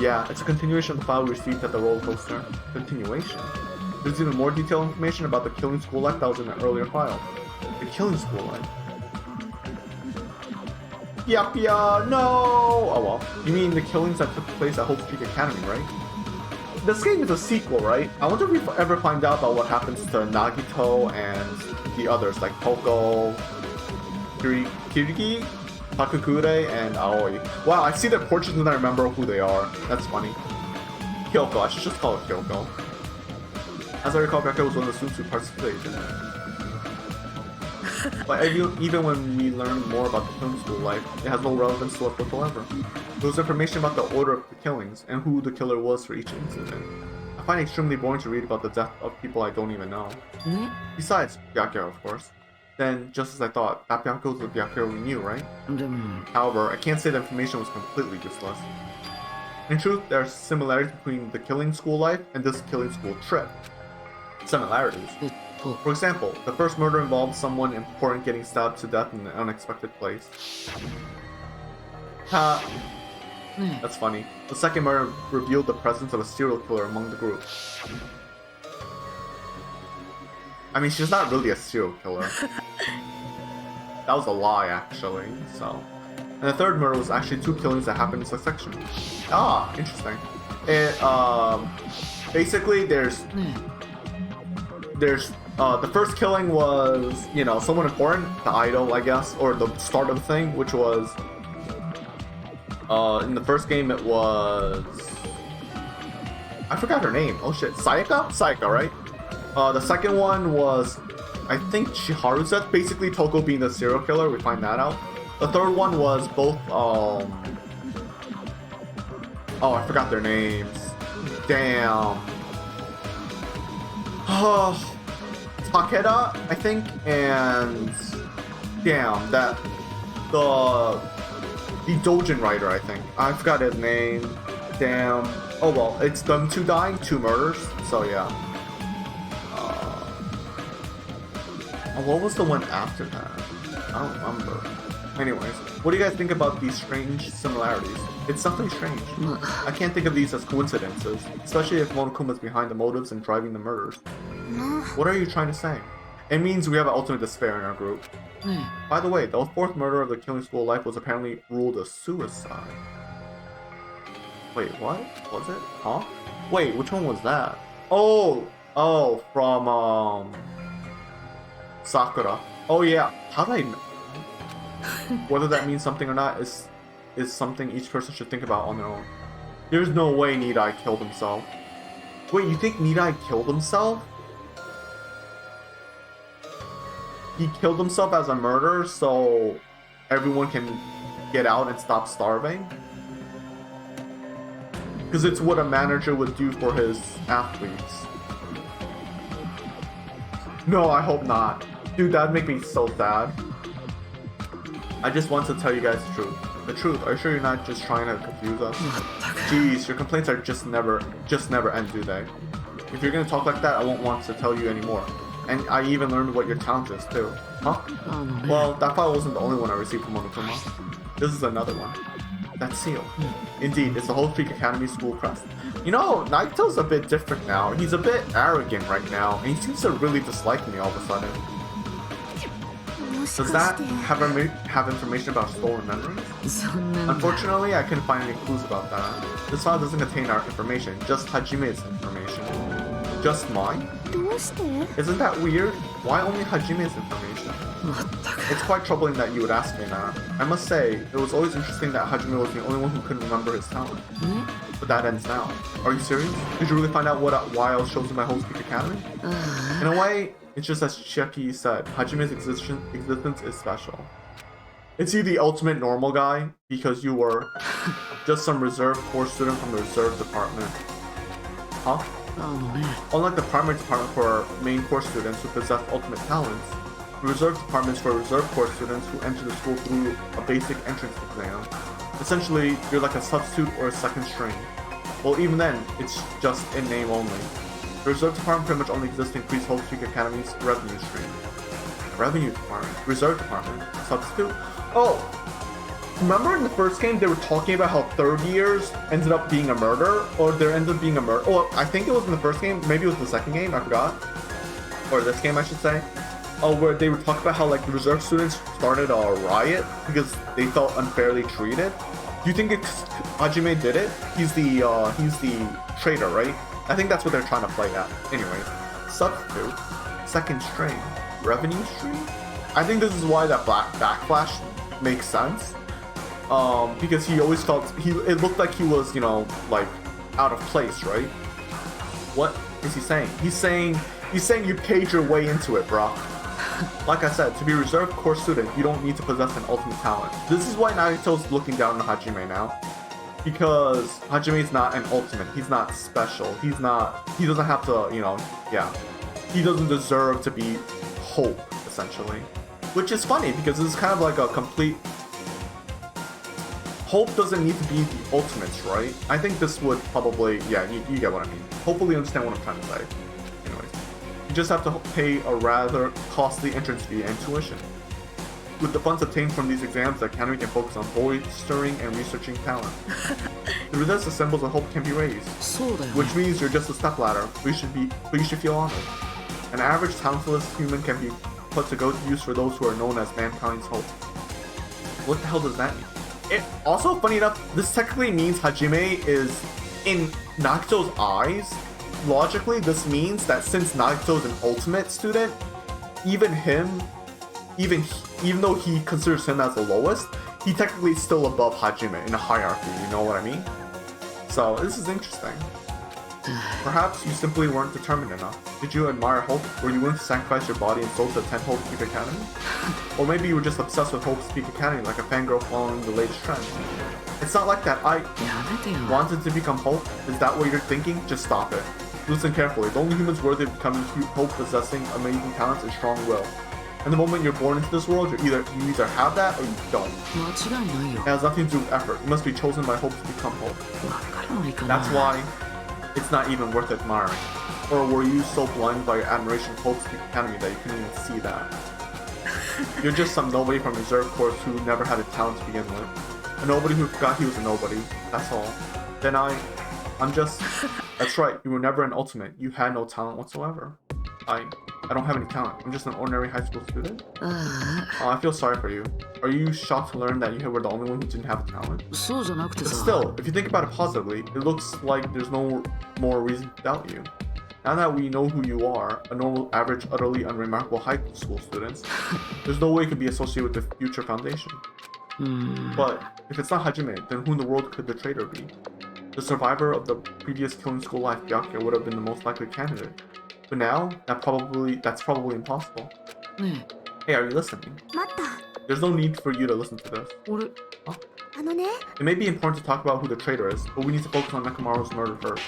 Yeah, it's a continuation of the file we received at the roller coaster. Continuation? There's even more detailed information about the Killing School Life that was in the earlier file. The Killing School Life? Yeah, no! Oh well. You mean the killings that took place at Hope Street Academy, right? This game is a sequel, right? I wonder if we ever find out about what happens to Nagito and the others, like Poko, Kirigi, Takakure, and Aoi. Wow, I see their portraits and I remember who they are. That's funny. Kyoko, I should just call it Kyoko. As I recall, Kyoko was one of the students who participated in it. But even when we learn more about the Killing School Life, it has no relevance to us whatsoever. There was information about the order of the killings and who the killer was for each incident. I find it extremely boring to read about the death of people I don't even know. ね Besides, Byakuya, of course. Then, just as I thought, that Byakuya was the Byakuya we knew, right? でも However, I can't say the information was completely useless. In truth, there are similarities between the Killing School Life and this Killing School trip. Similarities. えっと For example, the first murder involved someone important getting stabbed to death in an unexpected place. Ha! ね That's funny. The second murder revealed the presence of a serial killer among the group. I mean, she's not really a serial killer. That was a lie, actually, so... And the third murder was actually two killings that happened in succession. Ah, interesting. Basically, there's... ね the first killing was, you know, someone important, the idol, I guess, or the start of the thing, which was, in the first game it was, I forgot her name, oh shit, Sayaka? Sayaka, right? The second one was, I think Chiharu's death, basically Toko being the serial killer, we find that out. The third one was both, oh, I forgot their names. Damn. Takeda, I think, and damn, that the Dojin writer, I think. I forgot his name. Damn. Oh well, it's them two dying, two murders. So yeah. What was the one after that? I don't remember. Anyways, what do you guys think about these strange similarities? It's something strange. ま I can't think of these as coincidences, especially if Monokuma's behind the motives and driving the murders. What are you trying to say? It means we have an ultimate despair in our group. ね By the way, the fourth murder of the killing school of life was apparently ruled a suicide. Wait, what? Was it? Huh? Wait, which one was that? Oh, from Sakura. Oh yeah. How did I know? Whether that means something or not is something each person should think about on their own. There's no way Nidai killed himself. Wait, you think Nidai killed himself? He killed himself as a murderer so everyone can get out and stop starving? Because it's what a manager would do for his athletes. No, I hope not. Dude, that'd make me so sad. I just want to tell you guys the truth. The truth. Are you sure you're not just trying to confuse us? Jeez, your complaints are just never end, do they? If you're gonna talk like that, I won't want to tell you anymore. And I even learned what your talent is too. Huh? Well, that file wasn't the only one I received from Monokuma. This is another one. That seal. Indeed, it's the Whole Street Academy school crest. You know, Naito's a bit different now. He's a bit arrogant right now, and he seems to really dislike me all of a sudden. Does that have information about stolen memories? そんなんだ Unfortunately, I couldn't find any clues about that. This file doesn't contain our information, just Hajime's information. Just mine? どうして Isn't that weird? Why only Hajime's information? まったく It's quite troubling that you would ask me that. I must say, it was always interesting that Hajime was the only one who couldn't remember his talent. ね But that ends now. Are you serious? Did you really find out why I was chosen by Whole Speak Academy? あ In a way, it's just as Chiaki said, Hajime's existence is special. Is he the ultimate normal guy? Because you were just some reserve corps student from the reserve department. Huh? あのね Unlike the primary department for main course students who possess ultimate talents, the reserve department is for reserve course students who enter the school through a basic entrance exam. Essentially, you're like a substitute or a second string. Well, even then, it's just in name only. The reserve department pretty much only exists to increase Whole Street Academy's revenue stream. Revenue department? Reserve department? Substitute? Oh! Remember in the first game they were talking about how third years ended up being a murder? Or there ended up being a murder? Oh, I think it was in the first game. Maybe it was the second game. I forgot. Or this game, I should say. Oh, where they were talking about how like the reserve students started a riot because they felt unfairly treated. Do you think Hajime did it? He's the traitor, right? I think that's what they're trying to play at. Anyway, substitute, second string, revenue stream. I think this is why that backflash makes sense. Because he always felt it looked like he was, you know, like out of place, right? What is he saying? He's saying you paid your way into it, bro. Like I said, to be a reserve course student, you don't need to possess an ultimate talent. This is why Naruto's looking down on Hajime now. Because Hajime's not an ultimate. He's not special. He doesn't have to, you know, yeah. He doesn't deserve to be Hope, essentially. Which is funny, because this is kind of like a complete... Hope doesn't need to be the ultimates, right? I think this would probably... Yeah, you get what I mean. Hopefully you understand what I'm trying to say. Anyways. You just have to pay a rather costly entrance fee and tuition. With the funds obtained from these exams, the Academy can focus on bolstering and researching talent. Through this, the symbols of hope can be raised, そうだよね which means you're just a stepladder, but you should feel honored. An average talentless human can be put to good use for those who are known as mankind's hope. What the hell does that mean? It also, funny enough, this technically means Hajime is, in Nagito's eyes, logically this means that since Nagito's an ultimate student, even though he considers him as the lowest, he technically is still above Hajime in a hierarchy, you know what I mean? So, this is interesting. Perhaps you simply weren't determined enough. Did you admire Hope? Were you willing to sacrifice your body and soul to attend Hope Speak Academy? Or maybe you were just obsessed with Hope Speak Academy like a fangirl following the latest trend. It's not like that. I やめてよ wanted to become Hope. Is that what you're thinking? Just stop it. Listen carefully. The only humans worthy of becoming Hope possessing amazing talents and strong will. And the moment you're born into this world, you either have that or you don't. 間違いないよ It has nothing to do with effort. You must be chosen by Hope to become Hope. わからないかな That's why it's not even worth admiring. Or were you so blinded by your admiration of Hope Speak Academy that you couldn't even see that? You're just some nobody from reserve corps who never had a talent to begin with. A nobody who forgot he was a nobody. That's all. Then I'm just... That's right, you were never an ultimate. You had no talent whatsoever. I don't have any talent. I'm just an ordinary high school student. あ Oh, I feel sorry for you. Are you shocked to learn that you were the only one who didn't have a talent? あそうじゃなくて But さ still, if you think about it positively, it looks like there's no more reason to doubt you. Now that we know who you are, a normal, average, utterly unremarkable high school student, there's no way it could be associated with the future foundation. うーん But if it's not Hajime, then who in the world could the traitor be? The survivor of the previous killing school life, Byakuya, would have been the most likely candidate. But now, that's probably impossible. ね Hey, are you listening? 待った。 There's no need for you to listen to this. え俺 ね It may be important to talk about who the traitor is, but we need to focus on Nekomaru's murder first.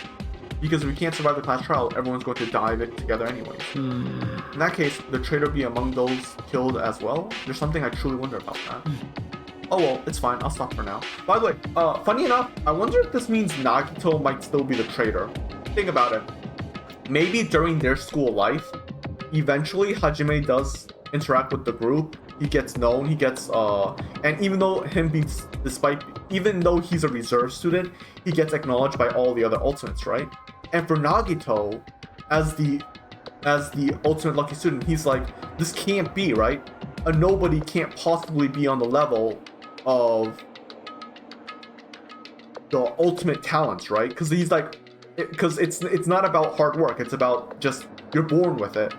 Because if we can't survive the class trial, everyone's going to die together anyways. うーん In that case, would the traitor be among those killed as well? There's something I truly wonder about that. Oh well, it's fine. I'll stop for now. By the way, funny enough, I wonder if this means Nagito might still be the traitor. Think about it. Maybe during their school life, eventually Hajime does interact with the group. He gets known. He gets and even though even though he's a reserve student, he gets acknowledged by all the other ultimates, right? And for Nagito, as the ultimate lucky student, he's like, this can't be, right? A nobody can't possibly be on the level of the ultimate talents, right? Because he's like, because it's not about hard work. It's about just you're born with it.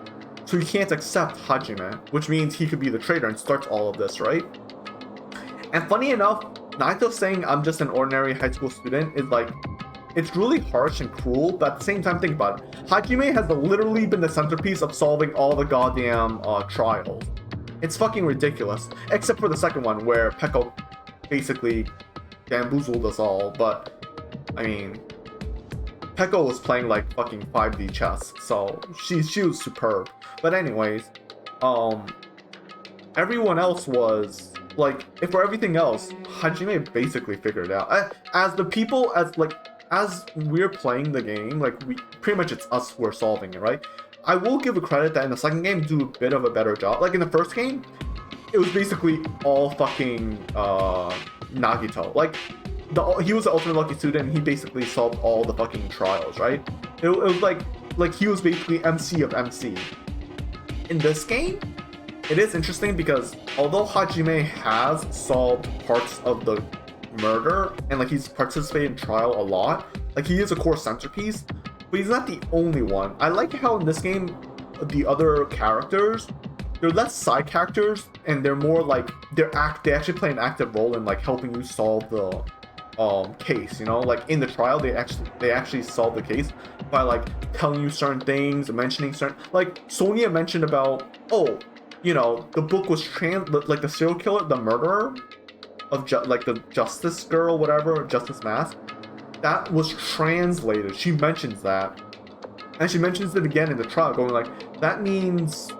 So he can't accept Hajime, which means he could be the traitor and starts all of this, right? And funny enough, Naito saying I'm just an ordinary high school student is like, it's really harsh and cruel, but at the same time, think about it. Hajime has literally been the centerpiece of solving all the goddamn trials. It's fucking ridiculous. Except for the second one, where Peko basically bamboozled us all, but, I mean, Peko was playing like fucking 5D chess, so she was superb. But anyways, everyone else was, like, if for everything else, Hajime basically figured it out. As we're playing the game, like, pretty much it's us who are solving it, right? I will give a credit that in the second game, do a bit of a better job. Like, in the first game, it was basically all fucking Nagito. Like, he was the ultimate lucky student, and he basically solved all the fucking trials, right? It was like he was basically MC of MC. In this game, it is interesting because although Hajime has solved parts of the murder, and like he's participated in trial a lot, like he is a core centerpiece, but he's not the only one. I like how in this game, the other characters, they're less side characters, and they're more like, they actually play an active role in like helping you solve the case, you know? Like in the trial, they actually solve the case by like telling you certain things, mentioning certain, like Sonia mentioned about, oh, you know, the book was like the serial killer, the murderer of like the Justice Girl, whatever, Justice Mask, that was translated. She mentions that, and she mentions it again in the trial, going like, that means,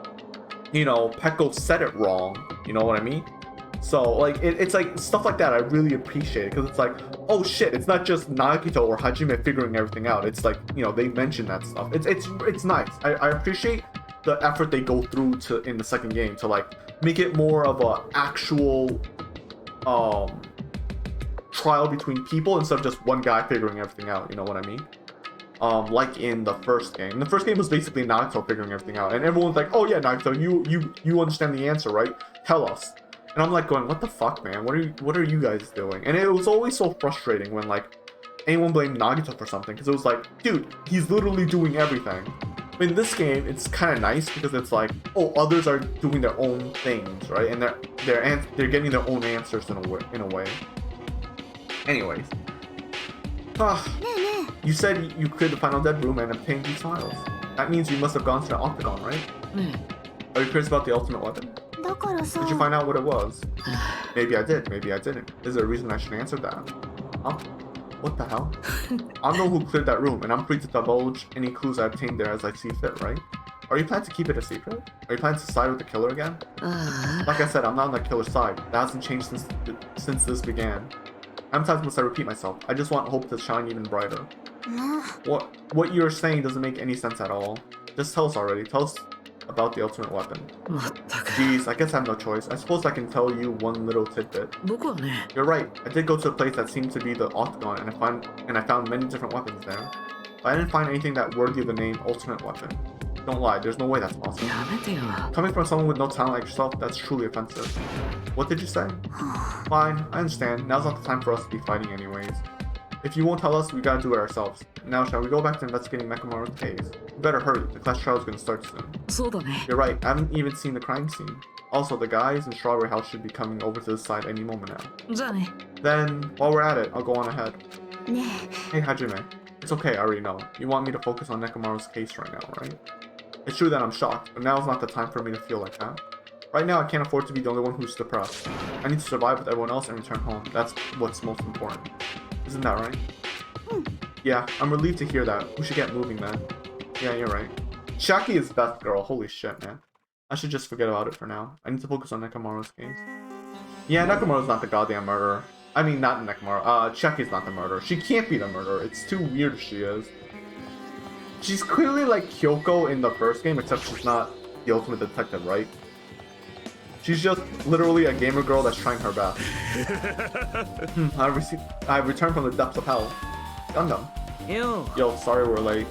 you know, Peko said it wrong. You know what I mean? So like it's like stuff like that I really appreciate, because it's like, oh shit, it's not just Nagito or Hajime figuring everything out. It's like, you know, they mention that stuff. It's nice. I appreciate the effort they go through in the second game to like make it more of a actual trial between people instead of just one guy figuring everything out. You know what I mean? Like in the first game. The first game was basically Nagito figuring everything out, and everyone's like, oh yeah, Nagito, you understand the answer, right? Tell us. And I'm like going, what the fuck, man? What are you guys doing? And it was always so frustrating when like anyone blamed Nagito for something, because it was like, dude, he's literally doing everything. But in this game, it's kind of nice because it's like, oh, others are doing their own things, right? And they're getting their own answers in a way. Anyways, you said you cleared the final dead room and obtained these files. That means you must have gone to the Octagon, right? ね Are you curious about the ultimate weapon? だからさ Did you find out what it was? Maybe I did, maybe I didn't. Is there a reason I should answer that? Huh? What the hell? I'm the one who cleared that room, and I'm free to divulge any clues I obtained there as I see fit, right? Are you planning to keep it a secret? Are you planning to side with the killer again? あ Like I said, I'm not on the killer's side. That hasn't changed since this began. How many times must I repeat myself? I just want hope to shine even brighter. もう What you're saying doesn't make any sense at all. Just tell us already. Tell us about the ultimate weapon. あまったく Geez, I guess I have no choice. I suppose I can tell you one little tidbit. 僕はね You're right. I did go to a place that seemed to be the Octagon, and I found many different weapons there. But I didn't find anything that worthy of the name Ultimate Weapon. Don't lie, there's no way that's possible. やめてよ。 Coming from someone with no talent like yourself, that's truly offensive. What did you say? Fine, I understand. Now's not the time for us to be fighting anyways. If you won't tell us, we gotta do it ourselves. Now, shall we go back to investigating Mekamaru's case? We better hurry, the class trial is gonna start soon. そうだね。 You're right, I haven't even seen the crime scene. Also, the guys in Strawberry House should be coming over to this side any moment now. じゃあね。 Then, while we're at it, I'll go on ahead. ね Hey Hajime, it's okay, I already know. You want me to focus on Nekamaru's case right now, right? It's true that I'm shocked, but now's not the time for me to feel like that. Right now, I can't afford to be the only one who's depressed. I need to survive with everyone else and return home. That's what's most important. Isn't that right? Yeah, I'm relieved to hear that. We should get moving then. Yeah, you're right. Shaki is Beth girl, holy shit, man. I should just forget about it for now. I need to focus on Nekamaru's case. Yeah, Nekamaru's not the goddamn murderer. I mean, not Nekamaru. Shaki's not the murderer. She can't be the murderer. It's too weird if she is. She's clearly like Kyoko in the first game, except she's not the ultimate detective, right? She's just literally a gamer girl that's trying her best. I returned from the depths of hell. Gundam. よ Yo, sorry we're late.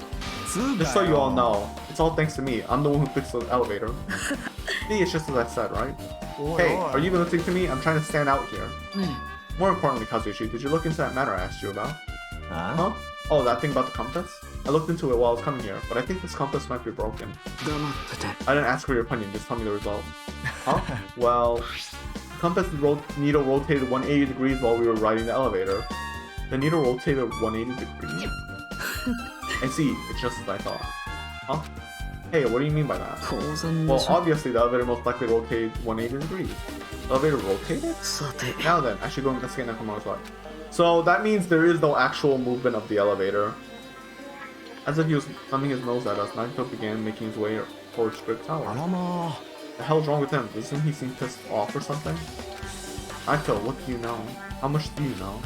Just so you all know, it's all thanks to me. I'm the one who fixed the elevator. See, it's just as I said, right? Hey, are you even listening to me? I'm trying to stand out here. ね More importantly, Kazushi, did you look into that matter I asked you about? あ Huh? Oh, that thing about the compass? I looked into it while I was coming here, but I think this compass might be broken. 黙ってて。 I didn't ask for your opinion, just tell me the result. Huh? Well, the compass needle rotated 180 degrees while we were riding the elevator. The needle rotated 180 degrees? I see, it's just as I thought. Huh? Hey, what do you mean by that? 当然で Well, しょ。 obviously the elevator most likely rotated 180 degrees. The elevator rotated? さて。 Now then, I should go investigate Nakamaru's life. So that means there is no actual movement of the elevator. As if he was thumbing his nose at us, Naruto began making his way towards Brick あ Tower. らま The hell's wrong with him? Doesn't he seem pissed off or something? Naruto, what do you know? How much do you know?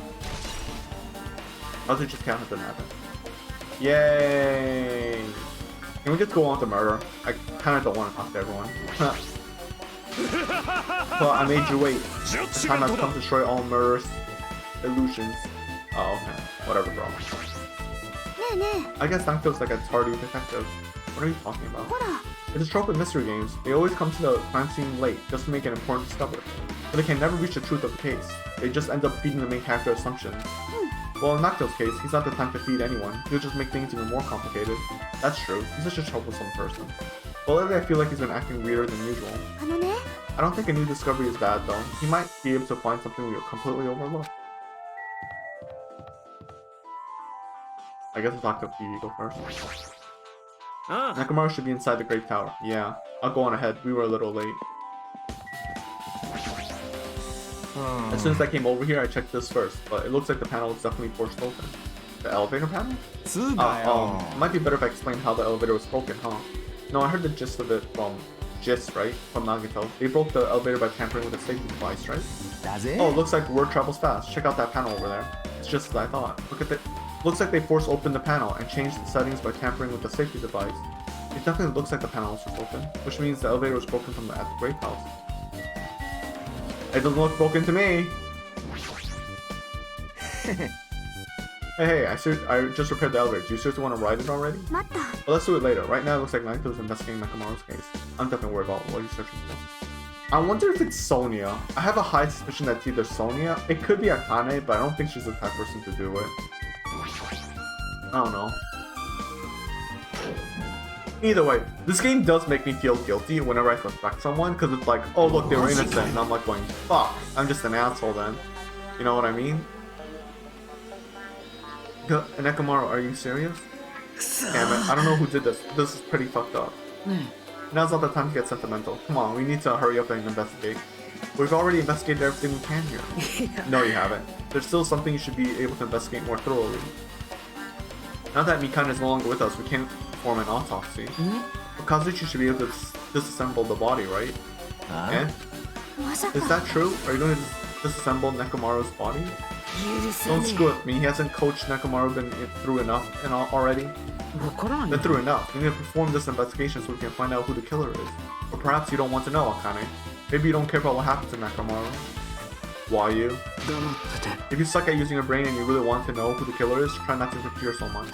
How's it just can't happen? Yay! Can we just go on to murder? I kinda don't want to talk to everyone. Well, I made you wait. The time has come to destroy all murderous illusions. Oh, okay. Whatever, bro. ねえね I guess that feels like a tardy detective. What are you talking え about? ほら It's a trope in mystery games. They always come to the crime scene late just to make an important discovery. But they can never reach the truth of the case. They just end up feeding the main character assumptions. Well, in Nakuto's case, he's not the type to feed anyone. He'll just make things even more complicated. That's true. He's such a troublesome person. But lately I feel like he's been acting weirder than usual. あのね I don't think a new discovery is bad though. He might be able to find something we completely overlooked. I guess I'll talk to Yugo first. あ Nakamaru should be inside the Great Tower. Yeah, I'll go on ahead. We were a little late. As soon as I came over here, I checked this first, but it looks like the panel is definitely forced open. The elevator panel? つだよ It might be better if I explain how the elevator was broken, huh? No, I heard the gist of it from right? From Nagito. They broke the elevator by tampering with a safety device, right? だぜ Oh, looks like word travels fast. Check out that panel over there. It's just as I thought. Look at it. Looks like they forced open the panel and changed the settings by tampering with the safety device. It definitely looks like the panel was open, which means the elevator was broken from at the Great House. It doesn't look broken to me. Hey, I just repaired the elevator. Do you seriously want to ride it already? 待った Well, let's do it later. Right now, it looks like Naruto's investigating Nakamaru's case. I'm definitely worried about what he's searching for. I wonder if it's Sonia. I have a high suspicion that it's either Sonia. It could be Akane, but I don't think she's the type of person to do it. I don't know. Either way, this game does make me feel guilty whenever I suspect someone, because it's like, oh look, they were innocent, and I'm like going, fuck, I'm just an asshole then. You know what I mean? Nekamaru, are you serious? くそ Damn it, I don't know who did this. This is pretty fucked up. ね Now's not the time to get sentimental. Come on, we need to hurry up and investigate. We've already investigated everything we can here. え No, you haven't. There's still something you should be able to investigate more thoroughly. Now that Mikana is no longer with us, we can't perform an autopsy. ね But Kazuchi should be able to disassemble the body, right? あ And まさか is that true? Are you going to disassemble Nekamaru's body? 許せ Don't ね screw with me. He hasn't coached Nekamaru been through enough and already. わからない Been よ through enough. We need to perform this investigation so we can find out who the killer is. Or perhaps you don't want to know, Akane. Maybe you don't care about what happened to Nekamaru. Why you? 黙ってて If you suck at using your brain and you really want to know who the killer is, try not to interfere so much.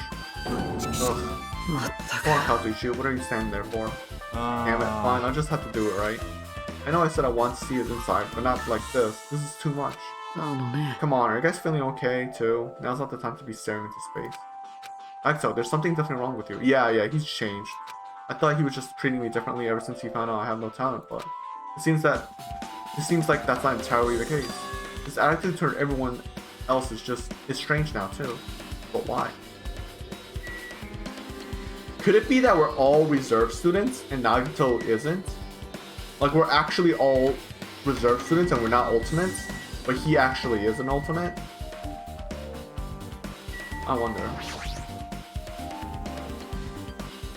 Ugh. まったく Come on, Kazuichi, what are you standing there for? Damn it, fine, I'll just have to do it, right? I know I said I want to see his inside, but not like this. This is too much. あのね Come on, are you guys feeling okay, too? Now's not the time to be staring into space. Axel, there's something definitely wrong with you. Yeah, he's changed. I thought he was just treating me differently ever since he found out I have no talent, but it seems like that's not entirely the case. His attitude toward everyone else is strange now, too. But why? Could it be that we're all reserve students and Nagito isn't? Like, we're actually all reserve students and we're not ultimates, but he actually is an ultimate? I wonder.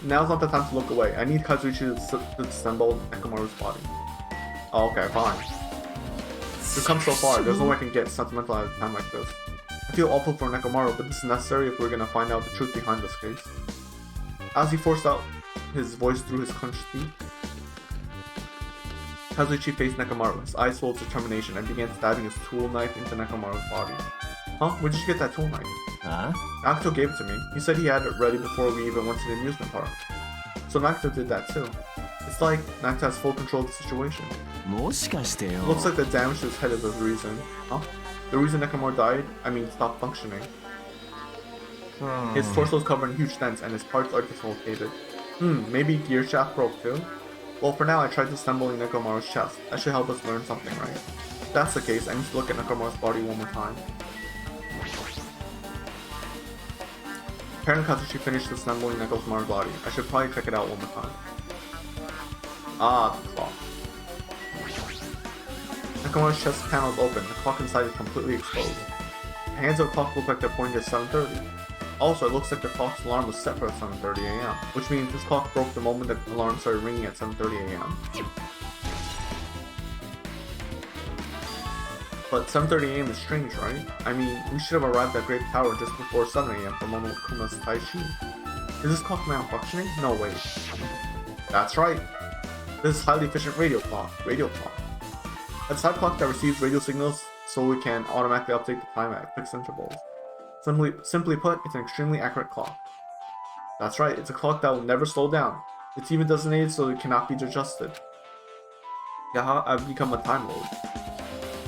Now's not the time to look away. I need Kazuichi to disassemble Nekomaru's body. Oh, okay, fine. We've come so far, there's no way I can get sentimental at a time like this. I feel awful for Nekomaru, but this is necessary if we're gonna find out the truth behind this case. As he forced out his voice through his clenched teeth, Kazuichi faced Nekomaru, his eyes full of determination, and began stabbing his tool knife into Nekomaru's body. Huh? Where'd you get that tool knife? Huh? Nagito gave it to me. He said he had it ready before we even went to the amusement park. So Nagito did that too. It's like Nagito has full control of the situation. もしかしてよ Looks like the damage to his head is the reason. Huh? The reason Nekomaru died? I mean, stopped functioning. His torso is covered in huge dents and his parts are dislocated. Maybe gear shaft broke too? Well, for now I tried disassembling Nekomaru's chest. That should help us learn something, right? If that's the case, I need to look at Nekomaru's body one more time. Apparently Kazuchi finished disassembling Nekomaru's body. I should probably check it out one more time. Ah, the clock. Nekomaru's chest panel is open. The clock inside is completely exposed. The hands of the clock look like they're pointing at 7:30. Also, it looks like the clock's alarm was set for 7:30 a.m., which means this clock broke the moment that the alarm started ringing at 7:30 a.m. But 7:30 a.m. is strange, right? I mean, we should have arrived at Great Tower just before 7 a.m. for Momo Kuma's Tai Chi. Is this clock malfunctioning? No, wait. That's right. This is highly efficient radio clock. It's a clock that receives radio signals so we can automatically update the time at fixed intervals. Simply put, it's an extremely accurate clock. That's right, it's a clock that will never slow down. It's even designated so it cannot be adjusted. Yaha, I've become a Time Lord.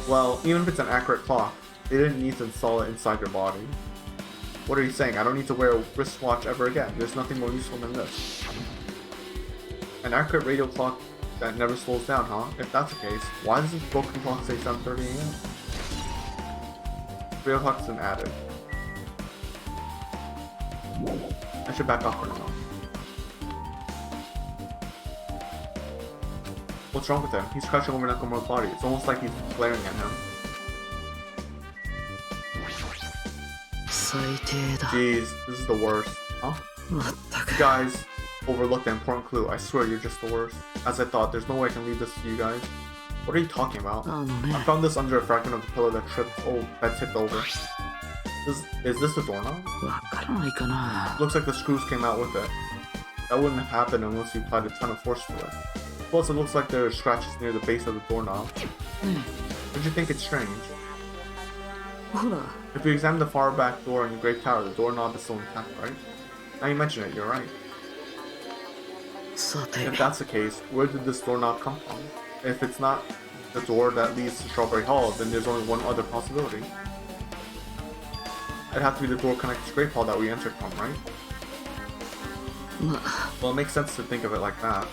Well, even if it's an accurate clock, they didn't need to install it inside your body. What are you saying? I don't need to wear a wristwatch ever again. There's nothing more useful than this. An accurate radio clock that never slows down, huh? If that's the case, why does this broken clock say 7:30 a.m.? Radio clock isn't added. I should back off for now. What's wrong with him? He's crouching over Nekomaru's body. It's almost like he's glaring at him. 最低だ Jeez, this is the worst. Huh? まったく You guys overlooked an important clue. I swear you're just the worst. As I thought, there's no way I can leave this to you guys. What are you talking about? あのね I found this under a fragment of the pillar that tipped over. Is this the doorknob? わからないかな Looks like the screws came out with it. That wouldn't have happened unless you applied a ton of force to it. Plus, it looks like there are scratches near the base of the doorknob. ね Don't you think it's strange? ほら If you examine the far back door in the Great Tower, the doorknob is still intact, right? Now you mention it, you're right. さて If that's the case, where did this doorknob come from? If it's not the door that leads to Strawberry Hall, then there's only one other possibility. It'd have to be the door connected to Great Hall that we entered from, right? ま Well, it makes sense to think of it like that.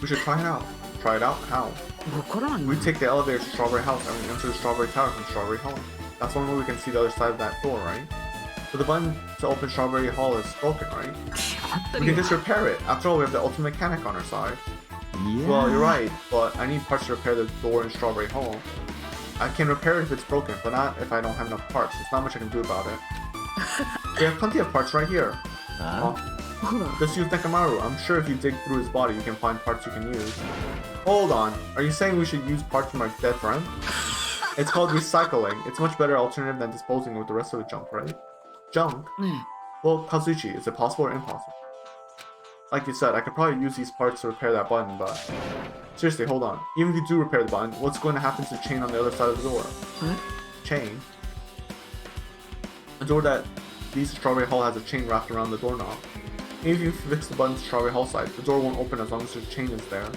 We should try it out. Try it out? How? わからない We な take the elevator to Strawberry House and we enter the Strawberry Tower from Strawberry Hall. That's the only way we can see the other side of that door, right? But the button to open Strawberry Hall is broken, right? 決まって We る can よ just repair it. After all, we have the ultimate mechanic on our side. いや Well, you're right, but I need parts to repair the door in Strawberry Hall. I can repair it if it's broken, but not if I don't have enough parts. There's not much I can do about it. We have plenty of parts right here. あ ほら Just use Nekomaru. I'm sure if you dig through his body, you can find parts you can use. Hold on. Are you saying we should use parts from our dead friend? It's called recycling. It's a much better alternative than disposing with the rest of the junk, right? Junk? ね Well, Kazuichi, is it possible or impossible? Like you said, I could probably use these parts to repair that button, but... Seriously, hold on. Even if you do repair the button, what's going to happen to the chain on the other side of the door? え Chain? A door that leads to Strawberry Hall has a chain wrapped around the doorknob. Even if you fix the button to Strawberry Hall side, the door won't open as long as the chain is there.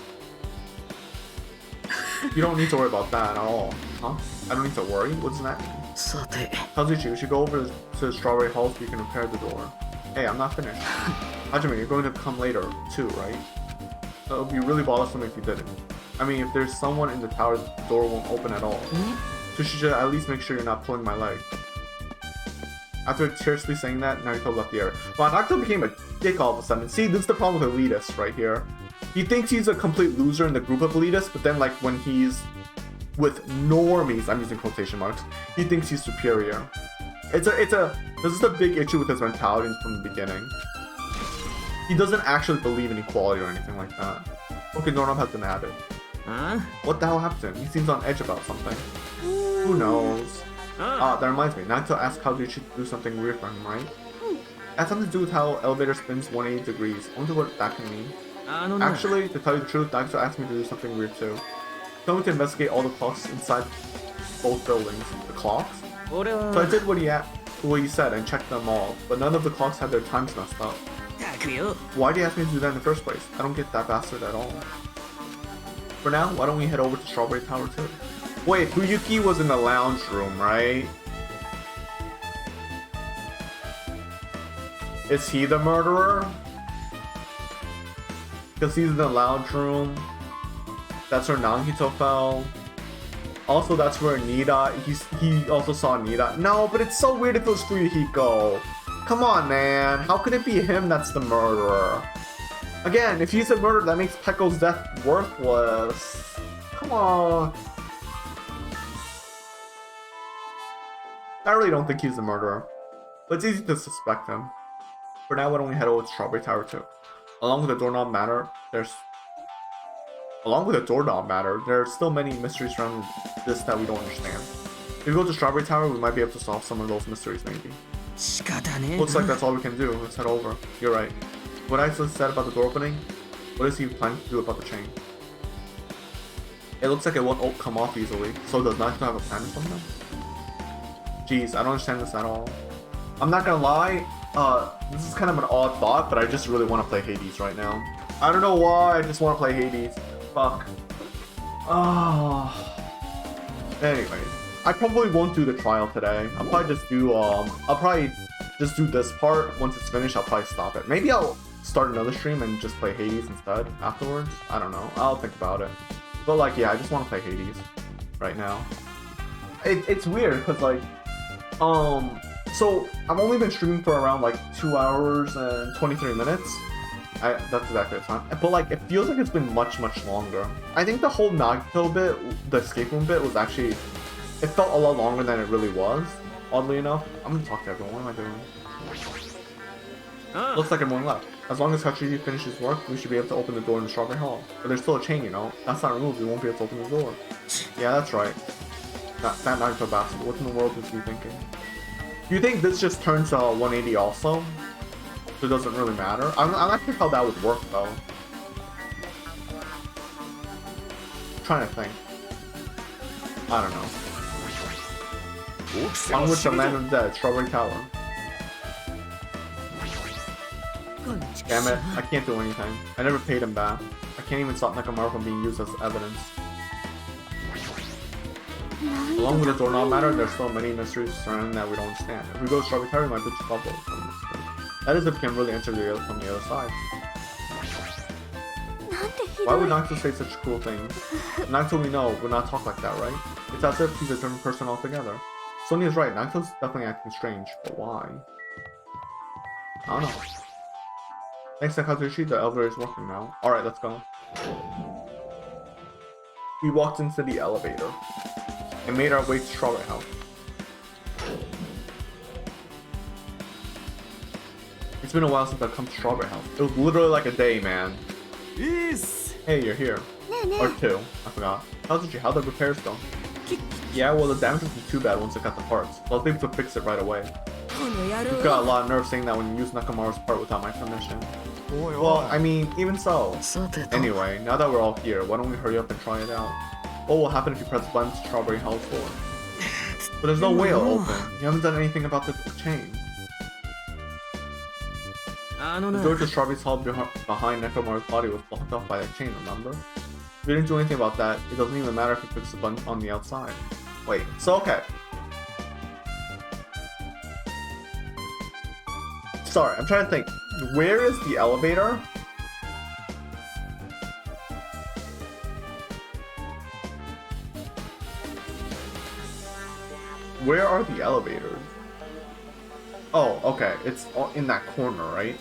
You don't need to worry about that at all. Huh? I don't need to worry? What does that mean? さて Kazuchi, we should go over to Strawberry Hall so you can repair the door. Hey, I'm not finished. Hajime, you're going to come later, too, right? It would be really bothersome if you didn't. I mean, if there's someone in the tower, the door won't open at all. So you should at least make sure you're not pulling my leg. After tersely saying that, Nagito left the area. Wow, Nagito became a dick all of a sudden. See, this is the problem with elitists right here. He thinks he's a complete loser in the group of elitists, but then like when he's with normies, I'm using quotation marks, he thinks he's superior. This is a big issue with his mentality from the beginning. He doesn't actually believe in equality or anything like that. Okay, Doorknob has been added. Huh? What the hell happened? He seems on edge about something. Who knows? That reminds me, Nagito asked Kazuchi to do something weird for him, right? It has something to do with how elevator spins 180 degrees. I wonder what that can mean. Actually, to tell you the truth, Nagito asked me to do something weird too. Tell me to investigate all the clocks inside both buildings. The clocks? So I did what he said and checked them all, but none of the clocks had their times messed up. Why do you ask me to do that in the first place? I don't get that bastard at all. For now, why don't we head over to Strawberry Tower too? Wait, Fuyuki was in the lounge room, right? Is he the murderer? Because he's in the lounge room. That's where Nagito fell. Also, that's where Nida, he also saw Nida. No, but it's so weird if it was Fuyuhiko. Come on, man. How could it be him that's the murderer? Again, if he's the murderer, that makes Pekko's death worthless. Come on. I really don't think he's the murderer, but it's easy to suspect him. For now, why don't we head over to Strawberry Tower too? Along with the doorknob matter, there are still many mysteries around this that we don't understand. If we go to Strawberry Tower, we might be able to solve some of those mysteries, maybe. Looks like that's all we can do. Let's head over. You're right. What I said about the door opening, what is he planning to do about the chain? It looks like it won't come off easily, so does Nagito have a plan or something? Jeez, I don't understand this at all. I'm not gonna lie, this is kind of an odd thought, but I just really want to play Hades right now. I don't know why, I just want to play Hades. Fuck. Anyways, I probably won't do the trial today. I'll probably just do this part. Once it's finished, I'll probably stop it. Maybe I'll start another stream and just play Hades instead afterwards. I don't know. I'll think about it. But like, yeah, I just want to play Hades right now. It's weird because like, so I've only been streaming for around like 2 hours and 23 minutes. That's exactly the time. But like, it feels like it's been much longer. I think the whole Nagito bit, the escape room bit, was actually, it felt a lot longer than it really was. Oddly enough, I'm gonna talk to everyone. What am I doing? Looks like everyone left. As long as Hachichi finishes work, we should be able to open the door in the Strawberry Hall. But there's still a chain, you know? That's not removed, we won't be able to open the door. Yeah, that's right. That Nagito bastard. What in the world is he thinking? Do you think this just turns 180 also? So it doesn't really matter? I'm not sure how that would work though. I'm trying to think. I don't know. Onward to Land of the Dead, Strawberry Tower. Damn it, I can't do anything. I never paid him back. I can't even stop Nakamura from being used as evidence. Along with the doorknob matter, there's so many mysteries surrounding that we don't understand. If we go to Strawberry Tower, we might be able to solve those. That is if we can really enter from the other side. Why would Nagito say such cool things? Nagito we know would not talk like that, right? It's as if he's a different person altogether. Sonia's right, Nagito's definitely acting strange, but why? I don't know. Thanks to Kazushi, the elevator is working now. Alright, let's go. We walked into the elevator and made our way to Strawberry House. It's been a while since I've come to Strawberry House. It was literally like a day, man. Yes. Hey, you're here. Or two. I forgot. How'd the repairs go? Yeah, well, the damage wasn't too bad once I got the parts, so I was able to fix it right away. You've got a lot of nerve saying that when you use Nakamura's part without my permission. Well, I mean, even so. Anyway, now that we're all here, why don't we hurry up and try it out? What will happen if you press the button to Strawberry Hall's door? But there's no way it'll open. You haven't done anything about the chain. あの The な door to Strawberry's hall behind Nekomaru's body was blocked off by a chain, remember? We didn't do anything about that. It doesn't even matter if he clicks the button on the outside. Wait, so okay. Sorry, I'm trying to think. Where is the elevator? Where are the elevators? Oh, okay. It's in that corner, right?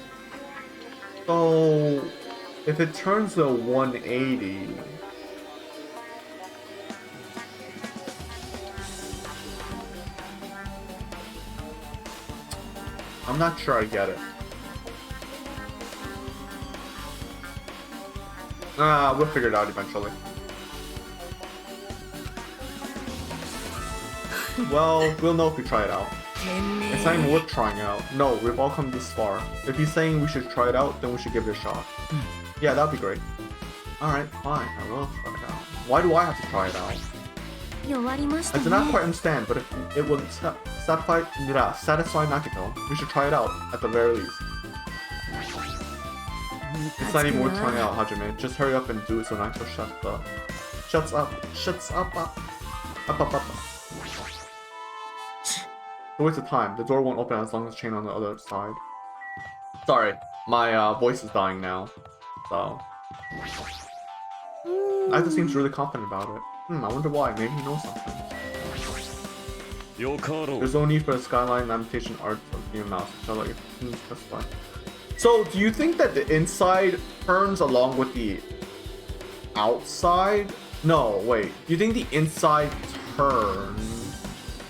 So, if it turns to 180... I'm not sure I get it. We'll figure it out eventually. Well, we'll know if we try it out. It's not even worth trying out. No, we've all come this far. If he's saying we should try it out, then we should give it a shot. Yeah, that'd be great. Alright, fine, I will try it out. Why do I have to try it out? 弱りました I ね do not quite understand, but if it would satisfy Nakito, we should try it out, at the very least. It's not even worth trying out, Hajime. Just hurry up and do it so Nakito shuts up. The waste of time. The door won't open as long as chain on the other side. Sorry, my voice is dying now. So Nakito seems really confident about it. I wonder why. Maybe he knows something. There's no need for the skyline lamentation art of the mouse. So like, specify. So, do you think that the inside turns along with the outside? No, wait. Do you think the inside turns?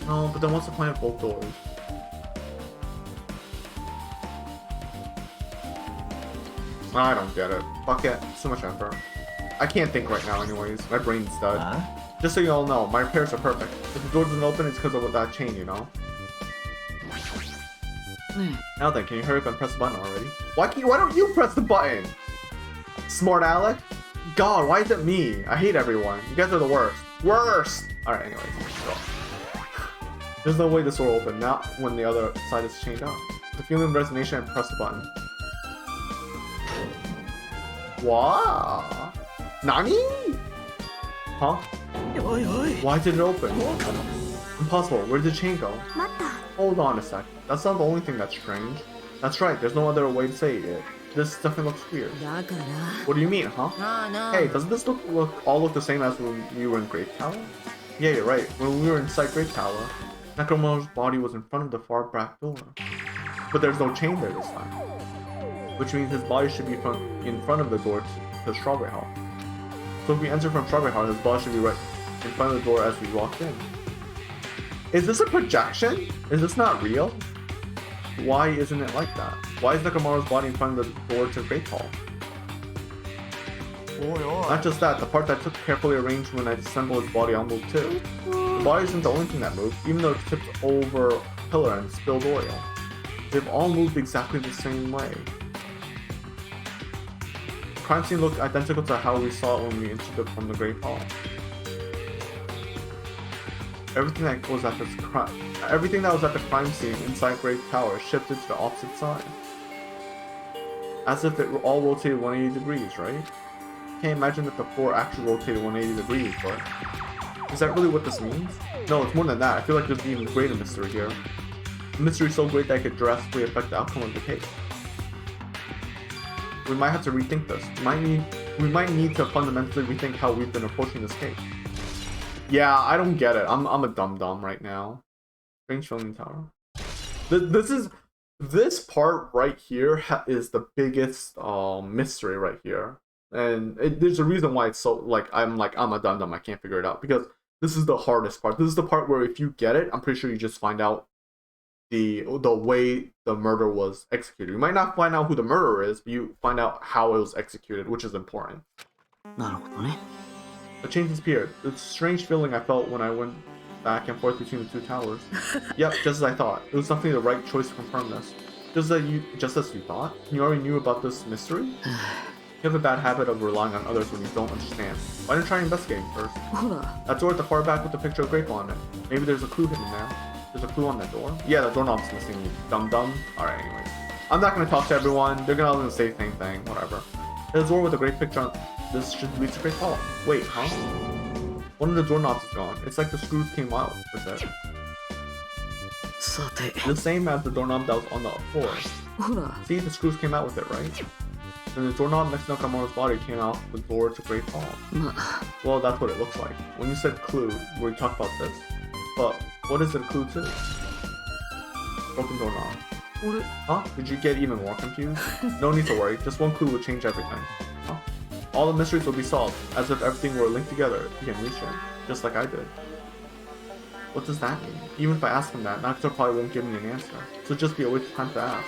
No, but then what's the point of both doors? I don't get it. Fuck it. So much effort. I can't think right now anyways. My brain's dead. Huh? Just so you all know, my repairs are perfect. If the door doesn't open, it's because of that chain, you know? Now then, can you hurry up and press the button already? Why don't you press the button? Smart Alec? God, why is it me? I hate everyone. You guys are the worst. Worst! Alright, anyways. Go. There's no way this door will open, not when the other side is chained up. The feeling of resignation and press the button. Wow! Nani? Huh? Why did it open? Impossible. Where did the chain go? 待った Hold on a sec. That's not the only thing that's strange. That's right. There's no other way to say it. This definitely looks weird. だから What do you mean, huh? なあなあ Hey, doesn't this all look the same as when we were in Great Tower? Yeah, you're right. When we were inside Great Tower, Nakamoto's body was in front of the far back door. But there's no chain there this time. Which means his body should be in front of the door to Strawberry Hall. So if we enter from Strawberry Hall, his body should be right in front of the door as we walked in. Is this a projection? Is this not real? Why isn't it like that? Why is Nakamaru's body in front of the door to Great Hall? Not just that, the part that took carefully arranged when I assembled his body all moved too. The body isn't the only thing that moved, even though it tipped over a pillar and spilled oil. They've all moved exactly the same way. The crime scene looked identical to how we saw it when we entered it from the Great Hall. Everything that was at the crime scene inside Great Tower shifted to the opposite side. As if it were all rotated 180 degrees, right? Can't imagine that the floor actually rotated 180 degrees, but is that really what this means? No, it's more than that. I feel like there's an even greater mystery here. A mystery so great that it could drastically affect the outcome of the case. We might have to rethink this. We might need to fundamentally rethink how we've been approaching this case. Yeah, I don't get it. I'm a dum-dum right now. Strange filming tower. This part right here is the biggest mystery right here, and there's a reason why it's so I'm a dum-dum. I can't figure it out because this is the hardest part. This is the part where if you get it, I'm pretty sure you just find out the way the murder was executed. You might not find out who the murderer is, but you find out how it was executed, which is important. なるほどね The chain disappeared. The strange feeling I felt when I went back and forth between the two towers. Yep, just as I thought. It was definitely the right choice to confirm this. Just as you thought? You already knew about this mystery? You have a bad habit of relying on others when you don't understand. Why didn't you try investigating first? ほら That door at the far back with the picture of Grape on it. Maybe there's a clue hidden there. There's a clue on that door? Yeah, the doorknob's missing, you dum-dum. Alright, anyways. I'm not gonna talk to everyone. They're gonna all say the same thing. Whatever. There's a door with a great picture on. This should lead to Great Hall. Wait, huh? One of the doorknobs is gone. It's like the screws came out with it. さて The same as the doorknob that was on the floor. ほら See, the screws came out with it, right? And the doorknob next to Nakamura's body came out the door to Great Hall. ま Well, that's what it looks like. When you said clue, we talked about this. But what is it a clue to? Broken doorknob. 俺 Huh? Did you get even more confused? No need to worry. Just one clue will change everything. Huh? All the mysteries will be solved, as if everything were linked together. You can reach it, just like I did. What does that mean? Even if I ask him that, Nakato probably won't give me an answer. So just be a waste of time to ask.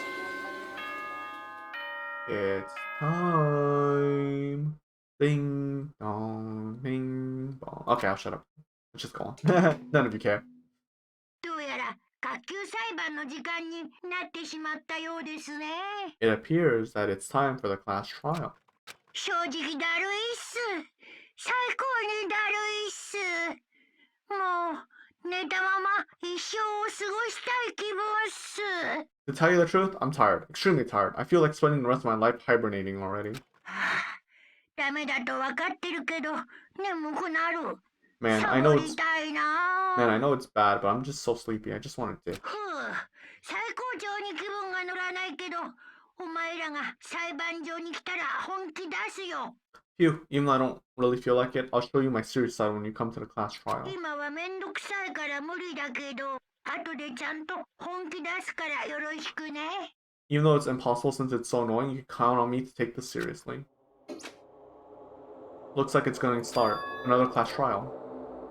It's time. Ding dong, ding dong. Okay, I'll shut up. Let's just go on. None of you care. どうやら学級裁判の時間になってしまったようですね。 It appears that it's time for the class trial. 正直だるいっす。最高にだるいっす。もう寝たまま一生を過ごしたい気分っす。 To tell you the truth, I'm tired. Extremely tired. I feel like spending the rest of my life hibernating already. ダメだと分かってるけど眠くなる。 Man, サ I ボ know り it's たいな。 man, I know it's bad, but I'm just so sleepy. I just want to dip. ふう、最高潮に気分が乗らないけど、お前らが裁判所に来たら本気出すよ。 Phew, even though I don't really feel like it, I'll show you my serious side when you come to the class trial. 今はめんどくさいから無理だけど、後でちゃんと本気出すからよろしくね。 Even though it's impossible since it's so annoying, you can count on me to take this seriously. Looks like it's going to start another class trial.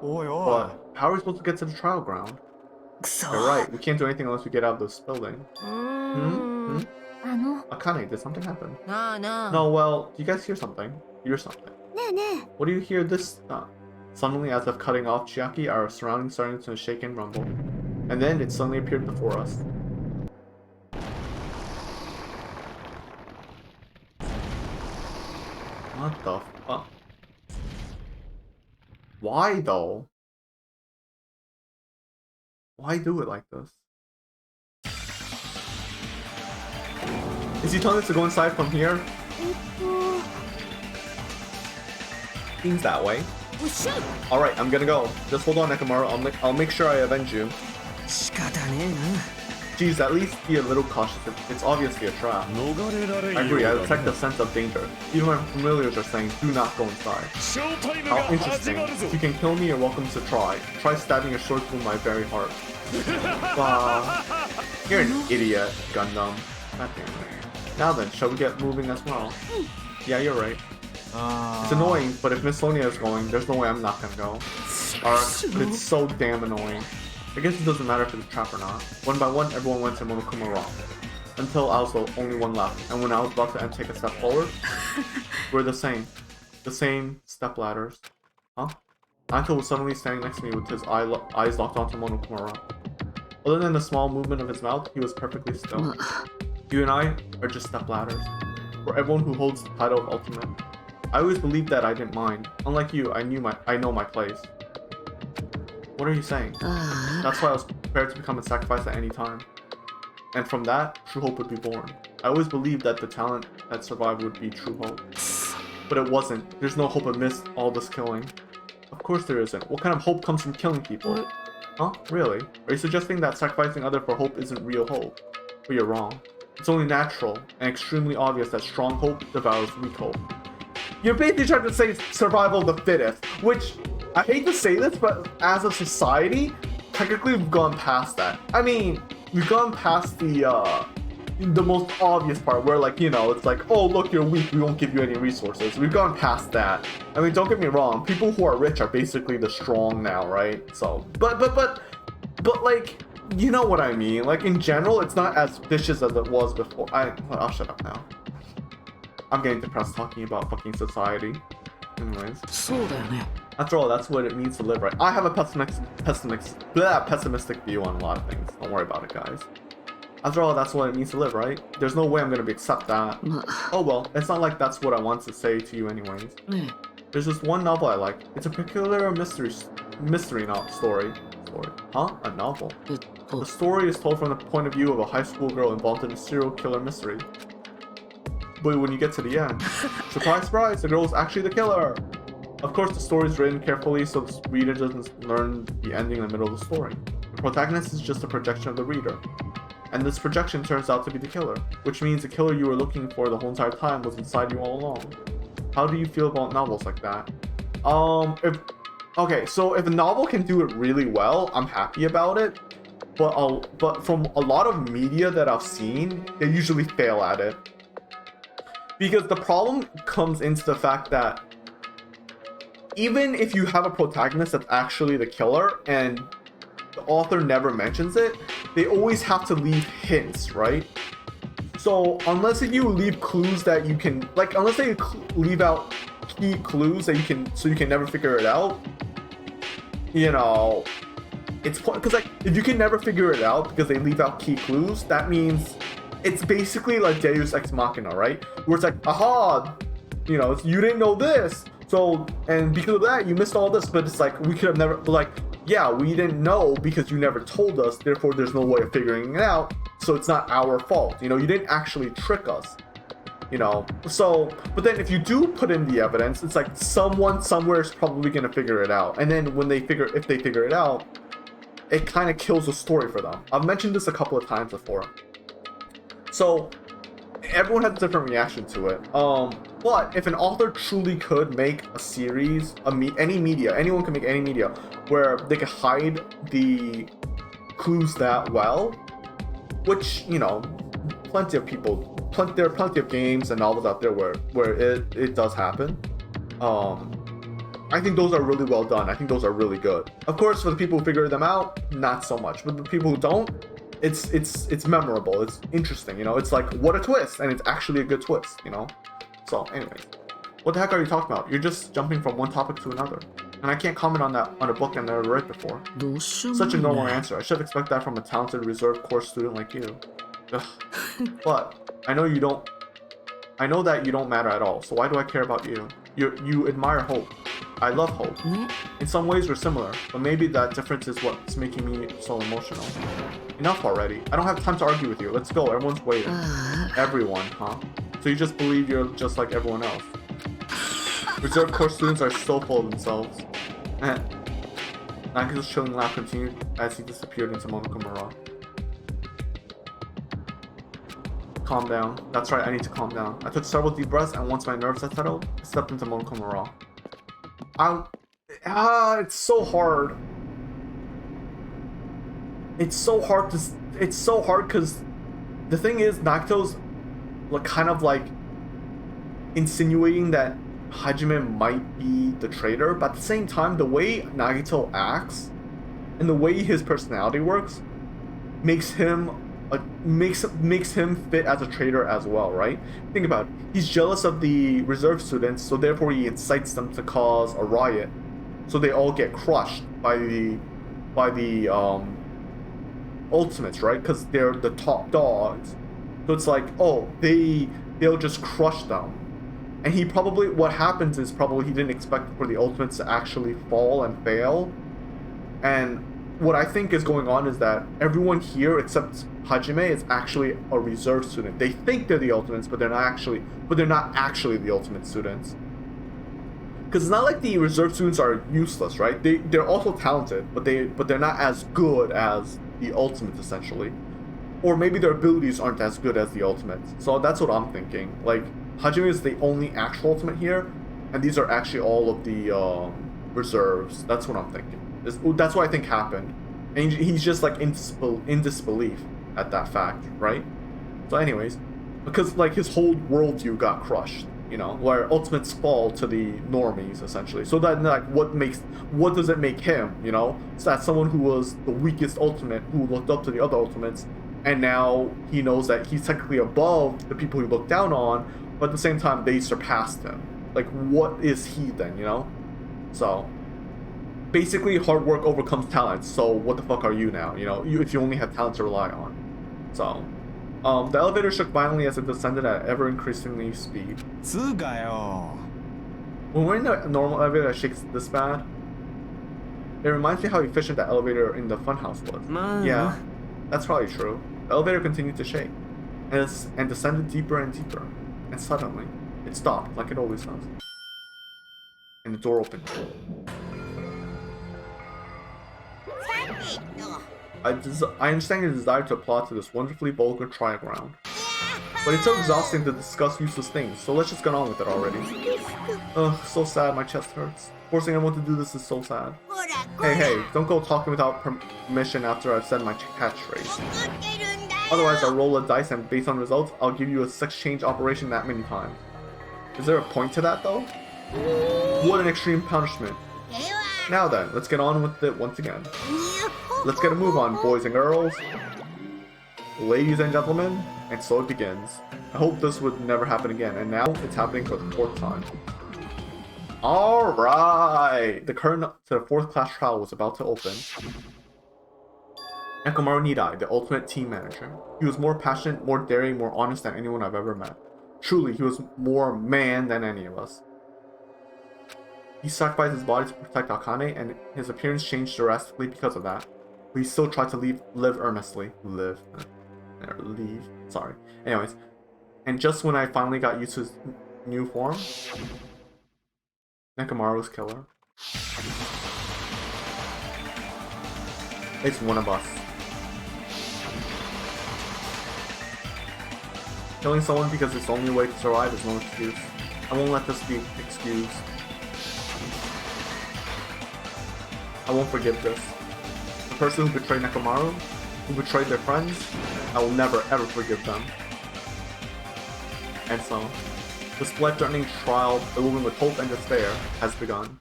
But how are we supposed to get to the trial ground? くそ You're right, we can't do anything unless we get out of this building. あの、 Akane, did something happen? なあなあ No, well, do you guys hear something? Hear something? ねえねえ、 What do you hear this Suddenly, as if cutting off Chiaki, our surroundings started to shake and rumble. And then it suddenly appeared before us. What the fuck? Why though? Why do it like this? Is he telling us to go inside from here? Seems that way. おっしゃい。 Alright, I'm gonna go. Just hold on, Nekomaru. I'll make sure I avenge you. 仕方ねえな Geez, at least be a little cautious. It's obviously a trap. I agree, I detect a sense of danger. Even my familiars are saying, do not go inside. How interesting. If you can kill me, you're welcome to try. Try stabbing a sword through my very heart. You're an idiot, Gundam. God damn it. Now then, shall we get moving as well? Yeah, you're right. It's annoying, but if Miss Sonia is going, there's no way I'm not gonna go. But it's so damn annoying. I guess it doesn't matter if it's a trap or not. One by one, everyone went to Monokuma Rock. Until I was the only one left, and when I was about to take a step forward, we're the same. The same step ladders. Huh? Naito was suddenly standing next to me with his eyes locked onto Monokuma Rock. Other than the small movement of his mouth, he was perfectly still. You and I are just step ladders. For everyone who holds the title of Ultimate. I always believed that I didn't mind. Unlike you, I know my place. What are you saying? That's why I was prepared to become a sacrifice at any time. And from that, true hope would be born. I always believed that the talent that survived would be true hope. But it wasn't. There's no hope amidst all this killing. Of course there isn't. What kind of hope comes from killing people? Huh? Really? Are you suggesting that sacrificing others for hope isn't real hope? But you're wrong. It's only natural and extremely obvious that strong hope devours weak hope. You're basically trying to say survival of the fittest, which, I hate to say this, but as a society, technically we've gone past that. I mean, we've gone past the most obvious part where, like, you know, it's like, oh look, you're weak, we won't give you any resources. We've gone past that. I mean, don't get me wrong, people who are rich are basically the strong now, right? So, but like, you know what I mean? Like, in general, it's not as vicious as it was before. I'll shut up now. I'm getting depressed talking about fucking society. Anyways. そうだよね After all, that's what it means to live, right? I have a pessimistic view on a lot of things. Don't worry about it, guys. After all, that's what it means to live, right? There's no way I'm gonna accept that. ま Oh well, it's not like that's what I want to say to you anyways. あね There's just one novel I like. It's a peculiar mystery story. story. Huh? A novel? えっ The と story is told from the point of view of a high school girl involved in a serial killer mystery. But when you get to the end, surprise, surprise, the girl is actually the killer! Of course, the story is written carefully so the reader doesn't learn the ending in the middle of the story. The protagonist is just a projection of the reader. And this projection turns out to be the killer, which means the killer you were looking for the whole entire time was inside you all along. How do you feel about novels like that? If a novel can do it really well, I'm happy about it. But from a lot of media that I've seen, they usually fail at it. Because the problem comes into the fact that even if you have a protagonist that's actually the killer and the author never mentions it, they always have to leave hints, right? So unless you leave clues that you can, like, unless they leave out key clues that you can never figure it out, you know, it's because like if you can never figure it out because they leave out key clues, that means it's basically like Deus Ex Machina, right? Where it's like, aha, you know, you didn't know this, so and because of that you missed all this, but it's like we could have never, like, yeah, we didn't know because you never told us, therefore there's no way of figuring it out, so it's not our fault, you know, you didn't actually trick us, you know. So but then if you do put in the evidence, it's like someone somewhere is probably going to figure it out, and then when if they figure it out, it kind of kills the story for them. I've mentioned this a couple of times before. So everyone has a different reaction to it. But if an author truly could make a series, anyone can make any media where they could hide the clues that well, which, you know, there are plenty of games and novels out there where it does happen. I think those are really well done. I think those are really good. Of course, for the people who figure them out, not so much. But the people who don't, it's memorable. It's interesting, you know. It's like, what a twist, and it's actually a good twist, you know. So, anyways, what the heck are you talking about? You're just jumping from one topic to another, and I can't comment on a book I never read before. どうしようも Such a ない normal ね answer. I should expect that from a talented, reserved course student like you. Ugh. But I know that you don't matter at all. So why do I care about you? You admire hope. I love hope. ね In some ways we're similar, but maybe that difference is what's making me so emotional. Enough already. I don't have time to argue with you. Let's go. Everyone's waiting. あ Everyone, huh? So you just believe you're just like everyone else. Reserve course students are so full of themselves. Nagito's chilling laugh continued as he disappeared into Monokumara. Calm down. That's right, I need to calm down. I took several deep breaths, and once my nerves had settled, I stepped into Monokumara. It's so hard. It's so hard because the thing is, Nagito's like kind of like insinuating that Hajime might be the traitor, but at the same time, the way Nagito acts and the way his personality works makes him fit as a traitor as well, right? Think about it. He's jealous of the reserve students, so therefore he incites them to cause a riot, so they all get crushed by the ultimates, right? Because they're the top dogs. So it's like, oh, they'll just crush them. And what happens is probably he didn't expect for the ultimates to actually fall and fail. And what I think is going on is that everyone here except Hajime is actually a reserve student. They think they're the ultimates, but they're not actually the ultimate students. Because it's not like the reserve students are useless, right? They're also talented, but they're not as good as the ultimates, essentially. Or maybe their abilities aren't as good as the ultimates. So that's what I'm thinking. Like, Hajime is the only actual ultimate here, and these are actually all of the reserves. That's what I'm thinking. That's what I think happened. And he's just like in disbelief at that fact, right? So anyways, because like his whole worldview got crushed, you know, where ultimates fall to the normies, essentially. So that, like, what does it make him, you know? So that's someone who was the weakest ultimate, who looked up to the other ultimates, and now he knows that he's technically above the people he looked down on, but at the same time they surpassed him. Like, what is he then, you know? So basically, hard work overcomes talent. So what the fuck are you now? You know, if you only have talent to rely on. So, the elevator shook violently as it descended at ever increasingly speed. つうかよ When we're in a normal elevator that shakes this bad, It reminds me how efficient the elevator in the funhouse was. Yeah, that's probably true. The elevator continued to shake, and descended deeper and deeper. And suddenly, it stopped, like it always does. And the door opened. I understand your desire to apply to this wonderfully vulgar trial ground. But it's so exhausting to discuss useless things, so let's just get on with it already. Ugh, so sad, my chest hurts. Forcing everyone to do this is so sad. Hey, don't go talking without permission after I've said my catchphrase. Otherwise, I'll roll a dice and based on results, I'll give you a sex change operation that many times. Is there a point to that though? What an extreme punishment. Now then, let's get on with it once again. Let's get a move on, boys and girls. Ladies and gentlemen, and so it begins. I hope this would never happen again, and now it's happening for the 4th time. Alright! The curtain to the 4th class trial was about to open. Nekomaru Nidai, the ultimate team manager. He was more passionate, more daring, more honest than anyone I've ever met. Truly, he was more man than any of us. He sacrificed his body to protect Akane, and his appearance changed drastically because of that. But he still tried to live earnestly. Leave. Sorry. Anyways. And just when I finally got used to his new form, Nekomaru's killer. It's one of us. Killing someone because it's the only way to survive is no excuse. I won't let this be excused. I won't forgive this. The person who betrayed Nekomaru, who betrayed their friends, I will never ever forgive them. And so, this life-threatening trial, filled with hope and despair, has begun.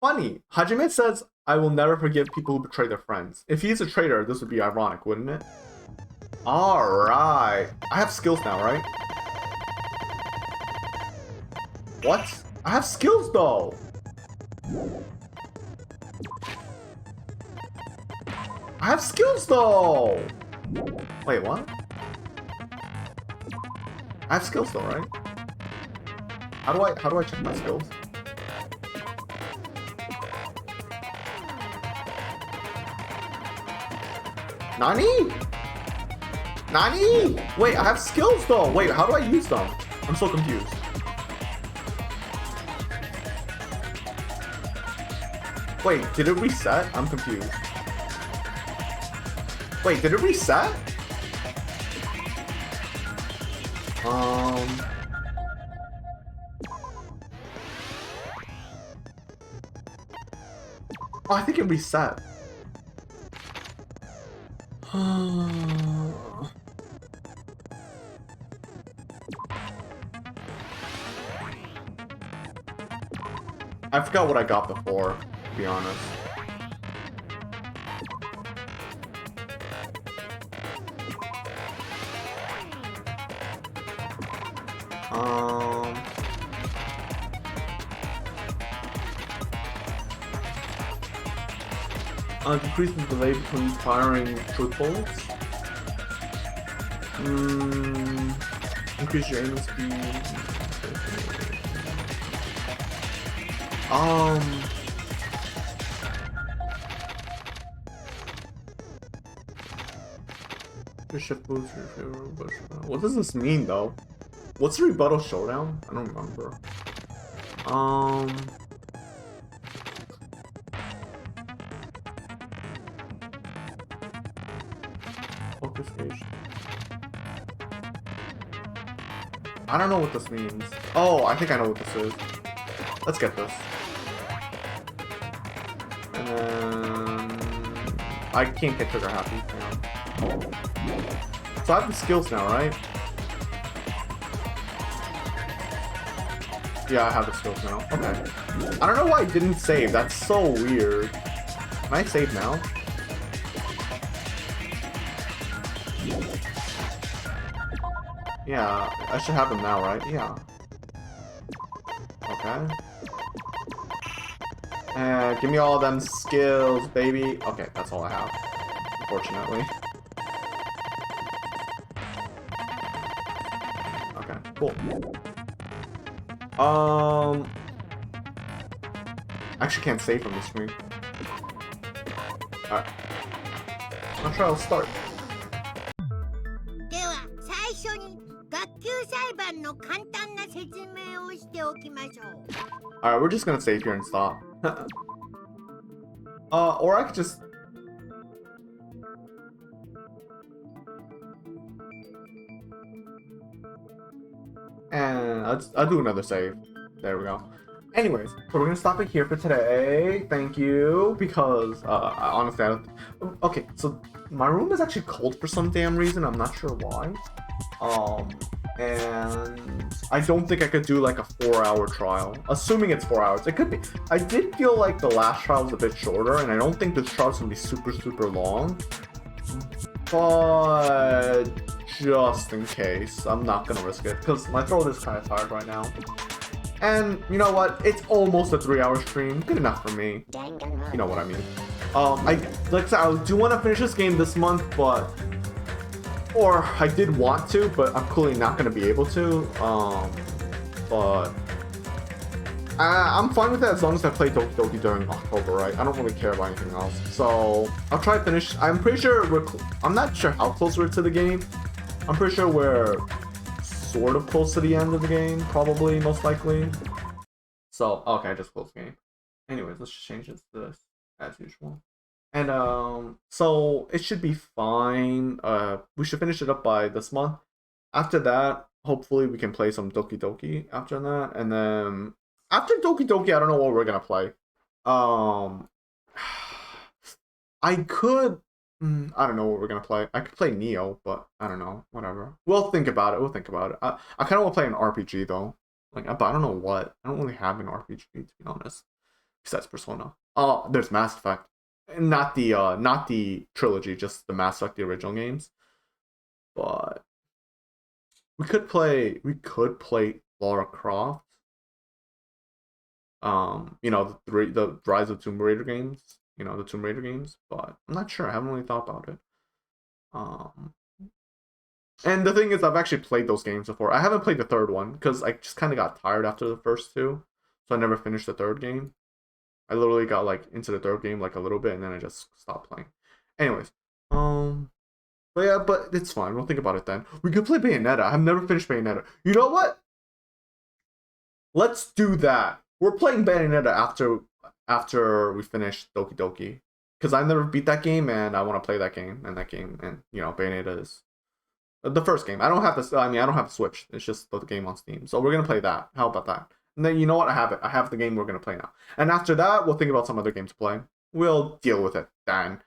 Funny, Hajime says, I will never forgive people who betray their friends. If he's a traitor, this would be ironic, wouldn't it? Alright. I have skills now, right? What? I have skills though! I have skills though! Wait, what? I have skills though, right? How do I check my skills? Nani? Nani? Wait, I have skills though! Wait, how do I use them? I'm so confused. Wait, did it reset? I'm confused. Wait, did it reset? Oh, I think it reset. I forgot what I got before, to be honest. Decrease the delay between firing truth bullets. Increase your aiming speed. Your shift boost your favorite. What does this mean though? What's the rebuttal showdown? I don't remember. Focus gauge. I don't know what this means. Oh, I think I know what this is. Let's get this. And then I can't get trigger happy. So I have the skills now, right? Yeah, I have the skills now. Okay. I don't know why I didn't save. That's so weird. Can I save now? Yeah, I should have them now, right? Yeah. Okay. Give me all them skills, baby. Okay, that's all I have. Unfortunately. Okay, cool. I actually can't save from the screen. Alright. Our trial start. では最初に学級裁判の簡単な説明をしておきましょう。 Alright, we're just gonna save here and stop. Or I could just... And I'll do another save. There we go. Anyways, so we're gonna stop it here for today. Thank you, because honestly, okay, so my room is actually cold for some damn reason. I'm not sure why. And I don't think I could do like a 4-hour trial. Assuming it's 4 hours, it could be. I did feel like the last trial was a bit shorter, and I don't think this trial is gonna be super long. But just in case, I'm not gonna risk it because my throat is kind of tired right now. And you know what? It's almost a 3-hour stream. Good enough for me. You know what I mean. Like I said, I do want to finish this game this month, or I did want to, but I'm clearly not going to be able to. But I'm fine with that as long as I play Doki Doki during October, right? I don't really care about anything else. So I'll try to finish. I'm pretty sure I'm not sure how close we're to the game. I'm pretty sure we're sort of close to the end of the game, probably, most likely. So, okay, I just closed the game. Anyways, let's just change this to this, as usual. And, so, it should be fine. We should finish it up by this month. After that, hopefully we can play some Doki Doki after that. And then, after Doki Doki, I don't know what we're gonna play. I could... I don't know what we're gonna play. I could play Neo, but I don't know. Whatever. We'll think about it. I kind of want to play an RPG though. Like, but I don't know what. I don't really have an RPG to be honest. Besides Persona. Oh, there's Mass Effect. Not the trilogy, just the Mass Effect, the original games. But we could play Lara Croft. You know, the Rise of Tomb Raider games. You know, the Tomb Raider games, but I'm not sure. I haven't really thought about it. And the thing is, I've actually played those games before. I haven't played the third one because I just kind of got tired after the first two, so I never finished the third game. I literally got like into the third game like a little bit, and then I just stopped playing. Anyways, but yeah, but it's fine. We'll think about it then. We could play Bayonetta. I've never finished Bayonetta. You know what? Let's do that. We're playing Bayonetta after we finish Doki Doki, because I never beat that game and I want to play that game, and you know, Bayonetta is the first game. I don't have this. I mean, I don't have the Switch. It's just the game on Steam. So we're gonna play that. How about that? And then you know what? I have it. I have the game we're gonna play now. And after that, we'll think about some other games to play. We'll deal with it then.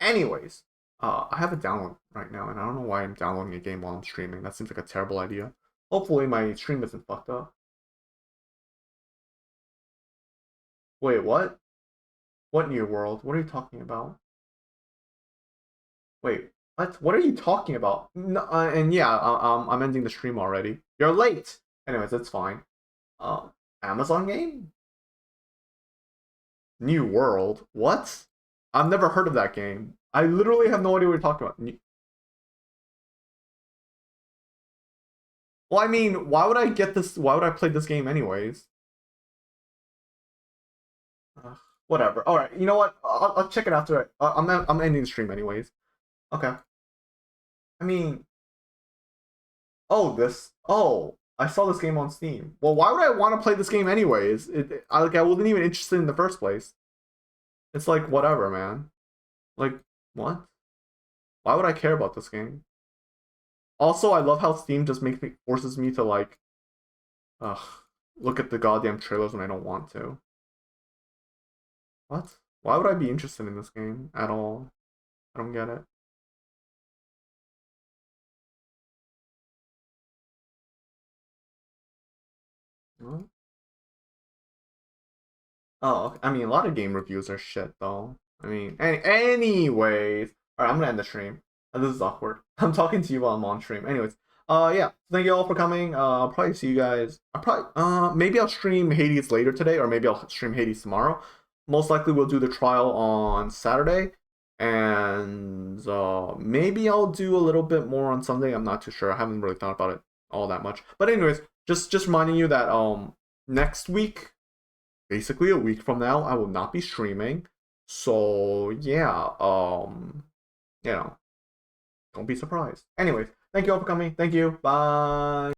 Anyways, I have it downloaded right now, and I don't know why I'm downloading a game while I'm streaming. That seems like a terrible idea. Hopefully, my stream isn't fucked up. Wait, what? What New World? What are you talking about? Wait, what? What are you talking about? No, and yeah, I'm ending the stream already. You're late. Anyways, that's fine. Amazon game? New World? What? I've never heard of that game. I literally have no idea what you're talking about. Well, I mean, why would I get this? Why would I play this game anyways? Whatever. All right. You know what? I'll check it after. I'm ending the stream anyways. Okay. I mean. Oh, I saw this game on Steam. Well, why would I want to play this game anyways? I wasn't even interested in the first place. It's like whatever, man. Like what? Why would I care about this game? Also, I love how Steam just forces me to like, look at the goddamn trailers when I don't want to. What? Why would I be interested in this game at all? I don't get it. What? Oh, I mean, a lot of game reviews are shit, though. I mean, anyways. Alright, I'm gonna end the stream. This is awkward. I'm talking to you while I'm on stream. Anyways, yeah. Thank you all for coming. I'll probably see you guys. Maybe I'll stream Hades later today, or maybe I'll stream Hades tomorrow. Most likely we'll do the trial on Saturday, and maybe I'll do a little bit more on Sunday. I'm not too sure. I haven't really thought about it all that much. But anyways, just reminding you that next week, basically a week from now, I will not be streaming. So yeah, you know, don't be surprised. Anyways, thank you all for coming. Thank you. Bye.